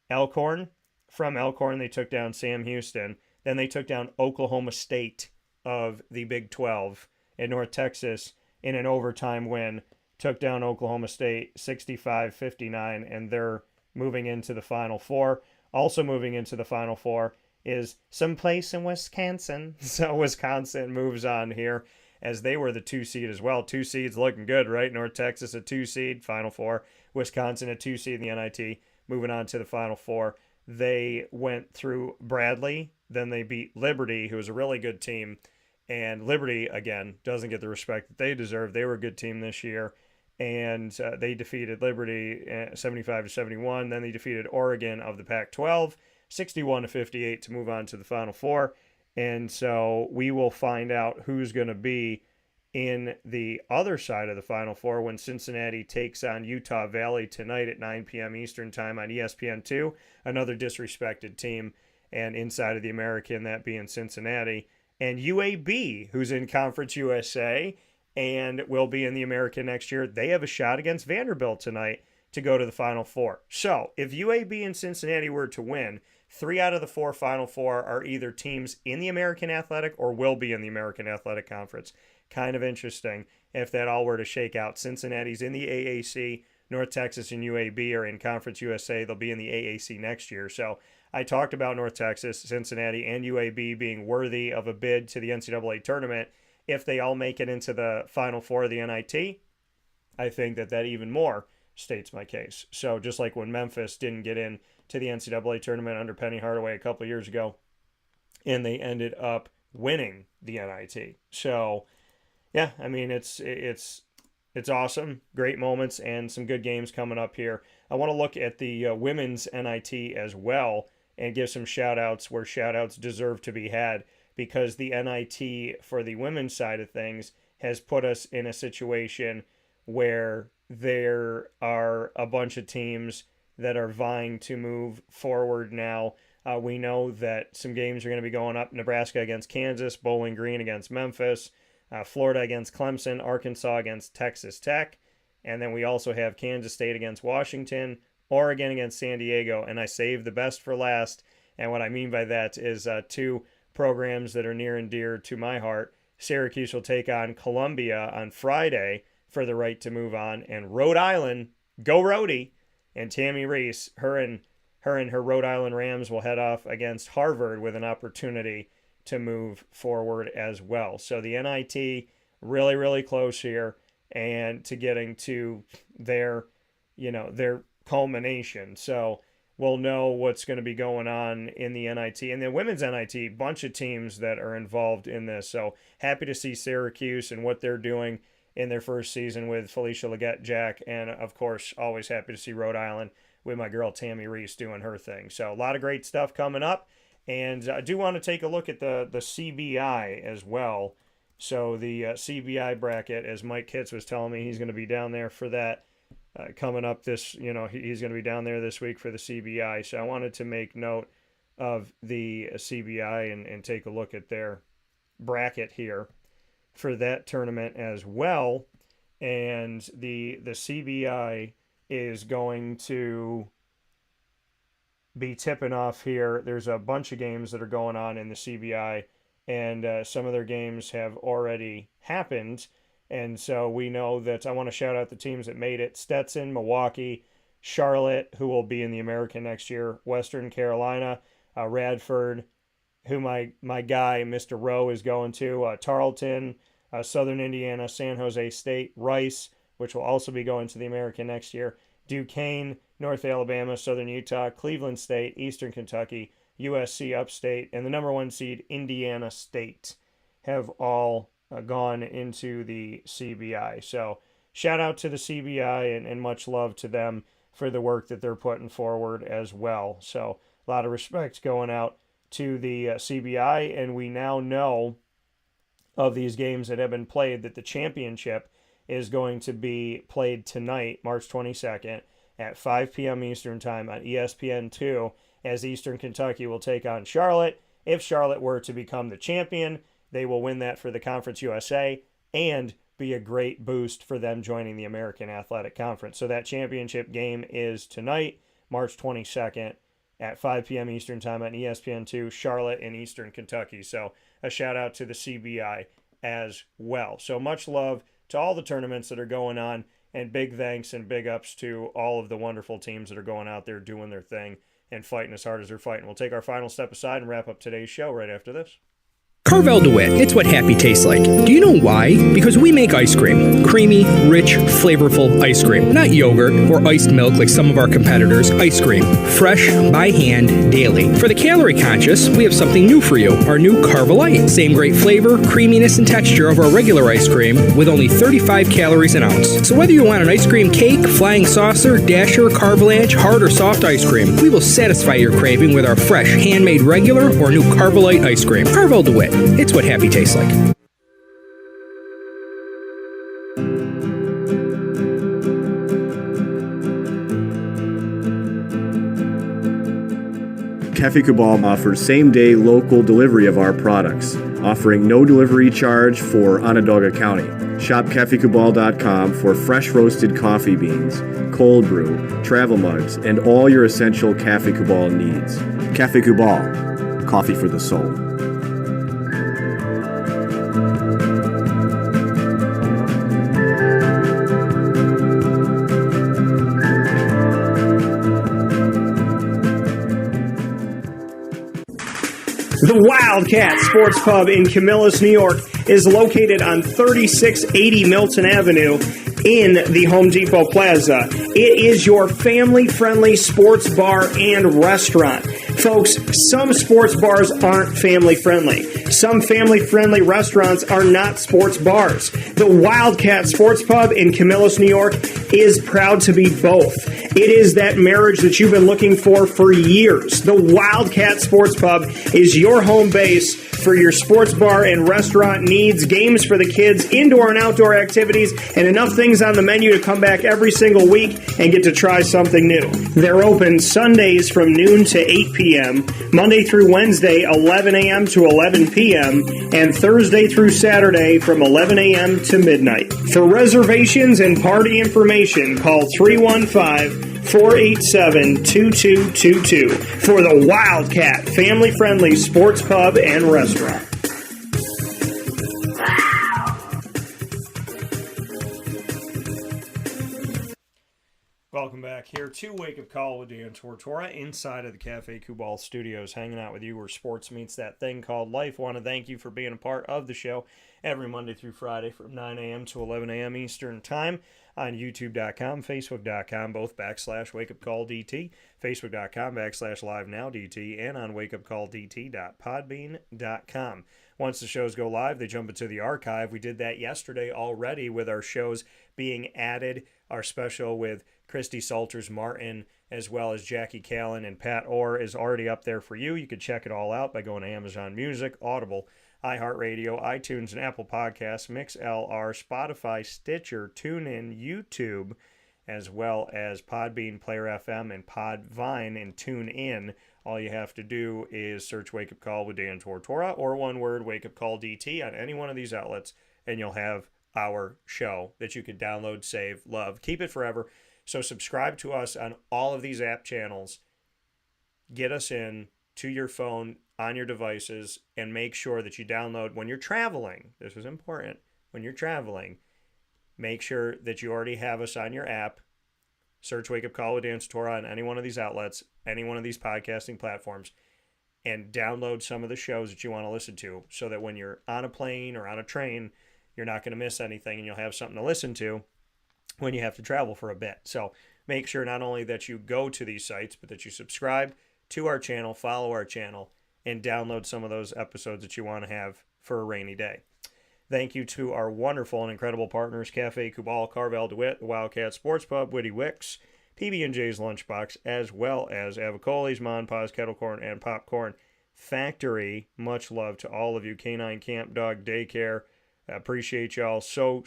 Speaker 1: Elkhorn. From Elkhorn, they took down Sam Houston. Then they took down Oklahoma State of the Big 12. And North Texas, in an overtime win, took down Oklahoma State 65-59, and they're moving into the Final Four. Also moving into the Final Four is someplace in Wisconsin. So Wisconsin moves on here, as they were the 2 seed as well. 2 seeds looking good, right? North Texas a 2 seed, Final Four. Wisconsin a 2 seed in the NIT, moving on to the Final Four. They went through Bradley, then they beat Liberty, who was a really good team. And Liberty, again, doesn't get the respect that they deserve. They were a good team this year. And they defeated Liberty 75-71. Then they defeated Oregon of the Pac-12, 61-58 to move on to the Final Four. And so we will find out who's going to be in the other side of the Final Four when Cincinnati takes on Utah Valley tonight at 9 p.m. Eastern Time on ESPN2. Another disrespected team, and inside of the American, that being Cincinnati. And UAB, who's in Conference USA and will be in the American next year, they have a shot against Vanderbilt tonight to go to the Final Four. So if UAB and Cincinnati were to win, 3 out of the 4 Final Four are either teams in the American Athletic or will be in the American Athletic Conference. Kind of interesting if that all were to shake out. Cincinnati's in the AAC. North Texas and UAB are in Conference USA. They'll be in the AAC next year. So I talked about North Texas, Cincinnati, and UAB being worthy of a bid to the NCAA tournament. If they all make it into the Final Four of the NIT, I think that even more states my case. So just like when Memphis didn't get in to the NCAA tournament under Penny Hardaway a couple of years ago, and they ended up winning the NIT. So yeah, I mean, it's awesome. Great moments and some good games coming up here. I want to look at the women's NIT as well and give some shout-outs where shout-outs deserve to be had, because the NIT for the women's side of things has put us in a situation where there are a bunch of teams that are vying to move forward now. We know that some games are going to be going up. Nebraska against Kansas, Bowling Green against Memphis, Florida against Clemson, Arkansas against Texas Tech, and then we also have Kansas State against Washington, Oregon against San Diego, and I saved the best for last. And what I mean by that is 2 programs that are near and dear to my heart. Syracuse will take on Columbia on Friday for the right to move on, and Rhode Island, go Rhodey, and Tammy Reese, her and her Rhode Island Rams will head off against Harvard with an opportunity to move forward as well. So the NIT really, really close here, and to getting to their culmination. So we'll know what's going to be going on in the NIT. And the women's NIT, bunch of teams that are involved in this. So happy to see Syracuse and what they're doing in their first season with Felicia Leggett-Jack. And, of course, always happy to see Rhode Island with my girl Tammy Reese doing her thing. So a lot of great stuff coming up. And I do want to take a look at the CBI as well. So the CBI bracket, as Mike Hitz was telling me, he's going to be down there for that coming up this, he's going to be down there this week for the CBI. So I wanted to make note of the CBI and take a look at their bracket here for that tournament as well. And the CBI is going to be tipping off here. There's a bunch of games that are going on in the CBI, and some of their games have already happened. And so we know that I want to shout out the teams that made it: Stetson, Milwaukee, Charlotte, who will be in the American next year, Western Carolina, Radford, who my guy, Mr. Rowe, is going to, Tarleton, Southern Indiana, San Jose State, Rice, which will also be going to the American next year, Duquesne, North Alabama, Southern Utah, Cleveland State, Eastern Kentucky, USC Upstate, and the number 1 seed, Indiana State, have all gone into the CBI. So shout out to the CBI and much love to them for the work that they're putting forward as well. So a lot of respect going out to the CBI, and we now know of these games that have been played that the championship is going to be played tonight, March 22nd, at 5 p.m. Eastern Time on ESPN2, as Eastern Kentucky will take on Charlotte. If Charlotte were to become the champion, they will win that for the Conference USA and be a great boost for them joining the American Athletic Conference. So that championship game is tonight, March 22nd, at 5 p.m. Eastern Time on ESPN2, Charlotte and Eastern Kentucky. So a shout out to the CBI as well. So much love to all the tournaments that are going on, and big thanks and big ups to all of the wonderful teams that are going out there doing their thing and fighting as hard as they're fighting. We'll take our final step aside and wrap up today's show right after this.
Speaker 15: Carvel DeWitt, it's what happy tastes like. Do you know why? Because we make ice cream. Creamy, rich, flavorful ice cream. Not yogurt or iced milk like some of our competitors. Ice cream. Fresh, by hand, daily. For the calorie conscious, we have something new for you. Our new Carvelite. Same great flavor, creaminess, and texture of our regular ice cream with only 35 calories an ounce. So whether you want an ice cream cake, flying saucer, dasher, carvalanche, hard or soft ice cream, we will satisfy your craving with our fresh, handmade regular or new Carvelite ice cream. Carvel DeWitt. It's what happy tastes like.
Speaker 11: Cafe Cabal offers same-day local delivery of our products, offering no delivery charge for Onondaga County. Shop cafecabal.com for fresh roasted coffee beans, cold brew, travel mugs, and all your essential Cafe Cabal needs. Cafe Cabal, coffee for the soul.
Speaker 1: The Wildcats Sports Pub in Camillus, New York is located on 3680 Milton Avenue in the Home Depot Plaza. It is your family-friendly sports bar and restaurant. Folks, some sports bars aren't family-friendly. Some family-friendly restaurants are not sports bars. The Wildcat Sports Pub in Camillus, New York is proud to be both. It is that marriage that you've been looking for years. The Wildcat Sports Pub is your home base for your sports bar and restaurant needs, games for the kids, indoor and outdoor activities, and enough things on the menu to come back every single week and get to try something new. They're open Sundays from noon to 8 p.m., Monday through Wednesday, 11 a.m. to 11 p.m., and Thursday through Saturday from 11 a.m. to midnight. For reservations and party information, call 315-487-2222 for the Wildcat family-friendly sports pub and restaurant. Welcome back here to Wake Up Call with Dan Tortora inside of the Cafe Kubal Studios, hanging out with you where sports meets that thing called life. I want to thank you for being a part of the show every Monday through Friday from 9 a.m. to 11 a.m. Eastern Time on YouTube.com, Facebook.com, both /WakeUpCallDT, Facebook.com /LiveNowDT, and on WakeUpCallDT.podbean.com. Once the shows go live, they jump into the archive. We did that yesterday already with our shows being added. Our special with Christy Salters Martin, as well as Jackie Callan and Pat Orr, is already up there for you. You can check it all out by going to Amazon Music, Audible, iHeartRadio, iTunes, and Apple Podcasts, MixLR, Spotify, Stitcher, TuneIn, YouTube, as well as Podbean, Player FM, and Podvine and TuneIn. all you have to do is search Wake Up Call with Dan Tortora, or one word, Wake Up Call DT, on any one of these outlets, and you'll have our show that you can download, save, love, keep it forever. So subscribe to us on all of these app channels. Get us in to your phone, on your devices, and make sure that you download when you're traveling. This is important. When you're traveling, make sure that you already have us on your app. Search Wake Up Call with Dan Tortora on any one of these outlets, any one of these podcasting platforms, and download some of the shows that you want to listen to, so that when you're on a plane or on a train, you're not going to miss anything, and you'll have something to listen to when you have to travel for a bit. So make sure not only that you go to these sites, but that you subscribe to our channel, follow our channel, and download some of those episodes that you want to have for a rainy day. Thank you to our wonderful and incredible partners, Cafe Kubal, Carvel DeWitt, the Wildcat Sports Pub, Witty Wicks, PB&J's Lunchbox, as well as Avicoli's, Mon Pa's Kettle Corn, and Popcorn Factory. Much love to all of you. Canine Camp Dog Daycare. Appreciate y'all so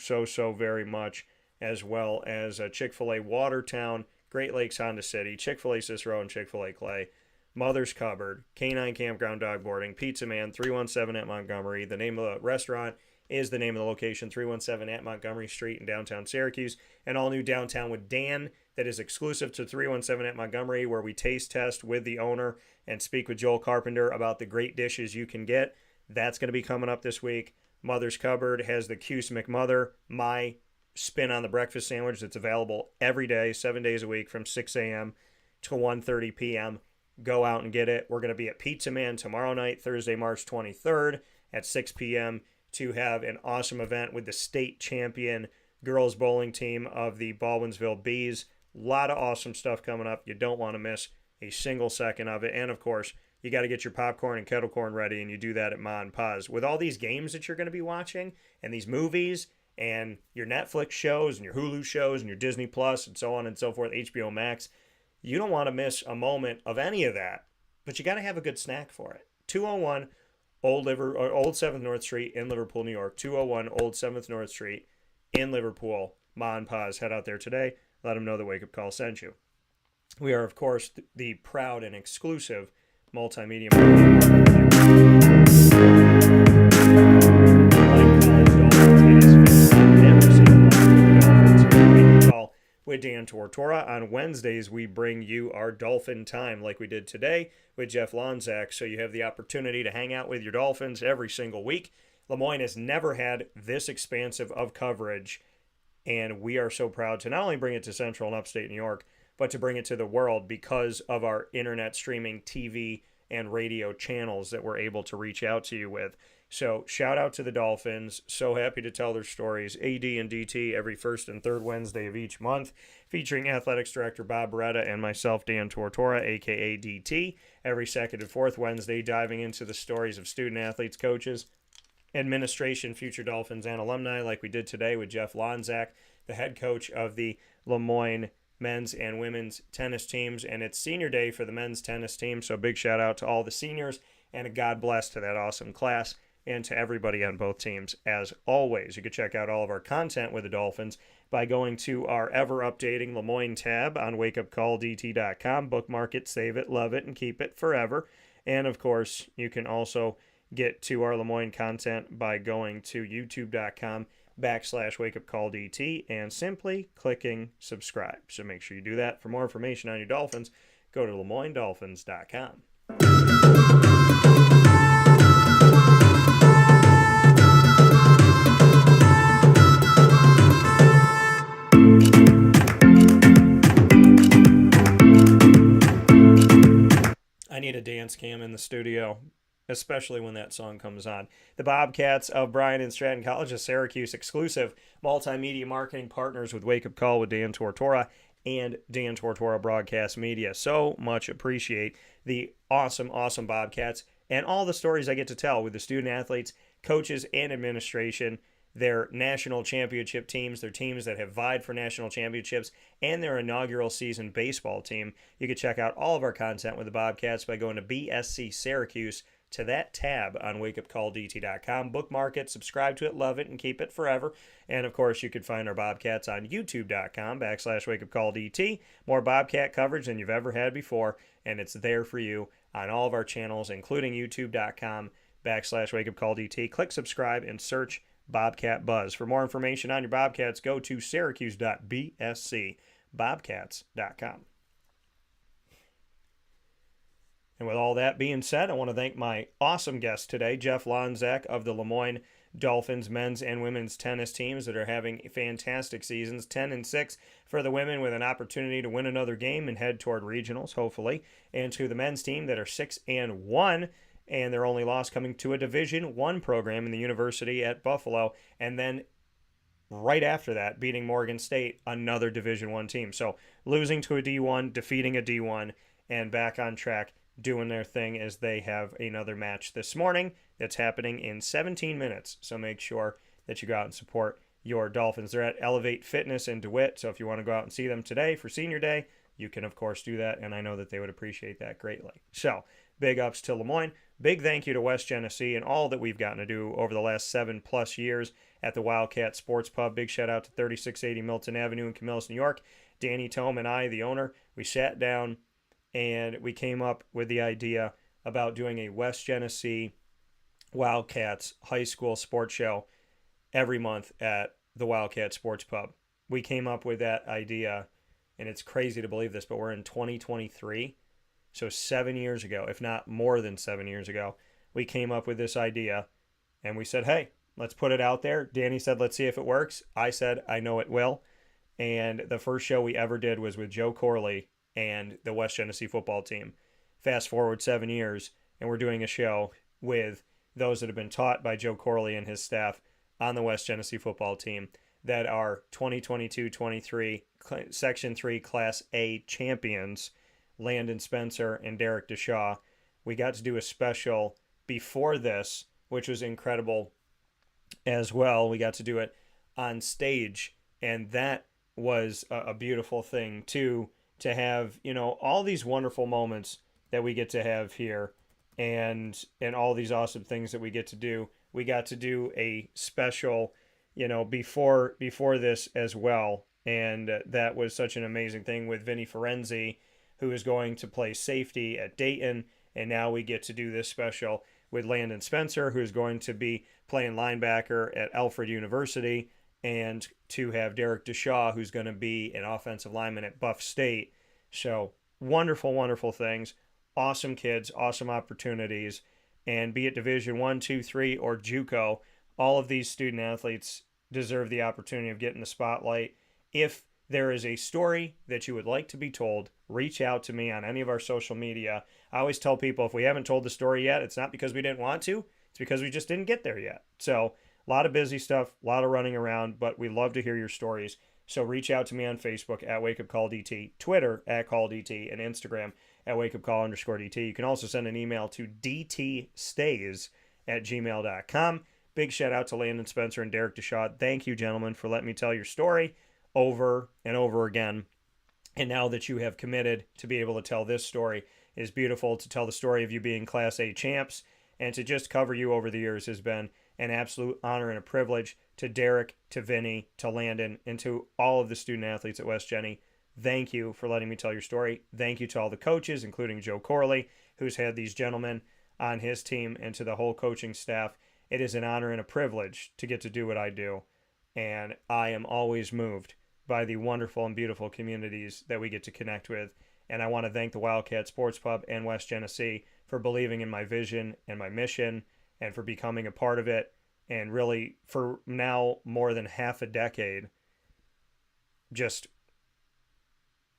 Speaker 1: very much, as well as Chick-fil-A Watertown, Great Lakes Honda City, Chick-fil-A Cicero, and Chick-fil-A Clay. Mother's Cupboard, Canine Campground Dog Boarding, Pizza Man, 317 at Montgomery. The name of the restaurant is the name of the location, 317 at Montgomery Street in downtown Syracuse. An all-new Downtown with Dan that is exclusive to 317 at Montgomery, where we taste test with the owner and speak with Joel Carpenter about the great dishes you can get. That's going to be coming up this week. Mother's Cupboard has the Cuse McMother, my spin on the breakfast sandwich that's available every day, 7 days a week, from 6 a.m. to 1:30 p.m. Go out and get it. We're going to be at Pizza Man tomorrow night, Thursday, March 23rd at 6 p.m. to have an awesome event with the state champion girls bowling team of the Baldwinsville Bees. A lot of awesome stuff coming up. You don't want to miss a single second of it. And, of course, you got to get your popcorn and kettle corn ready, and you do that at Ma and Pa's. With all these games that you're going to be watching and these movies and your Netflix shows and your Hulu shows and your Disney Plus and so on and so forth, HBO Max, you don't want to miss a moment of any of that, but you got to have a good snack for it. 201 Old 7th North Street in Liverpool, New York. 201 Old 7th North Street in Liverpool. Ma and Pa's. Head out there today. Let them know the Wake Up Call sent you. We are, of course, the proud and exclusive multimedia marketing partner with Dan Tortora. On Wednesdays, we bring you our Dolphin Time like we did today with Jeff Lonczak, so you have the opportunity to hang out with your Dolphins every single week. Moyne has never had this expansive of coverage, and we are so proud to not only bring it to Central and Upstate New York, but to bring it to the world because of our internet streaming TV and radio channels that we're able to reach out to you with. So shout out to the Dolphins. So happy to tell their stories. AD and DT every first and third Wednesday of each month, featuring Athletics Director Bob Beretta and myself, Dan Tortora, a.k.a. DT, every second and fourth Wednesday, diving into the stories of student athletes, coaches, administration, future Dolphins, and alumni, like we did today with Jeff Lonczak, the head coach of the Moyne men's and women's tennis teams. And it's senior day for the men's tennis team, so big shout out to all the seniors, and a God bless to that awesome class, and to everybody on both teams. As always, you can check out all of our content with the Dolphins by going to our ever-updating Moyne tab on wakeupcalldt.com. Bookmark it, save it, love it, and keep it forever. And, of course, you can also get to our Moyne content by going to youtube.com/wakeupcalldt and simply clicking subscribe. So make sure you do that. For more information on your Dolphins, go to LeMoyneDolphins.com. I need a dance cam in the studio, especially when that song comes on. The Bobcats of Bryan and Stratton College, a Syracuse exclusive multimedia marketing partners with Wake Up Call with Dan Tortora and Dan Tortora Broadcast Media. So much appreciate the awesome Bobcats and all the stories I get to tell with the student athletes, coaches, and administration, their national championship teams, their teams that have vied for national championships, and their inaugural season baseball team. You can check out all of our content with the Bobcats by going to bscsyracuse.com. to that tab on wakeupcalldt.com. Bookmark it, subscribe to it, love it, and keep it forever. And, of course, you can find our Bobcats on youtube.com/wakeupcalldt. More Bobcat coverage than you've ever had before, and it's there for you on all of our channels, including youtube.com/wakeupcalldt. Click subscribe and search Bobcat Buzz. For more information on your Bobcats, go to syracuse.bsc, bobcats.com. And with all that being said, I want to thank my awesome guest today, Jeff Lonczak of the Moyne Dolphins men's and women's tennis teams that are having fantastic seasons, 10-6 for the women with an opportunity to win another game and head toward regionals, hopefully, and to the men's team that are 6-1, and their only loss coming to a Division I program in the University at Buffalo, and then right after that, beating Morgan State, another Division I team. So losing to a D1, defeating a D1, and back on track, doing their thing as they have another match this morning that's happening in 17 minutes. So make sure that you go out and support your Dolphins. They're at Elevate Fitness in DeWitt, so if you want to go out and see them today for Senior Day, you can, of course, do that, and I know that they would appreciate that greatly. So big ups to Lemoyne. Big thank you to West Genesee and all that we've gotten to do over the last 7+ years at the Wildcat Sports Pub. Big shout out to 3680 Milton Avenue in Camillus, New York. Danny Tome and I, the owner, we sat down and we came up with the idea about doing a West Genesee Wildcats high school sports show every month at the Wildcat Sports Pub. We came up with that idea, and it's crazy to believe this, but we're in 2023. So 7 years ago, if not more than 7 years ago, we came up with this idea, and we said, hey, let's put it out there. Danny said, let's see if it works. I said, I know it will. And the first show we ever did was with Joe Corley and the West Genesee football team. Fast forward 7 years, and we're doing a show with those that have been taught by Joe Corley and his staff on the West Genesee football team that are 2022-23 Section 3 Class A champions, Landon Spencer and Derek Dishaw. We got to do a special before this, which was incredible as well. We got to do it on stage, and that was a beautiful thing too, to have, you know, all these wonderful moments that we get to have here and all these awesome things that we get to do. We got to do a special, you know, before this as well, and that was such an amazing thing with Vinny Ferenzi, who is going to play safety at Dayton, and now we get to do this special with Landon Spencer, who's going to be playing linebacker at Alfred University, and to have Derek Dishaw, who's going to be an offensive lineman at Buff State. So wonderful, wonderful things. Awesome kids, awesome opportunities. And be it Division 1, 2, 3, or JUCO, all of these student athletes deserve the opportunity of getting the spotlight. If there is a story that you would like to be told, reach out to me on any of our social media. I always tell people, if we haven't told the story yet, it's not because we didn't want to, it's because we just didn't get there yet. So a lot of busy stuff, a lot of running around, but we love to hear your stories. So reach out to me on Facebook at WakeUpCallDT, Twitter at CallDT, and Instagram at WakeUpCall_DT. You can also send an email to dtstays@gmail.com. Big shout out to Landon Spencer and Derek Dishaw. Thank you, gentlemen, for letting me tell your story over and over again. And now that you have committed to be able to tell this story, it is beautiful to tell the story of you being Class A champs, and to just cover you over the years has been an absolute honor and a privilege. To Derek, to Vinny, to Landon, and to all of the student athletes at West Genny, thank you for letting me tell your story. Thank you to all the coaches, including Joe Corley, who's had these gentlemen on his team, and to the whole coaching staff. It is an honor and a privilege to get to do what I do, and I am always moved by the wonderful and beautiful communities that we get to connect with. And I want to thank the Wildcat Sports Pub and West Genesee for believing in my vision and my mission, and for becoming a part of it, and really for now more than half a decade just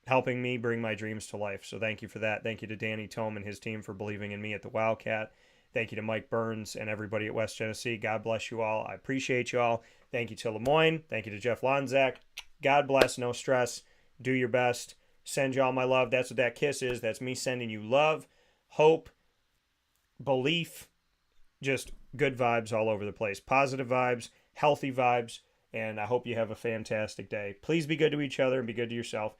Speaker 1: helping me bring my dreams to life. So thank you for that. Thank you to Danny Tome and his team for believing in me at the Wildcat. Thank you to Mike Burns and everybody at West Genesee. God bless you all. I appreciate you all. Thank you to Lemoyne. Thank you to Jeff Lonczak. God bless. No stress. Do your best. Send you all my love. That's what that kiss is. That's me sending you love, hope, belief, just good vibes all over the place. Positive vibes, healthy vibes, and I hope you have a fantastic day. Please be good to each other and be good to yourself.